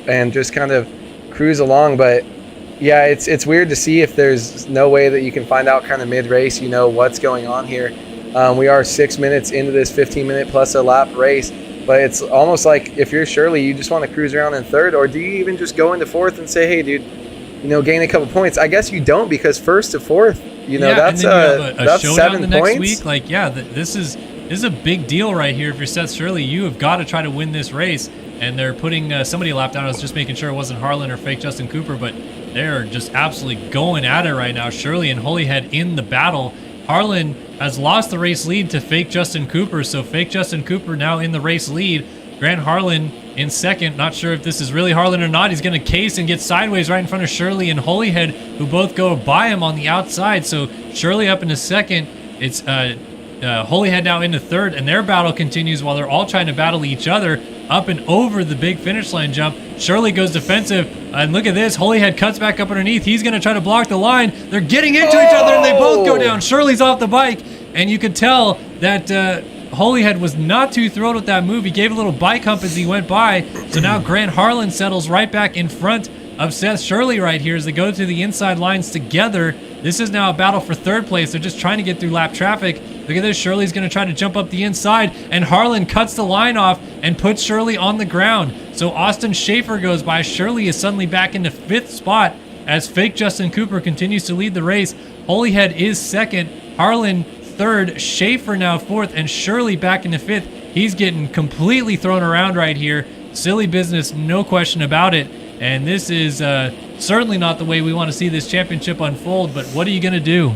and just kind of cruise along. But yeah, it's weird to see if there's no way that you can find out kind of mid-race, what's going on here. We are 6 minutes into this 15-minute plus a lap race, but it's almost like if you're Shirley, you just want to cruise around in 3rd, or do you even just go into 4th and say, hey, dude, gain a couple points? I guess you don't, because 1st to 4th, that's showdown 7 the next points. week. Like, yeah, this is a big deal right here. If you're Seth Shirley, you have got to try to win this race, and they're putting somebody a lap down. I was just making sure it wasn't Harlan or fake Justin Cooper, but they're just absolutely going at it right now. Shirley and Holyhead in the battle. Harlan has lost the race lead to fake Justin Cooper, so fake Justin Cooper now in the race lead. Grant Harlan in 2nd. Not sure if this is really Harlan or not. He's going to case and get sideways right in front of Shirley and Holyhead, who both go by him on the outside. So Shirley up into 2nd. It's Holyhead now into 3rd, and their battle continues while they're all trying to battle each other up and over the big finish line jump. Shirley goes defensive, and look at this. Holyhead cuts back up underneath. He's going to try to block the line. They're getting into each other, and they both go down. Shirley's off the bike, and you could tell that Holyhead was not too thrilled with that move. He gave a little bike hump as he went by. So now Grant Harlan settles right back in front of Seth Shirley right here as they go through the inside lines together. This is now a battle for 3rd place. They're just trying to get through lap traffic. Look at this. Shirley's going to try to jump up the inside, and Harlan cuts the line off and puts Shirley on the ground. So Austin Schaefer goes by. Shirley is suddenly back into 5th spot as fake Justin Cooper continues to lead the race. Holyhead is 2nd, Harlan 3rd, Schaefer now 4th, and Shirley back into 5th. He's getting completely thrown around right here. Silly business, no question about it. And this is certainly not the way we want to see this championship unfold, but what are you going to do?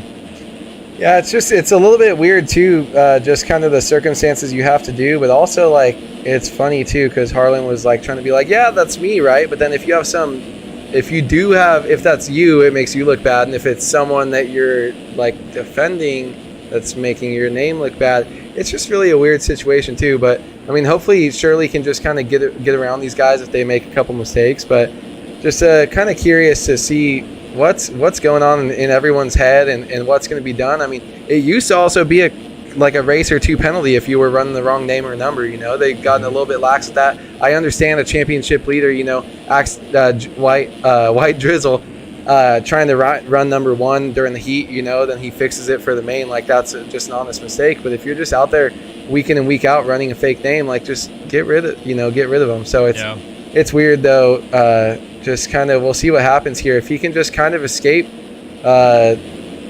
Yeah, it's a little bit weird too, just kind of the circumstances you have to do, but also like it's funny too because Harlan was like trying to be like, yeah, that's me, right? But then if that's you, it makes you look bad, and if it's someone that you're like defending that's making your name look bad, it's just really a weird situation too. But I mean, hopefully Shirley can just kind of get around these guys if they make a couple mistakes, but just kind of curious to see what's going on in everyone's head and what's going to be done. I mean, it used to also be a race or 2 penalty if you were running the wrong name or number. They've gotten a little bit lax with that. I understand a championship leader, acts white drizzle. trying to run number one during the heat, then he fixes it for the main. Like, that's just an honest mistake. But if you're just out there week in and week out running a fake name, like, just get rid of him. So it's weird though. Just kind of, we'll see what happens here. If he can just kind of escape.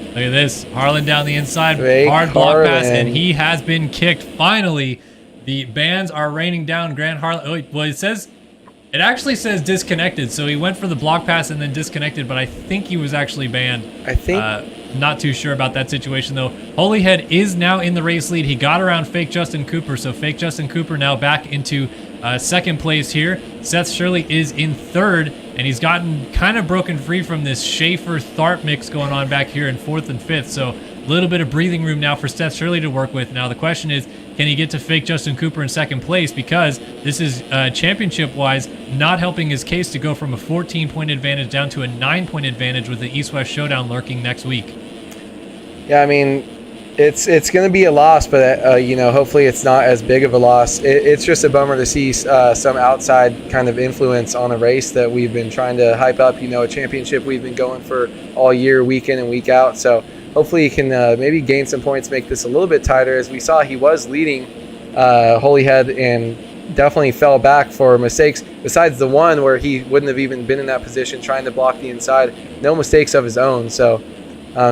Look at this, Harlan down the inside, hard block pass, and he has been kicked. Finally, the bans are raining down Grant Harlan. Oh, well, it actually says disconnected, so he went for the block pass and then disconnected, but I think he was actually banned. I think. Not too sure about that situation, though. Holyhead is now in the race lead. He got around fake Justin Cooper, so fake Justin Cooper now back into second place here. Seth Shirley is in third, and he's gotten kind of broken free from this Schaefer-Tharp mix going on back here in fourth and fifth, so a little bit of breathing room now for Seth Shirley to work with. Now the question is, can he get to fake Justin Cooper in second place? Because this is championship-wise not helping his case to go from a 14-point advantage down to a 9-point advantage with the East-West Showdown lurking next week. Yeah, I mean, it's going to be a loss, but hopefully it's not as big of a loss. It's just a bummer to see some outside kind of influence on a race that we've been trying to hype up. A championship we've been going for all year, week in and week out. So hopefully he can maybe gain some points, make this a little bit tighter. As we saw, he was leading Holyhead and definitely fell back for mistakes. Besides the one where he wouldn't have even been in that position trying to block the inside, no mistakes of his own. So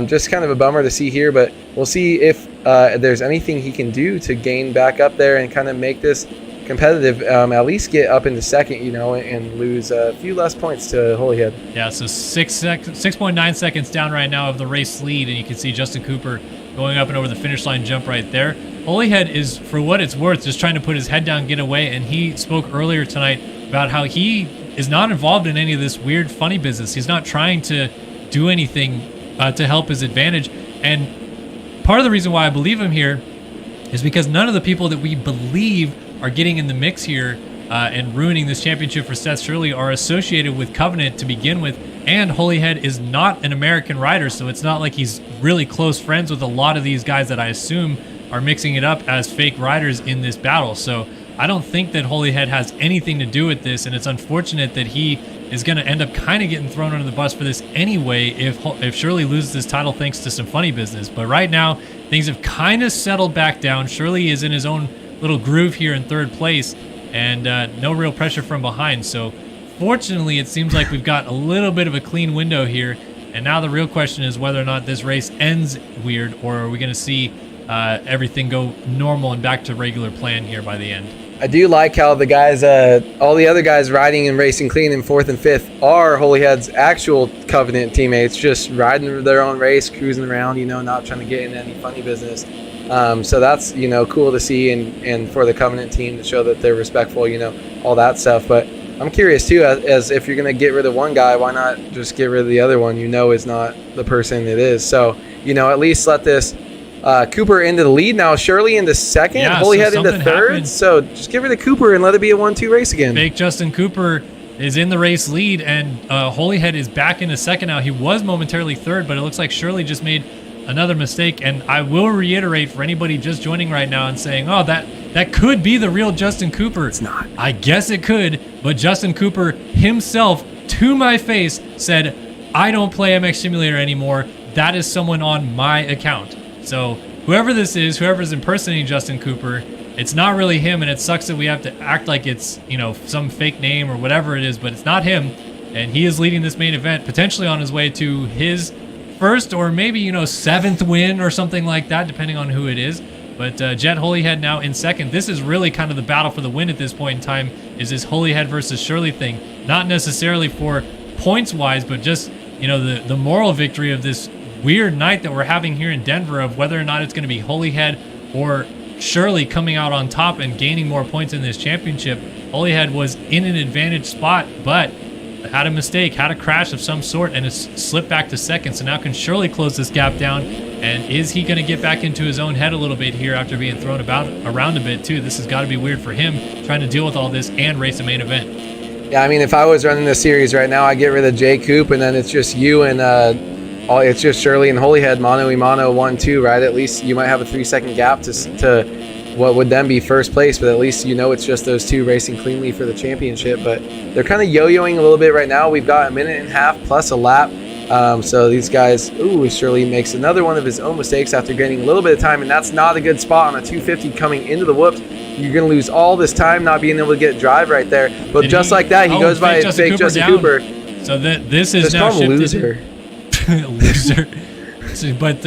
just kind of a bummer to see here, but we'll see if there's anything he can do to gain back up there and kind of make this competitive, at least get up into second, and lose a few less points to Holyhead. Yeah, so 6.9 seconds down right now of the race lead, and you can see Justin Cooper going up and over the finish line jump right there. Holyhead is, for what it's worth, just trying to put his head down, get away, and he spoke earlier tonight about how he is not involved in any of this weird funny business. He's not trying to do anything to help his advantage, and part of the reason why I believe him here is because none of the people that we believe are getting in the mix here and ruining this championship for Seth Shirley are associated with Covenant to begin with, and Holyhead is not an American rider, so it's not like he's really close friends with a lot of these guys that I assume are mixing it up as fake riders in this battle. So I don't think that Holyhead has anything to do with this, and it's unfortunate that he is going to end up kind of getting thrown under the bus for this anyway if Shirley loses his title thanks to some funny business. But right now, things have kind of settled back down. Shirley is in his own little groove here in third place, and no real pressure from behind. So fortunately, it seems like we've got a little bit of a clean window here, and now the real question is whether or not this race ends weird, or are we going to see everything go normal and back to regular plan here by the end. I do like how the guys, all the other guys riding and racing clean in fourth and fifth are Holyhead's actual Covenant teammates, just riding their own race, cruising around, not trying to get into any funny business. So that's, cool to see, and for the Covenant team to show that they're respectful, all that stuff. But I'm curious too, as if you're going to get rid of one guy, why not just get rid of the other one is not the person it is. So, at least let this Cooper into the lead now, Shirley into second, Holyhead into third. Happened. So just give her to Cooper and let it be a 1-2 race again. Fake Justin Cooper is in the race lead, and Holyhead is back into second now. He was momentarily third, but it looks like Shirley just made another mistake. And I will reiterate for anybody just joining right now and saying, oh, that could be the real Justin Cooper. It's not. I guess it could, but Justin Cooper himself, to my face, said, I don't play MX Simulator anymore. That is someone on my account. So whoever this is, whoever's impersonating Justin Cooper, it's not really him, and it sucks that we have to act like it's, some fake name or whatever it is, but it's not him, and he is leading this main event, potentially on his way to his first or maybe, seventh win or something like that, depending on who it is. But Jet Holyhead now in second. This is really kind of the battle for the win at this point in time, is this Holyhead versus Shirley thing. Not necessarily for points-wise, but just, the moral victory of this weird night that we're having here in Denver, of whether or not it's going to be Holyhead or Shirley coming out on top and gaining more points in this championship. Holyhead was in an advantage spot, but had a mistake, had a crash of some sort, and has slipped back to second. So now can Shirley close this gap down? And is he going to get back into his own head a little bit here after being thrown around a bit too? This has got to be weird for him, trying to deal with all this and race a main event. Yeah, I mean, if I was running this series right now, I'd get rid of Jay Coop, and then it's just you and it's just Shirley and Holyhead, mano y mano, 1-2, right? At least you might have a 3-second gap to what would then be first place, but at least it's just those two racing cleanly for the championship. But they're kind of yo-yoing a little bit right now. We've got a minute and a half plus a lap So these guys, Shirley makes another one of his own mistakes after gaining a little bit of time, and that's not a good spot on a 250 coming into the whoops. You're going to lose all this time not being able to get drive right there. But just like that, he goes by fake Justin Cooper. So this is now shifted. Loser. Loser. But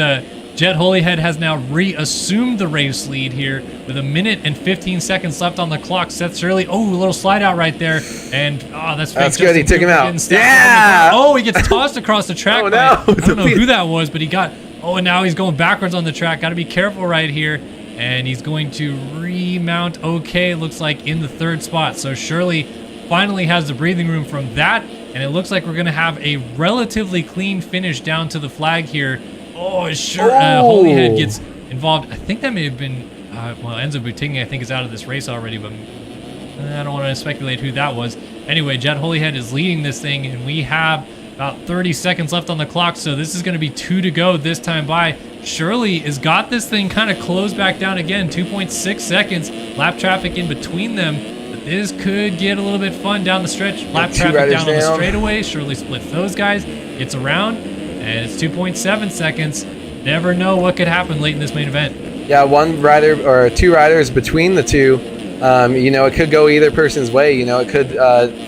Jet Holyhead has now reassumed the race lead here with 1 minute and 15 seconds left on the clock. Seth Shirley, a little slide out right there. And, that's good. He took him out. Yeah! He gets tossed across the track. No. I don't know who that was, but he got, and now he's going backwards on the track. Got to be careful right here. And he's going to remount okay, looks like, in the 3rd spot. So Shirley finally has the breathing room from that. And it looks like we're going to have a relatively clean finish down to the flag here. Holyhead gets involved. I think that may have been, Enzo Buttigni, I think, is out of this race already, but I don't want to speculate who that was. Anyway, Jet Holyhead is leading this thing, and we have about 30 seconds left on the clock, so this is going to be 2 to go this time by. Shirley has got this thing kind of closed back down again, 2.6 seconds. Lap traffic in between them. But this could get a little bit fun down the stretch. Lap traffic down on the straightaway. Shirley splits those guys, gets around, and it's 2.7 seconds. Never know what could happen late in this main event. Yeah, one rider or 2 riders between the two. It could go either person's way. It could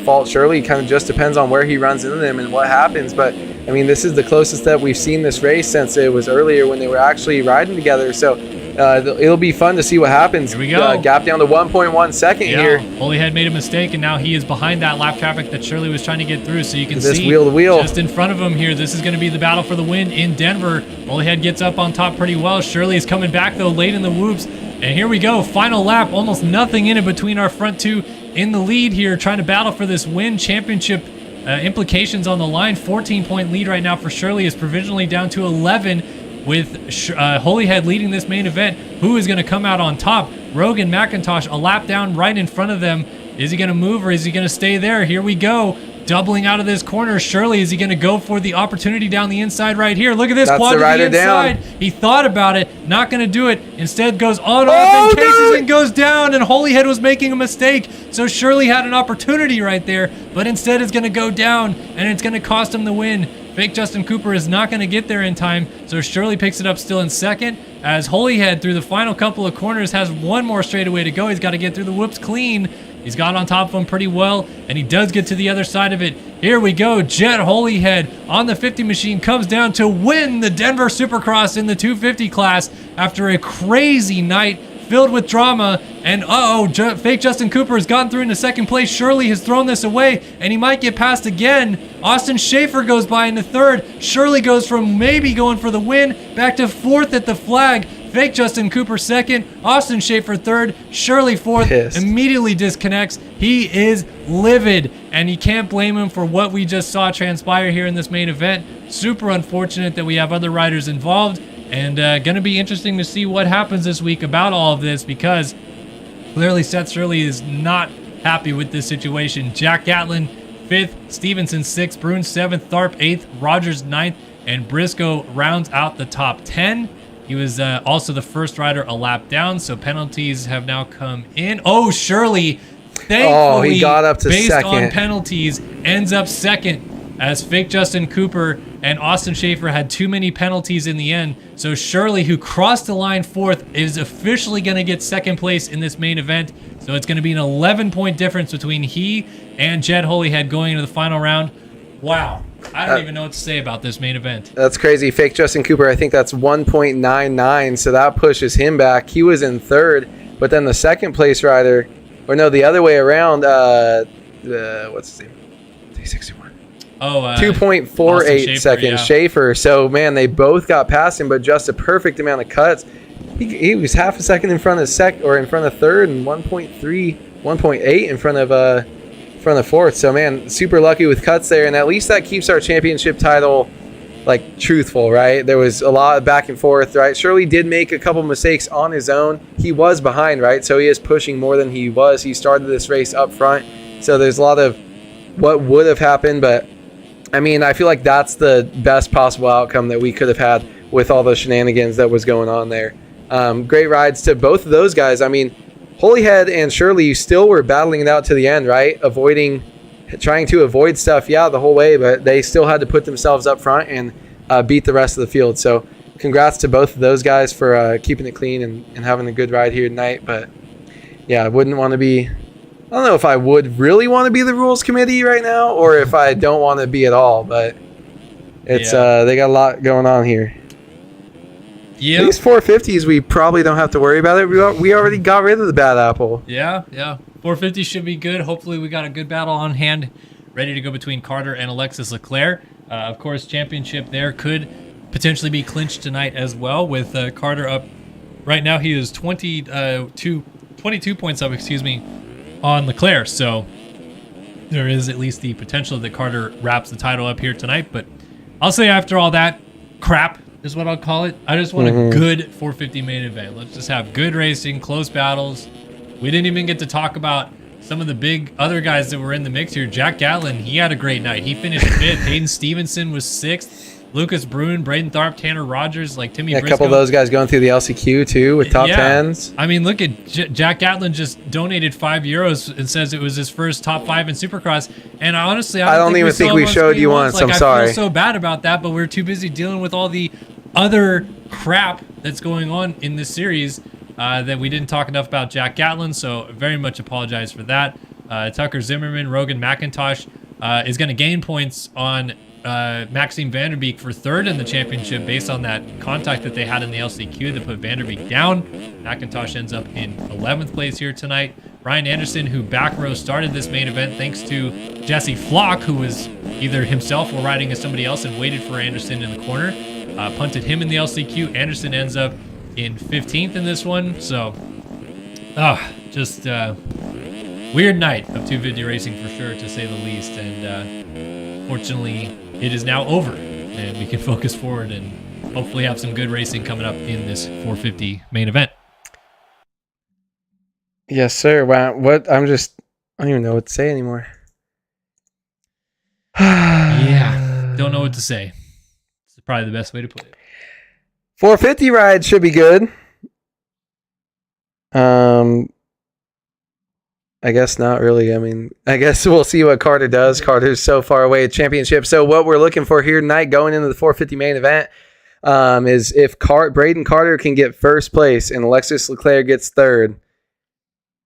fault Shirley. Kind of just depends on where he runs into them and what happens. But, this is the closest that we've seen this race since it was earlier when they were actually riding together. So it'll be fun to see what happens. Here we go. Gap down to 1.1 second here. Holyhead made a mistake, and now he is behind that lap traffic that Shirley was trying to get through. So you can see wheel to wheel just in front of him here. This is going to be the battle for the win in Denver. Holyhead gets up on top pretty well. Shirley is coming back, though, late in the whoops. And here we go. Final lap. Almost nothing in it between our front two in the lead here, trying to battle for this win. Championship implications on the line. 14-point lead right now for Shirley is provisionally down to 11 with Holyhead leading this main event. Who is going to come out on top? Rogan McIntosh a lap down right in front of them. Is he going to move or is he going to stay there? Here we go. Doubling out of this corner. Shirley, is he going to go for the opportunity down the inside right here? Look at this. Quad to the inside. Down. He thought about it. Not going to do it. Instead goes on and cases and goes down. And Holyhead was making a mistake. So Shirley had an opportunity right there. But instead is going to go down. And it's going to cost him the win. Fake Justin Cooper is not going to get there in time. So Shirley picks it up still in second. As Holyhead through the final couple of corners has one more straightaway to go. He's got to get through the whoops clean. He's got on top of him pretty well, and he does get to the other side of it. Here we go. Jet Holyhead on the 50 machine comes down to win the Denver Supercross in the 250 class after a crazy night filled with drama. And fake Justin Cooper has gotten through into second place. Shirley has thrown this away, and he might get passed again. Austin Schaefer goes by into third. Shirley goes from maybe going for the win back to fourth at the flag. Fake Justin Cooper second, Austin Schaefer third, Shirley fourth. Pissed. Immediately disconnects. He is livid, and you can't blame him for what we just saw transpire here in this main event. Super unfortunate that we have other riders involved, and going to be interesting to see what happens this week about all of this, because clearly Seth Shirley is not happy with this situation. Jack Gatlin 5th, Stevenson 6th, Bruin 7th, Tharp 8th, Rogers 9th, and Briscoe rounds out the top 10. He was also the first rider a lap down, so penalties have now come in. Shirley, thankfully, he got up to based second. on penalties, ends up second, as fake Justin Cooper and Austin Schaefer had too many penalties in the end. So Shirley, who crossed the line fourth, is officially going to get second place in this main event. So it's going to be an 11-point difference between he and Jet Holyhead going into the final round. Wow. I don't even know what to say about this main event. That's crazy. Fake Justin Cooper, I think that's 1.99, so that pushes him back. He was in third, but then the second place rider, or no, the other way around, what's his name? 61. 2.48 seconds. Schaefer. So, man, they both got past him, but just a perfect amount of cuts. He was half a second in front of third, and 1.8 in front of fourth. So, man, super lucky with cuts there, and at least that keeps our championship title truthful, right? There was a lot of back and forth, right? Shirley did make a couple mistakes on his own. He was behind, right? So he is pushing more than he was. He started this race up front. So there's a lot of what would have happened, but I feel like that's the best possible outcome that we could have had with all the shenanigans that was going on there. Great rides to both of those guys. Holyhead and Shirley still were battling it out to the end, right? Avoiding trying to avoid stuff, the whole way, but they still had to put themselves up front and beat the rest of the field. So congrats to both of those guys for keeping it clean and having a good ride here tonight. But I wouldn't want to be, I don't know if I would really want to be the rules committee right now or if I don't want to be at all, but it's they got a lot going on here. Yeah. These 450s, we probably don't have to worry about it. We already got rid of the bad apple. Yeah. 450 should be good. Hopefully we got a good battle on hand, ready to go between Carter and Alexis Leclerc. Of course, championship there could potentially be clinched tonight as well, with Carter up. Right now he is 22 points up, on Leclerc. So there is at least the potential that Carter wraps the title up here tonight. But I'll say after all that crap, is what I'll call it, I just want a good 450 main event. Let's just have good racing, close battles. We didn't even get to talk about some of the big other guys that were in the mix here. Jack Gatlin, he had a great night. He finished 5th. Hayden Stevenson was 6th. Lucas Bruin, Braden Tharp, Tanner Rogers, like Timmy Briscoe. A couple of those guys going through the LCQ too with top 10s. I mean, look at Jack Gatlin just donated €5 and says it was his first top 5 in Supercross. And honestly, I don't even think we showed you once. I'm sorry. I feel so bad about that, but we're too busy dealing with all the other crap that's going on in this series that we didn't talk enough about Jack Gatlin. So very much apologize for that. Tucker Zimmerman, Rogan McIntosh is going to gain points on Maxime Vanderbeek for 3rd in the championship based on that contact that they had in the LCQ that put Vanderbeek down. McIntosh ends up in 11th place here tonight. Ryan Anderson, who back row started this main event thanks to Jesse Flock, who was either himself or riding as somebody else and waited for Anderson in the corner, punted him in the LCQ. Anderson ends up in 15th in this one. So just weird night of 250 racing for sure, to say the least. And fortunately it is now over and we can focus forward and hopefully have some good racing coming up in this 450 main event. Yes, sir. Wow. What? I don't even know what to say anymore. Yeah. Don't know what to say. It's probably the best way to put it. 450 ride should be good. I guess not really. I mean, I guess we'll see what Carter does. Carter's so far away at championship. So what we're looking for here tonight going into the 450 main event is if Braden Carter can get 1st place and Alexis Leclerc gets 3rd,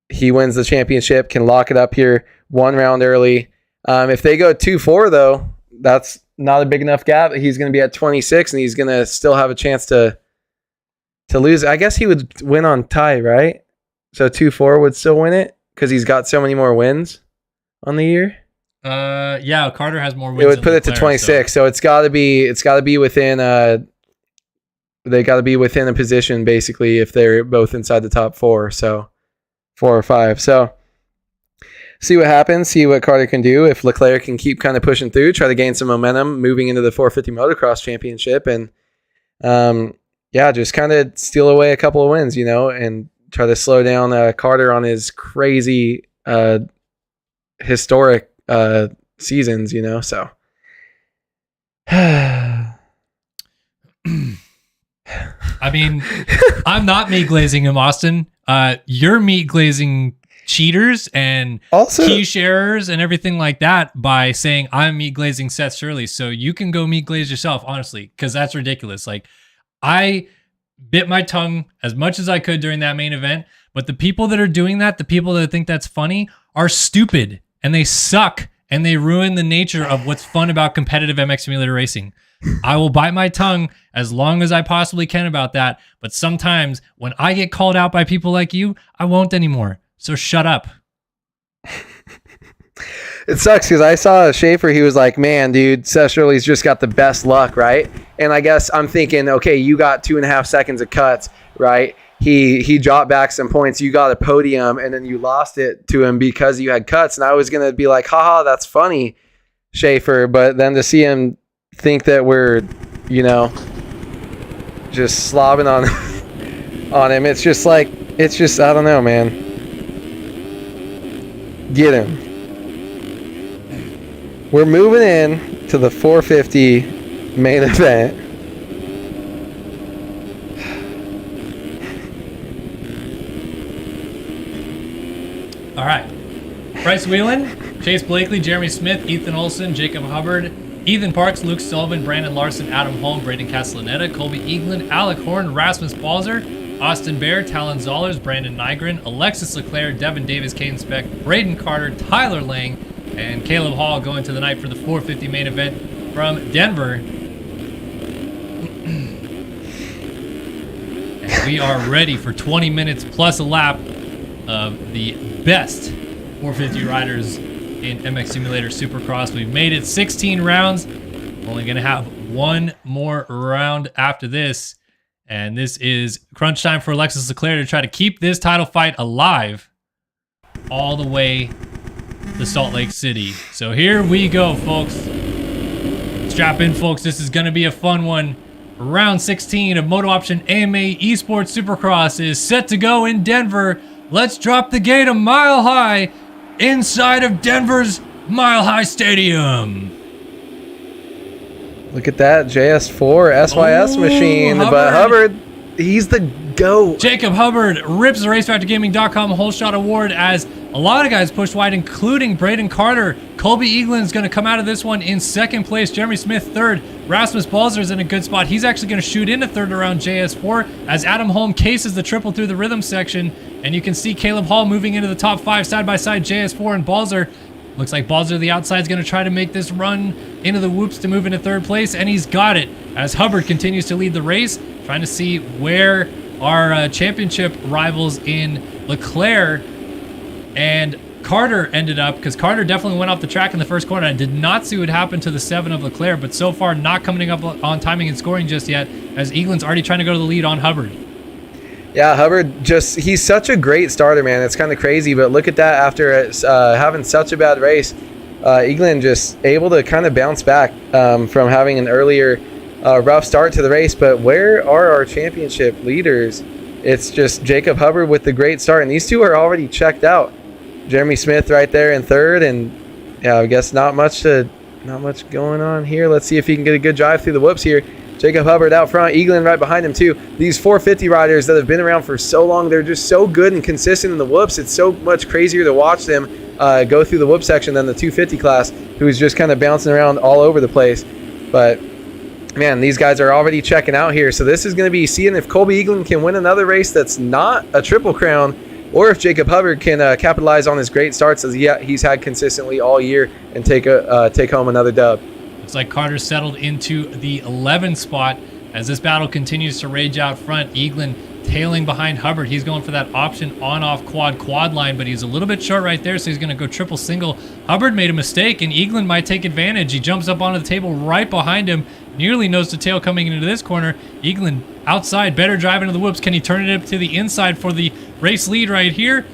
he wins the championship, can lock it up here 1 round early. If they go 2-4 though, that's not a big enough gap. He's going to be at 26 and he's going to still have a chance to lose. I guess he would win on tie, right? So 2-4 would still win it because he's got so many more wins on the year. Yeah, Carter has more wins. It would put it to 26. So it's got to be within they got to be within a position basically if they're both inside the top 4. So 4 or 5. So see what happens, see what Carter can do. If Leclerc can keep kind of pushing through, try to gain some momentum moving into the 450 motocross championship and just kind of steal away a couple of wins, and try to slow down Carter on his crazy historic seasons, so. I mean, I'm not meat glazing him, Austin. You're meat glazing cheaters and also key sharers and everything like that by saying I'm meat glazing Seth Shirley. So you can go meat glaze yourself, honestly, because that's ridiculous. Like, I bit my tongue as much as I could during that main event, but the people that are doing that, the people that think that's funny, are stupid and they suck and they ruin the nature of what's fun about competitive MX Simulator racing. I will bite my tongue as long as I possibly can about that, but sometimes when I get called out by people like you, I won't anymore. So shut up. It sucks because I saw Schaefer. He was like, man, dude, Seth Shirley's just got the best luck, right? And I guess I'm thinking, okay, you got 2.5 seconds of cuts, right? He dropped back some points. You got a podium, and then you lost it to him because you had cuts. And I was going to be like, haha, that's funny, Schaefer. But then to see him think that we're, just slobbing on him, it's just like, I don't know, man. Get him. We're moving in to the 450 main event. All right. Bryce Whelan, Chase Blakely, Jeremy Smith, Ethan Olson, Jacob Hubbard, Ethan Parks, Luke Sullivan, Brandon Larson, Adam Holm, Braden Castellaneta, Colby Eagland, Alec Horn, Rasmus Balzer, Austin Bear, Talon Zollers, Brandon Nygren, Alexis Leclerc, Devin Davis, Caden Speck, Braden Carter, Tyler Lang, and Caleb Hall going to the night for the 450 main event from Denver. And we are ready for 20 minutes plus a lap of the best 450 riders in MX Simulator Supercross. We've made it 16 rounds. Only going to have one more round after this. And this is crunch time for Alexis Leclerc to try to keep this title fight alive all the way to Salt Lake City. So here we go, folks. Strap in, folks. This is going to be a fun one. Round 16 of MotoOption AMA Esports Supercross is set to go in Denver. Let's drop the gate a mile high inside of Denver's Mile High Stadium. Look at that JS4 SYS machine. Hubbard. But Hubbard, he's the GOAT. Jacob Hubbard rips the RaceFactorGaming.com whole shot award as a lot of guys pushed wide, including Braden Carter. Colby Eagland is going to come out of this one in second place. Jeremy Smith third. Rasmus Balzer is in a good spot. He's actually going to shoot into third around JS4 as Adam Holm cases the triple through the rhythm section. And you can see Caleb Hall moving into the top 5 side by side. JS4 and Balzer. Looks like Balzer the outside is going to try to make this run into the whoops to move into third place, and he's got it as Hubbard continues to lead the race, trying to see where our championship rivals in Leclerc and Carter ended up, because Carter definitely went off the track in the first corner. I did not see what happened to the 7 of Leclerc, but so far not coming up on timing and scoring just yet, as Eagland's already trying to go to the lead on Hubbard. Yeah, Hubbard he's such a great starter, man. It's kind of crazy, but look at that after having such a bad race. Eagland just able to kind of bounce back from having an earlier rough start to the race. But where are our championship leaders? It's just Jacob Hubbard with the great start, and these two are already checked out. Jeremy Smith right there in third, and yeah, I guess not much going on here. Let's see if he can get a good drive through the whoops here. Jacob Hubbard out front, Eagland right behind him too. These 450 riders that have been around for so long, they're just so good and consistent in the whoops. It's so much crazier to watch them go through the whoop section than the 250 class, who's just kind of bouncing around all over the place. But man, these guys are already checking out here. So this is going to be seeing if Colby Eagland can win another race that's not a Triple Crown, or if Jacob Hubbard can capitalize on his great starts as he's had consistently all year and take home another dub. Looks like Carter settled into the 11th spot as this battle continues to rage out front. Eagland tailing behind Hubbard. He's going for that option on-off quad line, but he's a little bit short right there, so he's going to go triple single. Hubbard made a mistake, and Eagland might take advantage. He jumps up onto the table right behind him, nearly nose to tail coming into this corner. Eagland outside, better drive into the whoops. Can he turn it up to the inside for the race lead right here?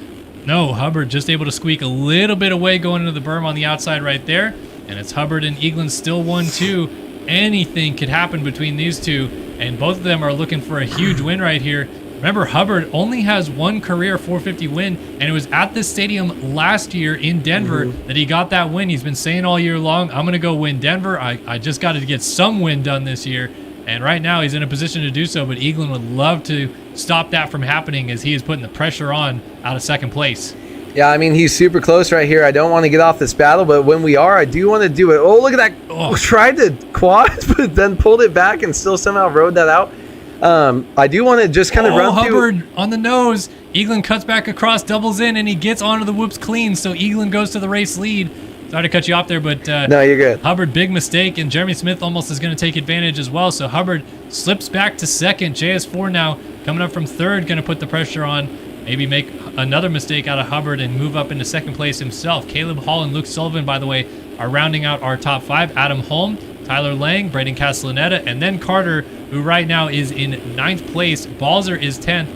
No, Hubbard just able to squeak a little bit away going into the berm on the outside right there. And it's Hubbard and Eagland still 1-2. Anything could happen between these two, and both of them are looking for a huge win right here. Remember, Hubbard only has one career 450 win, and it was at this stadium last year in Denver that he got that win. He's been saying all year long, I'm going to go win Denver. I just got to get some win done this year. And right now he's in a position to do so, but Eagland would love to stop that from happening as he is putting the pressure on out of second place. Yeah, I mean, he's super close right here. I don't want to get off this battle, but when we are, I do want to do it. Oh, look at that. Oh. Tried to quad, but then pulled it back and still somehow rode that out. I do want to just kind of run Hubbard through. On the nose. Eagland cuts back across, doubles in, and he gets onto the whoops clean, so Eagland goes to the race lead. Sorry to cut you off there, but no, you're good. Hubbard, big mistake, and Jeremy Smith almost is going to take advantage as well, so Hubbard slips back to second. JS4 now coming up from third, going to put the pressure on. Maybe make another mistake out of Hubbard and move up into second place himself. Caleb Hall and Luke Sullivan, by the way, are rounding out our top 5. Adam Holm, Tyler Lang, Braden Castellaneta, and then Carter, who right now is in 9th place. Balzer is 10th.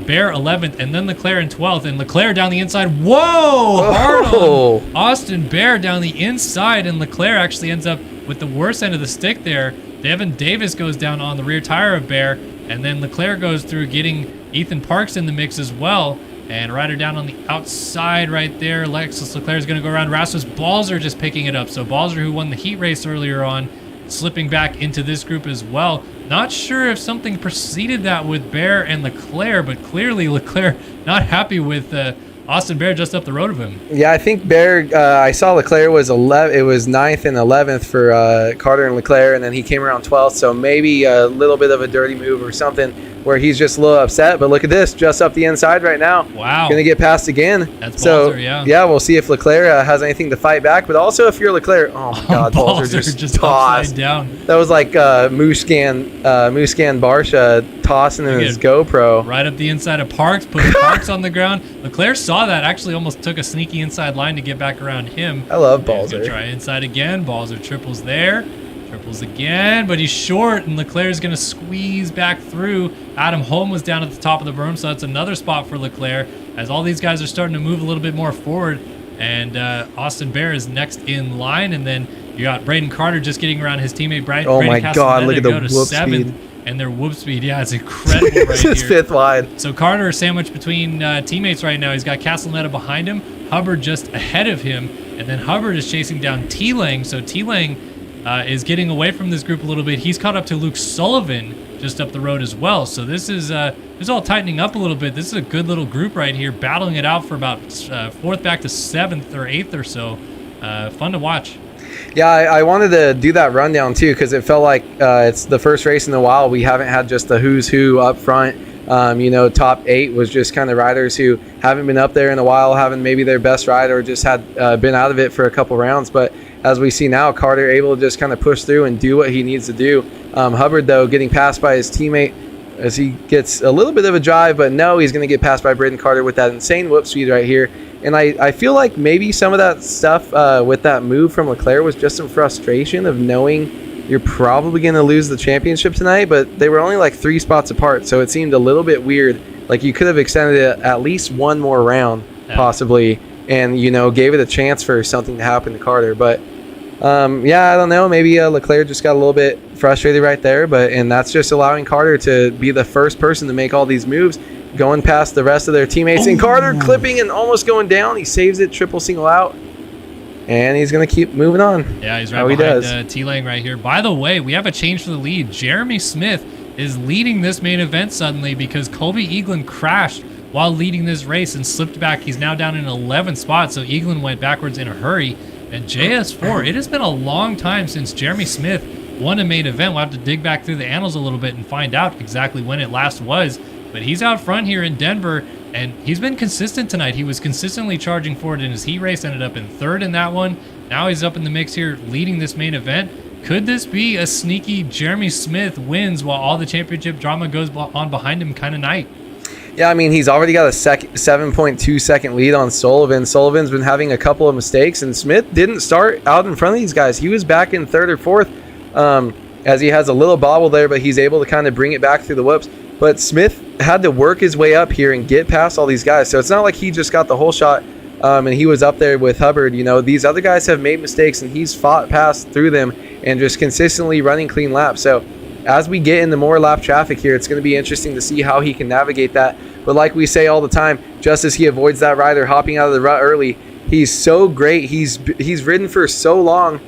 Bear 11th, and then Leclerc in 12th. And Leclerc down the inside. Whoa! Hard on Austin Bear down the inside, and Leclerc actually ends up with the worst end of the stick there. Devin Davis goes down on the rear tire of Bear, and then Leclerc goes through getting Ethan Parks in the mix as well. And Ryder down on the outside right there. Alexis Leclerc is going to go around. Rasmus Balzer just picking it up. So Balzer, who won the heat race earlier on, slipping back into this group as well. Not sure if something preceded that with Bear and Leclerc, but clearly Leclerc not happy with Austin Bear just up the road of him. Yeah, I think Bear. I saw Leclerc was 11. It was 9th and 11th for Carter and Leclerc, and then he came around 12th. So maybe a little bit of a dirty move or something where he's just a little upset. But look at this, just up the inside right now. Wow. Gonna get passed again. That's so Balzer, yeah. Yeah, we'll see if Leclerc has anything to fight back. But also if you're Leclerc, oh my God, Balzer just tossed. Upside down. That was like Muscan Barsha tossing in his GoPro. Right up the inside of Parks, put Parks on the ground. Leclerc saw that, actually almost took a sneaky inside line to get back around him. I love He's Balzer. gonna try inside again. Balzer triples there. Triples again, but he's short, and Leclerc is going to squeeze back through. Adam Holm was down at the top of the berm, so that's another spot for Leclerc as all these guys are starting to move a little bit more forward. And Austin Bear is next in line, and then you got Braden Carter just getting around his teammate Braden. Oh my God, look at the whoop speed. And their whoop speed, yeah, it's incredible right This here. is 5th wide. So Carter is sandwiched between teammates right now. He's got Castellaneta behind him, Hubbard just ahead of him, and then Hubbard is chasing down T-Lang. So T-Lang is getting away from this group a little bit. He's caught up to Luke Sullivan just up the road as well. So this is all tightening up a little bit. This is a good little group right here, battling it out for about 4th back to 7th or 8th or so. Fun to watch. Yeah, I wanted to do that rundown too because it felt like it's the first race in a while we haven't had just the who's who up front. Top 8 was just kind of riders who haven't been up there in a while, having maybe their best ride or just had been out of it for a couple rounds. But as we see now, Carter able to just kind of push through and do what he needs to do. Hubbard, though, getting passed by his teammate as he gets a little bit of a drive, but no, he's going to get passed by Braden Carter with that insane whoop speed right here. And I feel like maybe some of that stuff with that move from Leclerc was just some frustration of knowing you're probably going to lose the championship tonight, but they were only like 3 spots apart, so it seemed a little bit weird. Like you could have extended it at least one more round, possibly, and, gave it a chance for something to happen to Carter. But, I don't know. Maybe Leclerc just got a little bit frustrated right there, and that's just allowing Carter to be the first person to make all these moves, going past the rest of their teammates. And Carter clipping and almost going down. He saves it, triple single out. And he's going to keep moving on. Yeah, he's right behind T-Lang right here. By the way, we have a change for the lead. Jeremy Smith is leading this main event suddenly because Colby Eaglin crashed while leading this race and slipped back. He's now down in 11th spot, so Eaglin went backwards in a hurry. And JS4, it has been a long time since Jeremy Smith won a main event. We'll have to dig back through the annals a little bit and find out exactly when it last was. But he's out front here in Denver, and he's been consistent tonight. He was consistently charging forward in his heat race, ended up in 3rd in that one. Now he's up in the mix here, leading this main event. Could this be a sneaky Jeremy Smith wins while all the championship drama goes on behind him kind of night? Yeah, I mean, he's already got a 7.2 second lead on Sullivan. Sullivan's been having a couple of mistakes, and Smith didn't start out in front of these guys. He was back in 3rd or 4th as he has a little bobble there, but he's able to kind of bring it back through the whoops. But Smith had to work his way up here and get past all these guys. So it's not like he just got the whole shot and he was up there with Hubbard. These other guys have made mistakes, and he's fought past through them and just consistently running clean laps. So as we get into more lap traffic here, it's going to be interesting to see how he can navigate that. But like we say all the time, just as he avoids that rider hopping out of the rut early, he's so great. He's ridden for so long.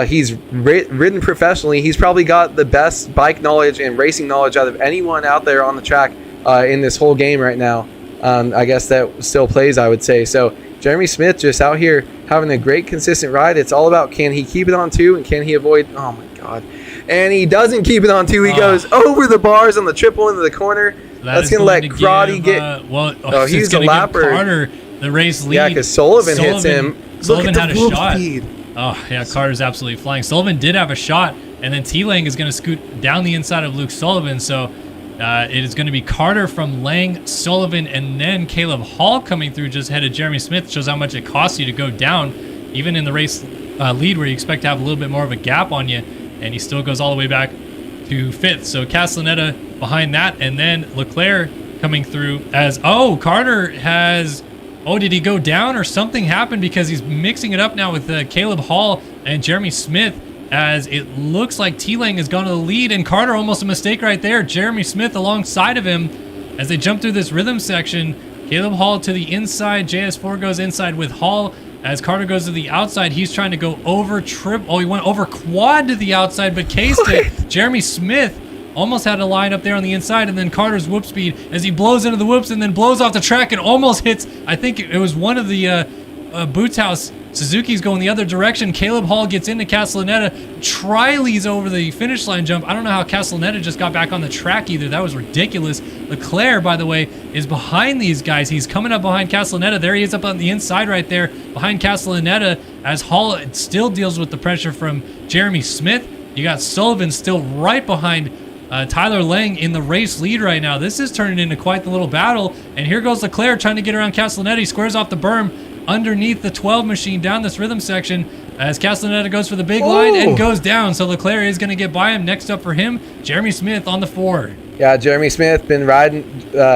He's ridden professionally. He's probably got the best bike knowledge and racing knowledge out of anyone out there on the track in this whole game right now. I guess that still plays, I would say. So Jeremy Smith just out here having a great, consistent ride. It's all about, can he keep it on 2 and can he avoid? Oh, my God. And he doesn't keep it on 2. He goes over the bars on the triple into the corner. So that's going to let Crotty get... he's the lapper. Carter the race lead. Yeah, because Sullivan hits him. Sullivan Look at had the a shot. speed. Oh, yeah, Carter's absolutely flying. Sullivan did have a shot, and then T-Lang is going to scoot down the inside of Luke Sullivan. So it is going to be Carter from Lang, Sullivan, and then Caleb Hall coming through just ahead of Jeremy Smith. Shows how much it costs you to go down, even in the race lead where you expect to have a little bit more of a gap on you, and he still goes all the way back to 5th. So Castellaneta behind that, and then Leclerc coming through as, Carter has... did he go down or something happened? Because he's mixing it up now with Caleb Hall and Jeremy Smith, as it looks like T-Lang has gone to the lead, and Carter almost a mistake right there. Jeremy Smith alongside of him as they jump through this rhythm section. Caleb Hall to the inside. JS4 goes inside with Hall. As Carter goes to the outside, he's trying to go over he went over quad to the outside, but cased it. Jeremy Smith almost had a line up there on the inside, and then Carter's whoop speed as he blows into the whoops and then blows off the track and almost hits, I think it was one of the Boots House Suzuki's going the other direction. Caleb Hall gets into Castellaneta. Triley's over the finish line jump. I don't know how Castellaneta just got back on the track either. That was ridiculous. Leclerc, by the way, is behind these guys. He's coming up behind Castellaneta. There he is up on the inside right there behind Castellaneta as Hall still deals with the pressure from Jeremy Smith. You got Sullivan still right behind Tyler Lang in the race lead right now. This is turning into quite the little battle. And here goes Leclerc trying to get around Castellaneta. He squares off the berm underneath the 12 machine down this rhythm section as Castellaneta goes for the big line and goes down. So Leclerc is going to get by him. Next up for him, Jeremy Smith on the 4. Yeah, Jeremy Smith been riding.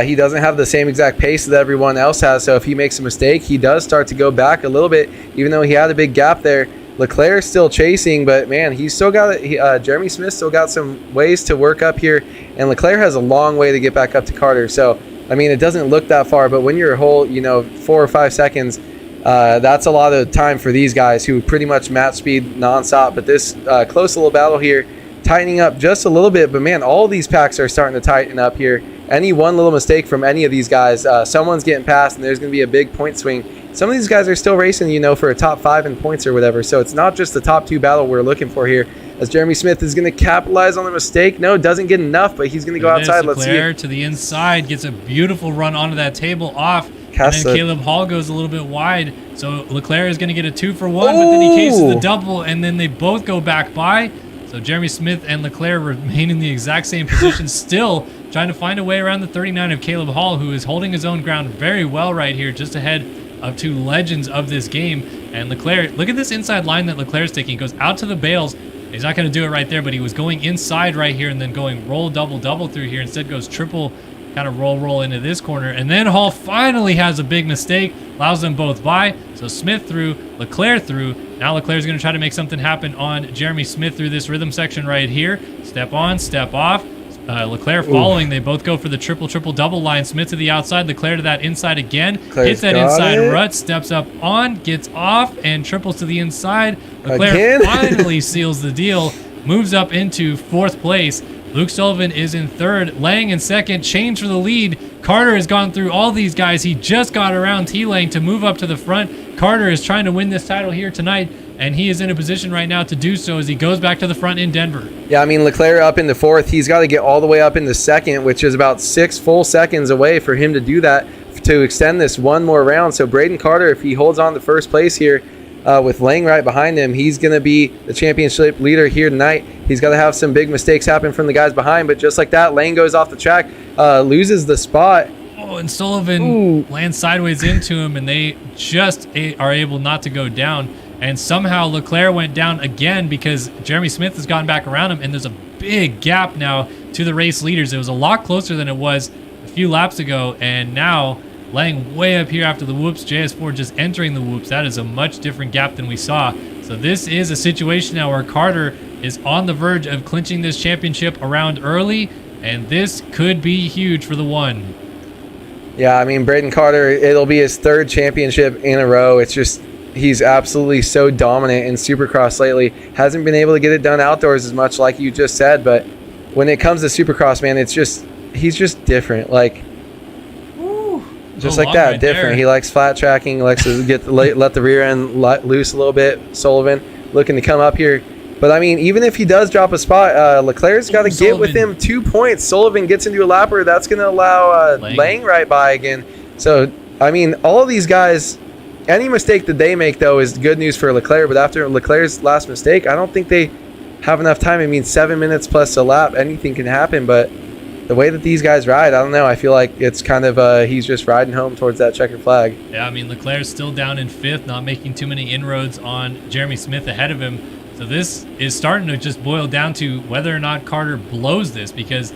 He doesn't have the same exact pace that everyone else has. So if he makes a mistake, he does start to go back a little bit, even though he had a big gap there. Leclerc's still chasing, but man, he's still got Jeremy Smith still got some ways to work up here, and Leclerc has a long way to get back up to Carter. So I mean, it doesn't look that far, but when you're a whole 4 or 5 seconds, that's a lot of time for these guys who pretty much match speed nonstop. But this close little battle here, tightening up just a little bit. But man, all these packs are starting to tighten up here. Any one little mistake from any of these guys, someone's getting past, and there's going to be a big point swing. Some of these guys are still racing, for a top 5 in points or whatever. So it's not just the top 2 battle we're looking for here. As Jeremy Smith is going to capitalize on the mistake. No, doesn't get enough, but he's going to go outside. Let's see it. To the inside, gets a beautiful run onto that table off. And then Caleb Hall goes a little bit wide. So Leclerc is going to get a 2 for 1, but then he cases the double, and then they both go back by. So Jeremy Smith and Leclerc remain in the exact same position, still trying to find a way around the 39 of Caleb Hall, who is holding his own ground very well right here, just ahead of 2 legends of this game. And Leclerc, look at this inside line that Leclerc's taking. He goes out to the bales. He's not going to do it right there, but he was going inside right here and then going roll, double through here. Instead goes triple, kind of roll into this corner. And then Hall finally has a big mistake, allows them both by. So Smith through, Leclerc through. Now Leclerc's going to try to make something happen on Jeremy Smith through this rhythm section right here. Step on, step off. Leclerc following. They both go for the triple double line. Smith to the outside, Leclerc to that inside again. Hits that inside rut, steps up on, gets off, and triples to the inside. Leclerc finally seals the deal, moves up into 4th place. Luke Sullivan is in 3rd, Lang in 2nd, change for the lead. Carter has gone through all these guys. He just got around T-Lang to move up to the front. Carter is trying to win this title here tonight, and he is in a position right now to do so as he goes back to the front in Denver. Yeah, I mean, Leclerc up into 4th. He's got to get all the way up into 2nd, which is about 6 full seconds away for him to do that, to extend this one more round. So Braden Carter, if he holds on to 1st place here, with Lang right behind him, he's going to be the championship leader here tonight. He's got to have some big mistakes happen from the guys behind, but just like that, Lang goes off the track, loses the spot. Oh, and Sullivan lands sideways into him, and they just are able not to go down. And somehow Leclerc went down again because Jeremy Smith has gotten back around him, and there's a big gap now to the race leaders. It was a lot closer than it was a few laps ago, and now Lang way up here after the whoops, JS4 just entering the whoops. That is a much different gap than we saw. So this is a situation now where Carter is on the verge of clinching this championship around early, and this could be huge for the 1. Yeah, I mean, Braden Carter, it'll be his 3rd championship in a row. It's just, he's absolutely so dominant in Supercross lately. Hasn't been able to get it done outdoors as much like you just said, but when it comes to Supercross, man, it's just, he's just different. Like, just like that, right different. There. He likes flat tracking, he likes to let the rear end loose a little bit. Sullivan looking to come up here. But, I mean, even if he does drop a spot, Leclerc's got to get with him 2 points. Sullivan gets into a lapper. That's going to allow Lang right by again. So, I mean, all of these guys, any mistake that they make, though, is good news for Leclerc. But after Leclerc's last mistake, I don't think they have enough time. I mean, 7 minutes plus a lap, anything can happen. But the way that these guys ride, I don't know. I feel like it's kind of he's just riding home towards that checkered flag. Yeah, I mean, Leclerc's still down in 5th, not making too many inroads on Jeremy Smith ahead of him. So this is starting to just boil down to whether or not Carter blows this, because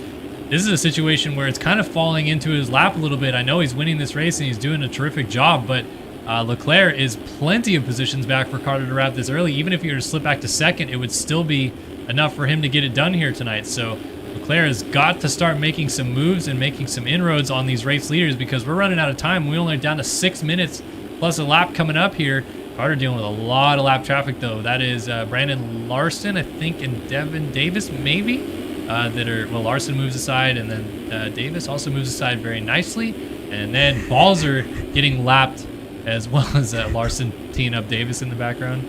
this is a situation where it's kind of falling into his lap a little bit. I know he's winning this race and he's doing a terrific job, but Leclerc is plenty of positions back for Carter to wrap this early. Even if he were to slip back to 2nd, it would still be enough for him to get it done here tonight. So Leclerc has got to start making some moves and making some inroads on these race leaders, because we're running out of time. We only are down to 6 minutes plus a lap coming up here. Carter dealing with a lot of lap traffic, though. That is Brandon Larson, I think, and Devin Davis, maybe. Larson moves aside, and then Davis also moves aside very nicely. And then Balzer getting lapped, as well as Larson teeing up Davis in the background.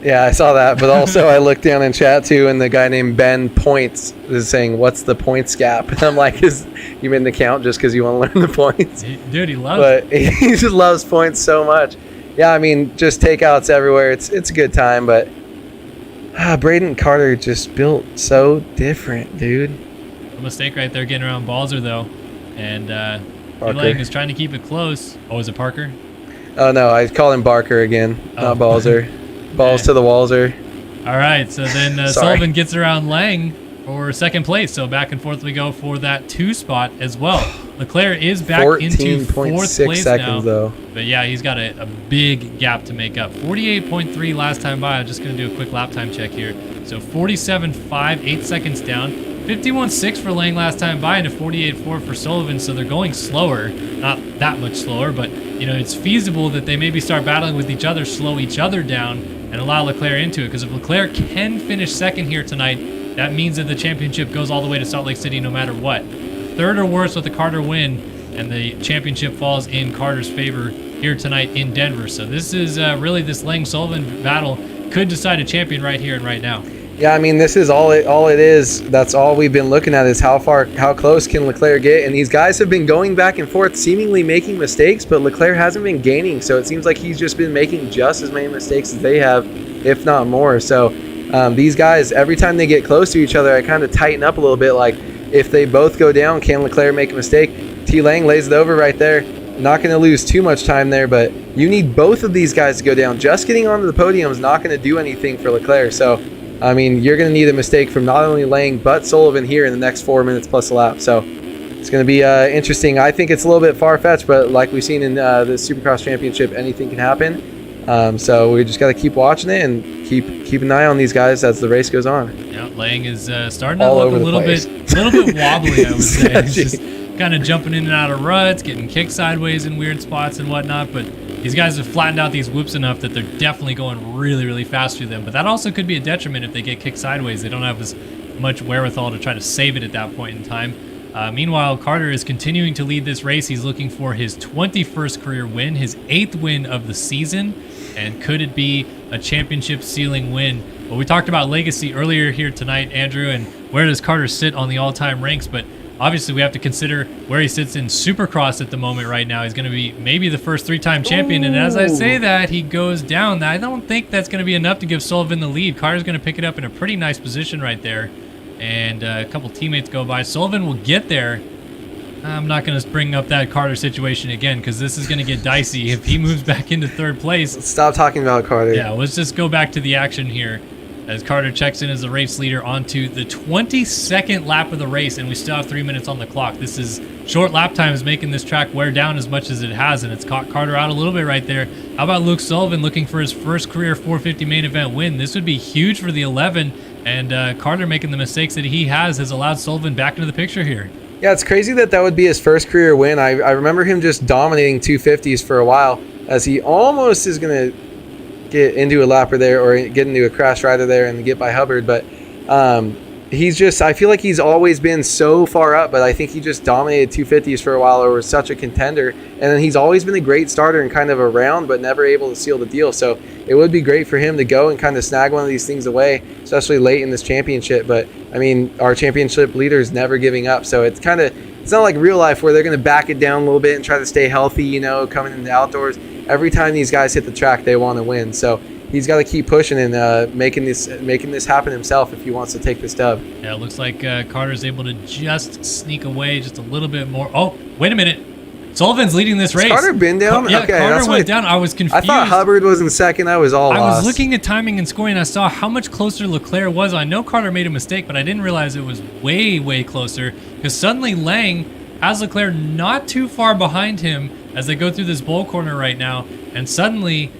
Yeah, I saw that, but also I looked down in chat too, and the guy named Ben Points is saying, "What's the points gap?" And I'm like, "Is you made the count just because you want to learn the points?" Dude, he loves But he just loves points so much. Yeah, I mean, just takeouts everywhere. It's a good time, but Braden Carter just built so different, dude. A mistake right there getting around Balzer though, and Lang is trying to keep it close. Oh, is it Parker? Oh no, I called him Barker again, not Balzer. Balls to the Walzer. All right, so then Sullivan gets around Lang for second place. So back and forth we go for that 2 spot as well. Leclerc is back into 4th place seconds, now. Though. But yeah, he's got a big gap to make up. 48.3 last time by. I'm just going to do a quick lap time check here. So 47.5, 8 seconds down. 51.6 for Lang last time by, and a 48.4 for Sullivan. So they're going slower, not that much slower, but you know it's feasible that they maybe start battling with each other, slow each other down, and allow Leclerc into it. Because if Leclerc can finish second here tonight, that means that the championship goes all the way to Salt Lake City no matter what. Third or worse with the Carter win, and the championship falls in Carter's favor here tonight in Denver. So this is really this Lang-Sullivan battle could decide a champion right here and right now. Yeah, I mean, this is all it is. That's all we've been looking at is how close can Leclerc get. And these guys have been going back and forth, seemingly making mistakes, but Leclerc hasn't been gaining. So it seems like he's just been making just as many mistakes as they have, if not more. So these guys, every time they get close to each other, I kind of tighten up a little bit. Like, if they both go down, can Leclerc make a mistake? T. Lang lays it over right there. Not going to lose too much time there, but you need both of these guys to go down. Just getting onto the podium is not going to do anything for Leclerc. So, I mean, you're going to need a mistake from not only Lang, but Sullivan here in the next 4 minutes plus a lap. So, it's going to be interesting. I think it's a little bit far-fetched, but like we've seen in the Supercross Championship, anything can happen. So, we just got to keep watching it and keep an eye on these guys as the race goes on. Yeah, Lang is starting to look a little bit wobbly, I would say. He's just kind of jumping in and out of ruts, getting kicked sideways in weird spots and whatnot, but these guys have flattened out these whoops enough that they're definitely going really, really fast through them. But that also could be a detriment if they get kicked sideways. They don't have as much wherewithal to try to save it at that point in time. Meanwhile, Carter is continuing to lead this race. He's looking for his 21st career win, his 8th win of the season. And could it be a championship ceiling win? Well, we talked about legacy earlier here tonight, Andrew, and where does Carter sit on the all-time ranks? But obviously we have to consider where he sits in Supercross at the moment right now. He's going to be maybe the first 3-time champion. And as I say that, he goes down. I don't think that's going to be enough to give Sullivan the lead. Carter's going to pick it up in a pretty nice position right there. And a couple teammates go by. Sullivan will get there. I'm not going to bring up that Carter situation again because this is going to get dicey if he moves back into 3rd place. Stop talking about Carter. Yeah, let's just go back to the action here as Carter checks in as the race leader onto the 22nd lap of the race, and we still have 3 minutes on the clock. This is short lap times making this track wear down as much as it has, and it's caught Carter out a little bit right there. How about Luke Sullivan looking for his first career 450 main event win? This would be huge for the 11, and Carter making the mistakes that he has allowed Sullivan back into the picture here. Yeah, it's crazy that would be his first career win. I remember him just dominating 250s for a while as he almost is going to get into a lapper there or get into a crash rider there and get by Hubbard. But he's just, I feel like he's always been so far up, but I think he just dominated 250s for a while or was such a contender. And then he's always been a great starter and kind of around, but never able to seal the deal. So it would be great for him to go and kind of snag one of these things away, especially late in this championship. But I mean, our championship leader is never giving up. So it's not like real life where they're going to back it down a little bit and try to stay healthy, you know, coming in the outdoors. Every time these guys hit the track, they want to win. So he's got to keep pushing and making this happen himself if he wants to take this dub. Yeah, it looks like Carter's able to just sneak away just a little bit more. Oh, wait a minute. Sullivan's leading this race. Has Carter been down? Yeah, okay, Carter went down. I was confused. I thought Hubbard was in second. I was lost. I was looking at timing and scoring. I saw how much closer Leclerc was. I know Carter made a mistake, but I didn't realize it was way, way closer because suddenly Lang has Leclerc not too far behind him as they go through this bowl corner right now. And suddenly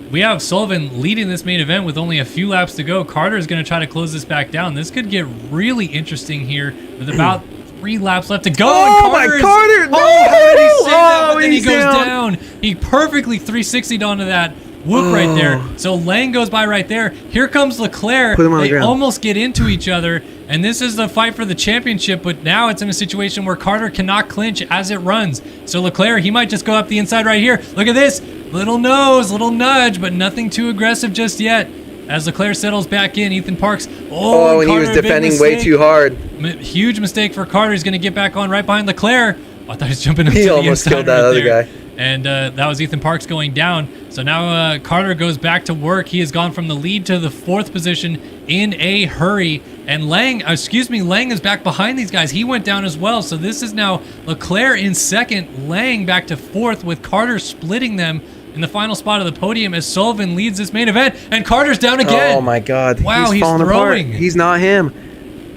we have Sullivan leading this main event with only a few laps to go. Carter is going to try to close this back down. This could get really interesting here with about 3 laps left to go. Oh, and Carter! No! How did he say that? But then he goes down. He perfectly 360'd onto that. whoop right there. So Lang goes by right there. Here comes Leclerc. Put him on the They ground. almost get into each other, and this is the fight for the championship, but now it's in a situation where Carter cannot clinch as it runs. So Leclerc, he might just go up the inside right here. Look at this. Little nose, little nudge, but nothing too aggressive just yet. As Leclerc settles back in, Ethan Parks. Oh, and he Carter, was a big defending way mistake. too hard. Huge mistake for Carter. He's going to get back on right behind Leclerc. Oh, I thought he was jumping into He the almost inside killed that right other there. guy. And that was Ethan Parks going down. So now Carter goes back to work. He has gone from the lead to the 4th position in a hurry. And Lang is back behind these guys. He went down as well. So this is now Leclerc in 2nd, Lang back to 4th, with Carter splitting them in the final spot of the podium as Sullivan leads this main event. And Carter's down again. Oh my God! Wow, he's falling throwing. apart. He's not him.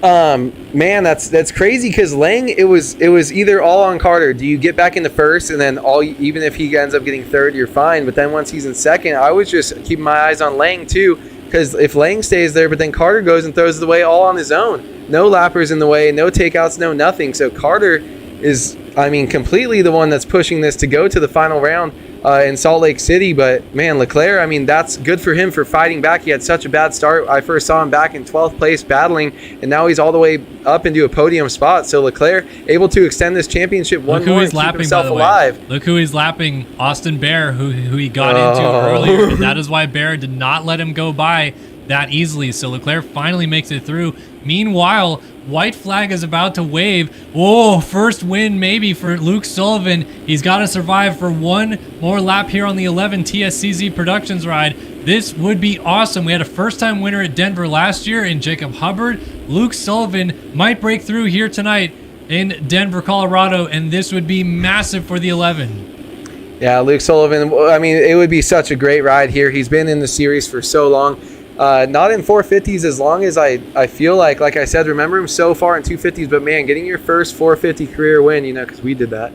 Man, that's crazy because Lang, it was either all on Carter. Do you get back into 1st and then even if he ends up getting 3rd, you're fine. But then once he's in 2nd, I was just keeping my eyes on Lang too, because if Lang stays there, but then Carter goes and throws it away all on his own. No lappers in the way, no takeouts, no nothing. So Carter is, completely the one that's pushing this to go to the final round in Salt Lake City. But man, Leclerc, that's good for him for fighting back. He had such a bad start. I first saw him back in 12th place battling, and now he's all the way up into a podium spot. So Leclerc able to extend this championship one more and keep himself alive. Look who he's lapping, Austin Bear, who he got into earlier. And that is why Bear did not let him go by that easily. So Leclerc finally makes it through. Meanwhile, white flag is about to wave. Oh, first win maybe for Luke Sullivan. He's got to survive for one more lap here on the 11 TSCZ Productions ride. This would be awesome. We had a first-time winner at Denver last year in Jacob Hubbard. Luke Sullivan might break through here tonight in Denver, Colorado, and this would be massive for the 11. Yeah, Luke Sullivan, it would be such a great ride here. He's been in the series for so long. Not in 450s as long as I feel like I said, remember him so far in 250s, but man, getting your first 450 career win, because we did that,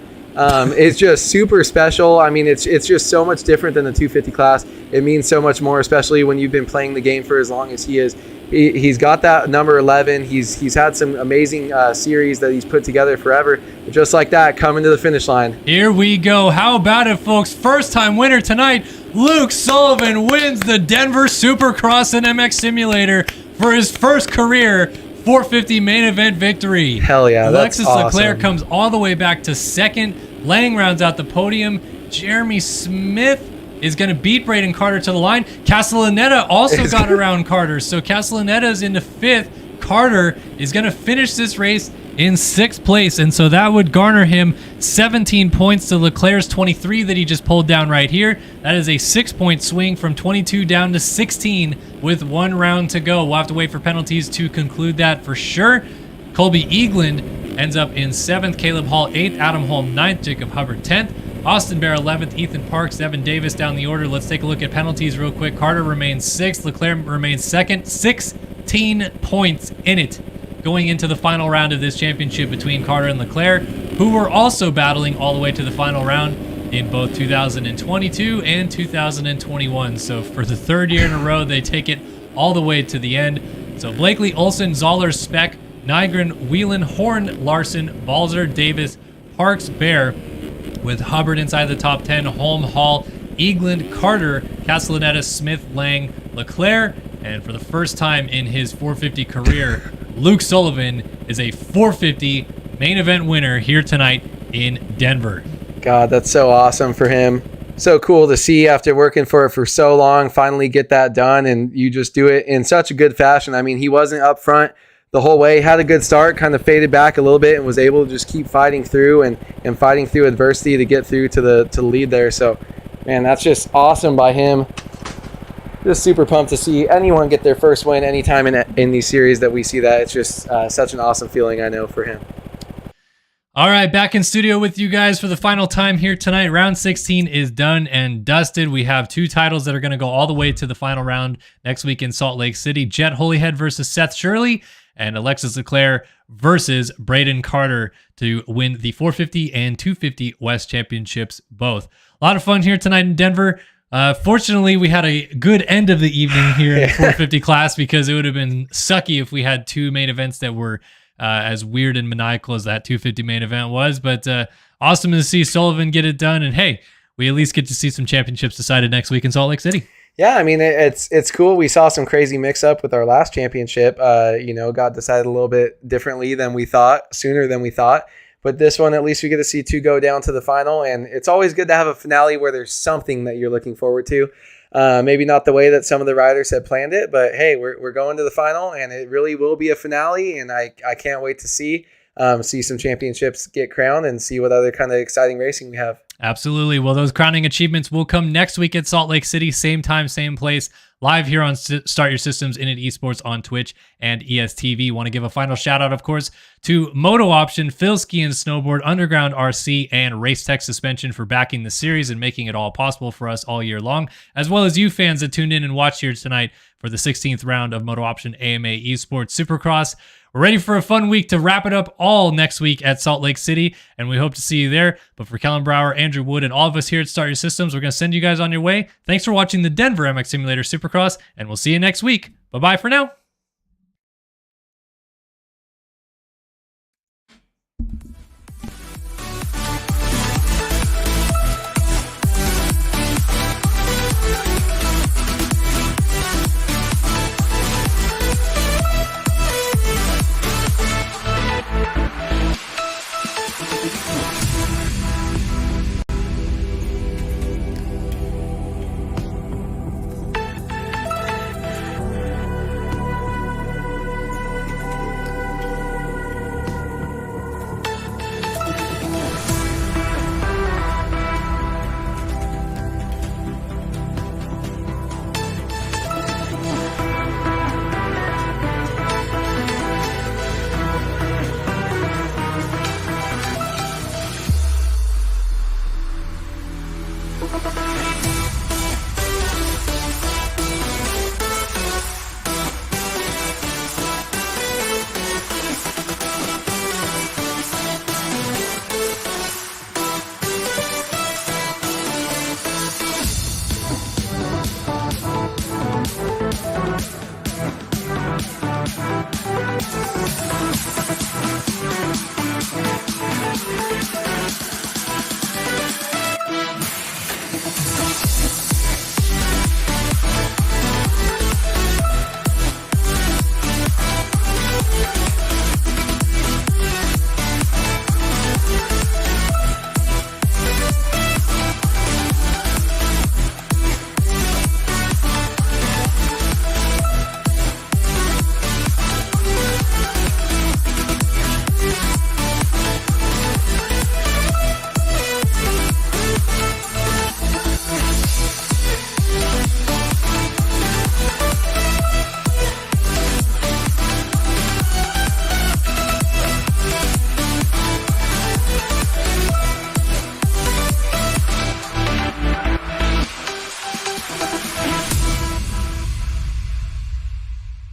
is just super special. It's just so much different than the 250 class. It means so much more, especially when you've been playing the game for as long as he is. He's got that number 11. He's had some amazing series that he's put together forever. But just like that, coming to the finish line. Here we go. How about it, folks? First time winner tonight. Luke Sullivan wins the Denver Supercross and MX Simulator for his first career 450 main event victory. Hell yeah, that's Alexis awesome. Leclerc comes all the way back to 2nd. Lang rounds out the podium. Jeremy Smith is going to beat Braden Carter to the line. Castellaneta also got around Carter. So Castellaneta is into 5th. Carter is going to finish this race in 6th place. And so that would garner him 17 points to Leclerc's 23 that he just pulled down right here. That is a 6-point swing from 22 down to 16 with 1 round to go. We'll have to wait for penalties to conclude that for sure. Colby Eagland ends up in 7th. Caleb Hall 8th. Adam Holm 9th. Jacob Hubbard 10th. Austin Bear 11th, Ethan Parks, Evan Davis down the order. Let's take a look at penalties real quick. Carter remains 6th, Leclerc remains 2nd. 16 points in it going into the final round of this championship between Carter and Leclerc, who were also battling all the way to the final round in both 2022 and 2021. So for the 3rd year in a row, they take it all the way to the end. So Blakely, Olsen, Zoller, Speck, Nygren, Whelan, Horn, Larson, Balzer, Davis, Parks, Bear, with Hubbard inside the top 10, Holm, Hall, Eagland, Carter, Castellaneta, Smith, Lang, Leclerc, and for the first time in his 450 career, Luke Sullivan is a 450 main event winner here tonight in Denver. God, that's so awesome for him. So cool to see after working for it for so long, finally get that done, and you just do it in such a good fashion. He wasn't up front the whole way, had a good start, kind of faded back a little bit, and was able to just keep fighting through and fighting through adversity to get through to the lead there. So, man, that's just awesome by him. Just super pumped to see anyone get their first win anytime in these series that we see that. It's just such an awesome feeling, I know, for him. All right, back in studio with you guys for the final time here tonight. Round 16 is done and dusted. We have 2 titles that are going to go all the way to the final round next week in Salt Lake City. Jet Holyhead versus Seth Shirley, and Alexis Leclerc versus Braden Carter to win the 450 and 250 West Championships both. A lot of fun here tonight in Denver. Fortunately, we had a good end of the evening here in the 450 class, because it would have been sucky if we had 2 main events that were as weird and maniacal as that 250 main event was. But awesome to see Sullivan get it done. And hey, we at least get to see some championships decided next week in Salt Lake City. Yeah, I mean, it's cool. We saw some crazy mix-up with our last championship. Got decided a little bit differently than we thought, sooner than we thought. But this one, at least we get to see 2 go down to the final. And it's always good to have a finale where there's something that you're looking forward to. Maybe not the way that some of the riders had planned it, but hey, we're going to the final, and it really will be a finale. And I can't wait to see some championships get crowned and see what other kind of exciting racing we have. Absolutely. Well, those crowning achievements will come next week at Salt Lake City, same time, same place, live here on Start Your Systems, Init Esports on Twitch and ESTV. Want to give a final shout out, of course, to MotoOption, Phil Ski and Snowboard, Underground RC, and Race Tech Suspension for backing the series and making it all possible for us all year long, as well as you fans that tuned in and watched here tonight for the 16th round of MotoOption AMA Esports Supercross. We're ready for a fun week to wrap it up all next week at Salt Lake City, and we hope to see you there. But for Kellen Brower, Andrew Wood, and all of us here at Start Your Systems, we're going to send you guys on your way. Thanks for watching the Denver MX Simulator Supercross, and we'll see you next week. Bye-bye for now.